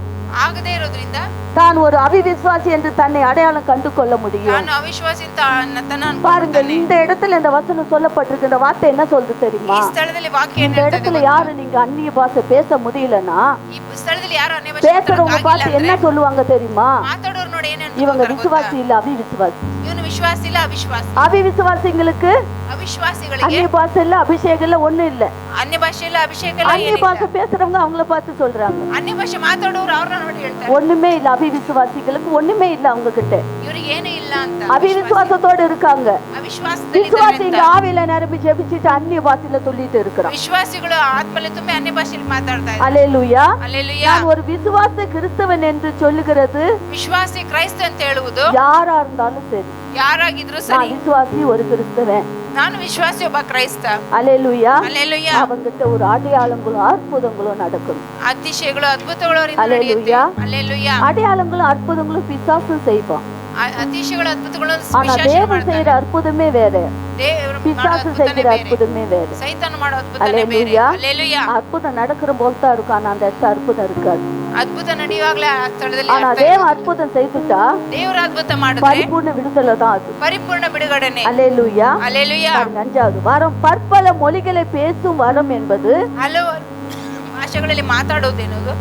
ಆಗದೇ ಇರೋದ್ರಿಂದ தான் ஒரு அவிவிசுவாசி என்று தன்னை அடையாளம் கண்டு கொள்ள முடியும். ನಾನು ಅವಿಶ್ವಾಸಿ ಅಂತ ತನ್ನ பாருங்க, இந்த இடத்துல இந்த வசனம் சொல்லப்பட்டிருக்கு. இந்த வார்த்தை என்ன சொல்றது தெரியுமா? ಈ ಸ್ಥಳದಲ್ಲಿ ವಾಕ್ಯ இந்த இடத்துல யாரு நீங்க அந்நிய பாஷை பேச முடியலன்னா ಈ ಸ್ಥಳದಲ್ಲಿ ಯಾರು ಅನ್ಯ ಭಾಷೆ பேசுறவங்க பார்த்து என்ன சொல்லுவாங்க தெரியுமா? ಮಾತಾಡೋರು ನೋಡಿ ಏನ್ இவங்க விசுவாசி இல்ல, அவிவிசுவாசி. ಇವನು ವಿಶ್ವಾಸ ಇಲ್ಲ, ಅವಿಶ್ವಾಸಿ. அவிவிசுவாசிங்களுக்கு ಅವಿಶ್ವಾಸಿಗಳಿಗೆ அந்நிய பாஷை இல்ல, அபிஷேகம் இல்ல, ஒண்ணும் இல்ல. ಅನ್ಯ ಭಾಷೆ ಇಲ್ಲ, ಅಭಿಷೇಕ ಇಲ್ಲ, அந்நிய பாஷை பேசுறவங்க அவங்கள பார்த்து சொல்றாங்க. ಅನ್ಯ ಭಾಷೆ ಮಾತಾಡೋರು ಅವ್ರನ್ನ ನೋಡಿ ಹೇಳ್ತಾರೆ ஒண்ணுமே இல்ல, அவிவிசுவாசிகளுக்கு ஒண்ணுமே இல்ல அவங்க கிட்ட. ಇವ್ರಿಗೆ ಏನು ಇಲ್ಲ ಅಂತ. அவிவிசுவாசத்தோட இருக்காங்க. ಅವಿಶ್ವಾಸದಲ್ಲಿ விசுவாசி இங்க ஆவியில நிரம்பி ஜெபிச்சுட்டு அந்நிய பாஷையில சொல்லிட்டு இருக்கிறான். ವಿಶ್ವಾಸಿಗಳು ಆತ್ಮಲ್ಲಿ ತುಂಬಿ ಅನ್ಯ ಭಾಷೆಯಲ್ಲಿ ಮಾತಾಡ್ತಾ ಇದ್ದಾರೆ. அல்லேலூயா. ಹalleluya. நான் ஒரு விசுவாச கிறிஸ்தவன் என்று சொல்லுகிறது ವಿಶ್ವಾಸಿ ಕ್ರೈಸ್ತ ಅಂತ ಹೇಳುವುದು யாரா இருந்தாலும் சரி. ಯಾರಾಗಿದ್ರು நான் ಸರಿ, விசுவாசி ஒரு கிறிஸ்தவன். ನಾನು ವಿಶ್ವಾಸಿ ಒಬ್ಬ ಕ್ರೈಸ್ತ. அல்லேலூயா. ಹalleluya. அவங்கிட்ட ஒரு அடையாளங்களும் அற்புதங்களும் நடக்கும். ಅತಿಶಯಗಳು ಅದ್ಭುತಗಳು ಅವರಿಂದ ಹalleluya. ನಡೆಯುತ್ತೆ. ಹalleluya. அடையாளங்களும் அற்புதங்களும் பிசாசு செய்வான். ಅತಿಶಯಗಳು ಅದ್ಭುತಗಳು ஆனா தேவன் செய்யற அற்புதமே வேற, ದೇವರು பிசாசு செய்யற அற்புதமே வேற. ಸೈತಾನ ಮಾಡೋ ಅದ್ಭುತನೇ ಬೇರೆ. அல்லேலூயா. ಹalleluya. அற்புதம் நடக்கிற போல தான் இருக்கும், ஆனா அந்த இடத்துல அற்புதம் இருக்காது. ಅದ್ಭುತ ನಡೆಯುವಾಗಲೇ ಆ ಸ್ಥಳದಲ್ಲಿ ஆனா தேவன் அற்புதம் செய்துட்டா ದೇವರ ಅದ್ಭುತ ಮಾಡಿದ್ರೆ பரிபூர்ண விடுதலை தான் அது. ಪರಿಪೂರ್ಣ ಬಿಡುಗಡೆನೆ. அல்லேலூயா. ಹalleluya. 5வது வரம் பற்பல மொழிகளை பேசும் வரம் என்பது ಹಲವು ಭಾಷೆಗಳಲ್ಲಿ ಮಾತಾಡೋದೇನದು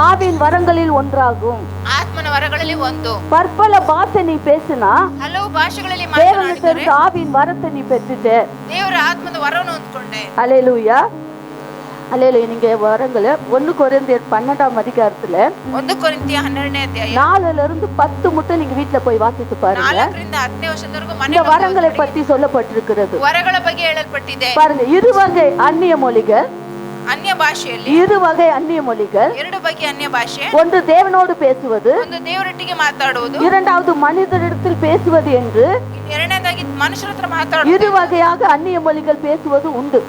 ஆவின் வரங்களில் ஒன்றாகும். ಆತ್ಮನ ವರಗಳಲ್ಲಿ ಒಂದು. பற்பல பாஷை நீ பேசினா ಹಲವು ಭಾಷೆಗಳಲ್ಲಿ தேவனுக்கு ಮಾತನಾಡಿದರೆ தெரிஞ்ச ஆவின் வரத்தை நீ பெற்றுட்ட. ದೇವರ ಆತ್ಮದ ವರವನ್ನು ಹೊಂದ್ಕೊಂಡೆ. அல்லேலூயா. அல்லேலூயா. நீங்க வரங்களை 1 கொரிந்தியர் 12ஆம் அதிகாரத்துல 1 ಕೊರಿಂಥ್ಯ 12ನೇ ಅಧ್ಯಾಯ 4ல இருந்து 10 மட்டும் நீங்க வீட்டுல போய் வாசித்து பாருங்க. 4ರಿಂದ 10ನೇ ವರ್ಷದವರೆಗೂ இந்த ಮನೆಯಲ್ಲಿ வரங்களை பத்தி சொல்லப்பட்டிருக்கிறது. ವರಗಳ ಬಗ್ಗೆ ಹೇಳಲ್ಪಟ್ಟಿದೆ. பாருங்க, இருவகை அந்நிய மொழிகள், ಅನ್ಯ ಭಾಷೆಯಲ್ಲಿ இருவகை அந்நிய மொழிகள். ಎರಡು ಬಗೆಯ ಅನ್ಯ ಭಾಷೆ. ஒன்று தேவனோடு பேசுவது, ಒಂದು ದೇವರೊಟ್ಟಿಗೆ ಮಾತಾಡುವುದು, இரண்டாவது மனிதரிடத்தில் பேசுவது என்று ಎರಡನೇದಾಗಿ ಮನುಷ್ಯರ ಹತ್ರ ಮಾತಾಡುವುದು. இரு வகையாக அந்நிய மொழிகள் பேசுவது உண்டு.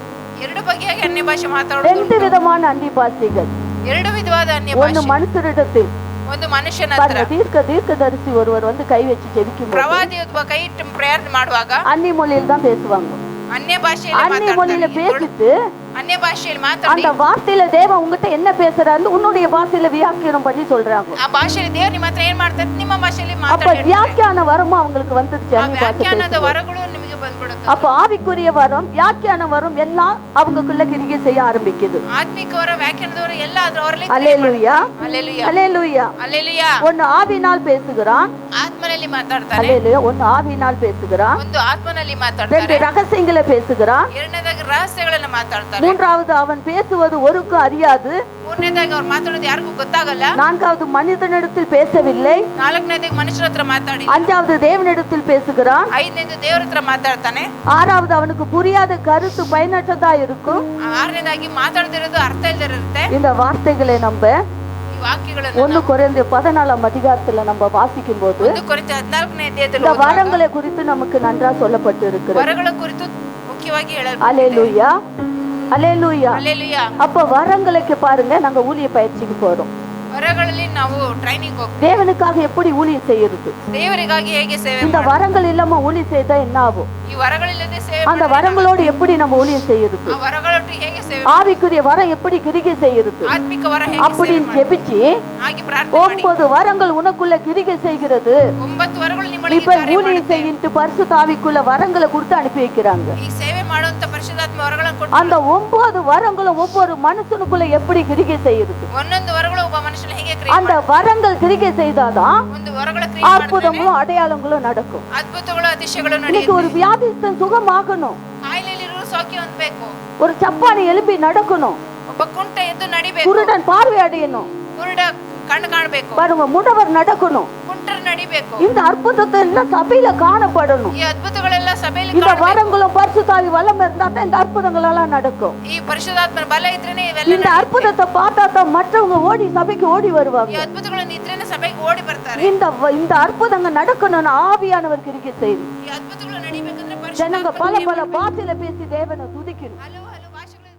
ಎರಡು ಬಗೆಯಾಗಿ ಅನ್ಯ ಭಾಷೆ ಮಾತಾಡುವುದು. 2 விதமான அந்நிய பாஷைகள். ಎರಡು ವಿಧವಾದ ಅನ್ಯ ஒன்னு ಭಾಷೆ. மனுஷரிடத்தில். ಒಂದು ಮನುಷ್ಯನ ಹತ್ರ. பாருங்க, தீர்க்கதரிசி ஒருவர் வந்து கை வச்சு ஜெபிக்கும் போது ಪ್ರವಾದಿ ಒಬ್ಬ ಕೈ ಇಟ್ಟು ಪ್ರೇಯರ್ ಮಾಡುವಾಗ அந்நிய மொழியில் தான் பேசுவாங்க. ಅನ್ಯ ಭಾಷೆಯಲ್ಲಿ அந்நிய மொழியில ಮಾತಾಡ್ತಾರೆ. பேசிட்டு ಅನ್ಯ ಭಾಷೆಯಲ್ಲಿ ಮಾತಾಡಿ அந்த வார்த்தையில தேவன் உங்ககிட்ட என்ன பேசுறாரு உன்னுடைய பாஷையில வியாக்கியானம் பண்ணி சொல்றாங்க. ಆ ಭಾಷೆಯಲ್ಲಿ ದೇವರು ನಿಮ್ಮ ಹತ್ರ ಏನ್ ಮಾಡ್ತಾರೆ, ನಿಮ್ಮ ಭಾಷೆಯಲ್ಲಿ அப்ப ಮಾತಾಡ್ತಾರೆ. வியாக்கியான வரமும் அவங்களுக்கு வந்துருச்சு. ಆ அந்நிய பாஷை ವ್ಯಾಖ್ಯಾನದ பேசும்போது. ವರಗಳು ನಿಮಗೆ ಬಂದ್ಬಿಡುತ್ತೆ. அப்ப ஆவிக்குரிய வரம், வியாக்கியான வரம் எல்லாம் அவங்களுக்குள்ள கிரியை செய்ய ஆரம்பிக்குது. ಆತ್ಮಿಕವರ ವ್ಯಾಖ್ಯಾನದವರ ಎಲ್ಲ ಅದ್ರ ಅವರಲ್ಲಿ அல்லேலூயா. ಹalleluya. அல்லேலூயா. ಹalleluya. ஒன்னு ஆவினால் பேசுகிறான். ಆತ್ಮನಲ್ಲಿ ಮಾತಾಡ್ತಾನೆ. அல்லேலூயா. ஒன்னு ஆவினால் பேசுகிறான். ಒಂದು ಆತ್ಮನಲ್ಲಿ 2 ಮಾತಾಡ್ತಾರೆ. ரகசியங்களை பேசுகிறான். ಎರಡನೇದಾಗಿ ರಹಸ್ಯಗಳನ್ನ ಮಾತಾಡ್ತಾರೆ. 3வது அவன் பேசுவது ஒருக்கும் அறியாது. ಮೂರನೇದಾಗಿ ಅವ್ರು ಮಾತಾಡೋದು ಯಾರಿಗೂ ಗೊತ್ತಾಗಲ್ಲ. நான்காவது மனிதனிடத்தில் பேசவில்லை. ನಾಲ್ಕನೇದಾಗಿ ಮನುಷ್ಯರ ಹತ್ರ ಮಾತಾಡಿ. அஞ்சாவது தேவனிடத்தில் பேசுகிறான். ಐದನೇದು ದೇವರ ಹತ್ರ ಮಾತಾಡ್ತಾನೆ. ஆறாவது அவனுக்கு புரியாத கருத்து பயனற்றதா இருக்கும். ಆರನೇದಾಗಿ ಮಾತಾಡದಿರೋದು ಅರ್ಥ ಇಲ್ಲದಿರುತ್ತೆ. இந்த வார்த்தைகளை நம்ம ಈ ವಾಕ್ಯಗಳನ್ನು 1 கொரிந்தியர் 14ஆம் அதிகாரத்துல நம்ம வாசிக்கும் போது 1 ಕೊರಿಂಥೀಯ 14ನೇ ಅಧ್ಯಾಯದಲ್ಲಿ இந்த வரங்களை குறித்து நமக்கு நன்றா சொல்லப்பட்டு இருக்கிறது. ವರಗಳ ಕುರಿತು ಮುಖ್ಯವಾಗಿ ಹೇಳಲ್ಪಟ್ಟಿದೆ. அல்லேலூயா அல்லேலூயா. ಹಲ್ಲೆಲೂಯಾ. அப்ப வரங்களுக்கு பாருங்க, நாங்க ஊழிய பயிற்சிக்கு போறோம். ವರಗಳಲ್ಲಿ ನಾವು ಟ್ರೈನಿಂಗ್ ಹೋಗ್ತೀವಿ. தேவனுக்காக எப்படி ஊழியம் செய்யறது? ದೇವರಿಗಾಗಿ ಹೇಗೆ ಸೇವೆ இந்த ಮಾಡೋದು? வரங்கள் இல்லாம ஊழியம் செய்தா என்ன ஆகும்? ಈ ವರಗಳಿಲ್ಲದೆ ಸೇವೆ அந்த ಮಾಡಿದ್ರೆ வரங்களோடு எப்படி நம்ம ஊழியம் செய்யறது? ಆ ವರಗಳೊಟ್ಟಿಗೆ ಹೇಗೆ ಸೇವೆ ஆவிக்குரிய வரம் எப்படி கிரிகை செய்யறது? ಆತ್ಮಿಕ ವರ ಹೇಗೆ ಸೇವೆ அப்படின்னு ಮಾಡೋದು? ஜெபிச்சு ಹಾಗೆ ಪ್ರಾರ್ಥನೆ ಮಾಡಿ 9 வரங்கள் உனக்குள்ள கிரிகை செய்கிறது. 9 ವರಗಳು ನಿಮ್ಮೊಳಗೆ இப்ப ಕಾರ್ಯ ஊழியம் ಮಾಡುತ್ತೆ. செய்யிட்டு பரிசுத்த ஆவிக்குள்ள வரங்களை கொடுத்து அனுப்பி வைக்கிறாங்க. ಈ ಸೇವೆ ಮಾಡುವಂತ ಪರಿಶುದ್ಧಾತ್ಮ ವರಗಳನ್ನು ಕೊಟ್ಟು அந்த 9 வரங்களும் ஒவ்வொரு மனுஷனுக்குள்ள எப்படி கிரிகை செய்யுது? ಒಂದೊಂದು ವರಗಳು ಒಬ್ಬ ಮನುಷ್ಯನ ಹೇಗೆ ಕ್ರಿಯೆ அந்த வரங்கள் கிரிகை செய்தாதான் ಒಂದು ವರಗಳ ಕ್ರಿಯೆ ಮಾಡಿದ್ರೆ அற்புதங்களும் அடையாளங்களும் நடக்கும். ಅದ್ಭುತಗಳು ಅತಿಶಯಗಳು இன்னைக்கு ஒரு ನಡೆಯುತ್ತೆ. வியாதிஸ்தன் சுகமாகணும், ಕಾಯಿಲೆಯಲ್ಲಿರುವ ಸೌಖ್ಯ ಹೊಂದಬೇಕು. ஒரு சப்பானி எழுப்பி நடக்கணும், ಒಬ್ಬ ಕುಂಟ ಎದ್ದು ನಡಿಬೇಕು. குருடன் பார்வை அடையணும், ಕುರುಡ ಕಣ್ಣು ಕಾಣಬೇಕು. பாருங்க முடவர் நடக்கணும். ಕುಂಟರು ನಡಿಬೇಕು. இந்த அற்புதத்தை எல்லாம் சபையில காணப்படணும். ಈ ಅದ್ಭುತಗಳೆಲ್ಲ ಸಭೆಯಲ್ಲಿ இந்த ಕಾಣಬೇಕು. வரங்களும் பரிசுத்தாவி வல்லம் இருந்தா தான் இந்த அற்புதங்கள் எல்லாம் நடக்கும். ಈ ಪರಿಶುದ್ಧಾತ್ಮನ ಬಲ ಇದ್ರೇನೆ ಇವೆಲ್ಲ இந்த ನಡೆಯುತ್ತೆ. அற்புதத்தை பார்த்தா தான் மற்றவங்க ஓடி சபைக்கு ஓடி ಈ வருவாங்க. ಅದ್ಭುತಗಳನ್ನು ಇದ್ರೇನೆ ಸಭೆಗೆ ಓಡಿ ಬರ್ತಾರೆ. இந்த அற்புதங்கள் நடக்கணும்னு ஆவியானவர் கிரிக்கை செய்யும். ಈ ಅದ್ಭುತಗಳು ನಡಿಬೇಕಂದ್ರೆ ஜனங்க ಪರಿಶುದ್ಧಾತ್ಮ பல பாஷையில பேசி தேவனை துதிக்கணும். ಹಲವು ಭಾಷೆಗಳು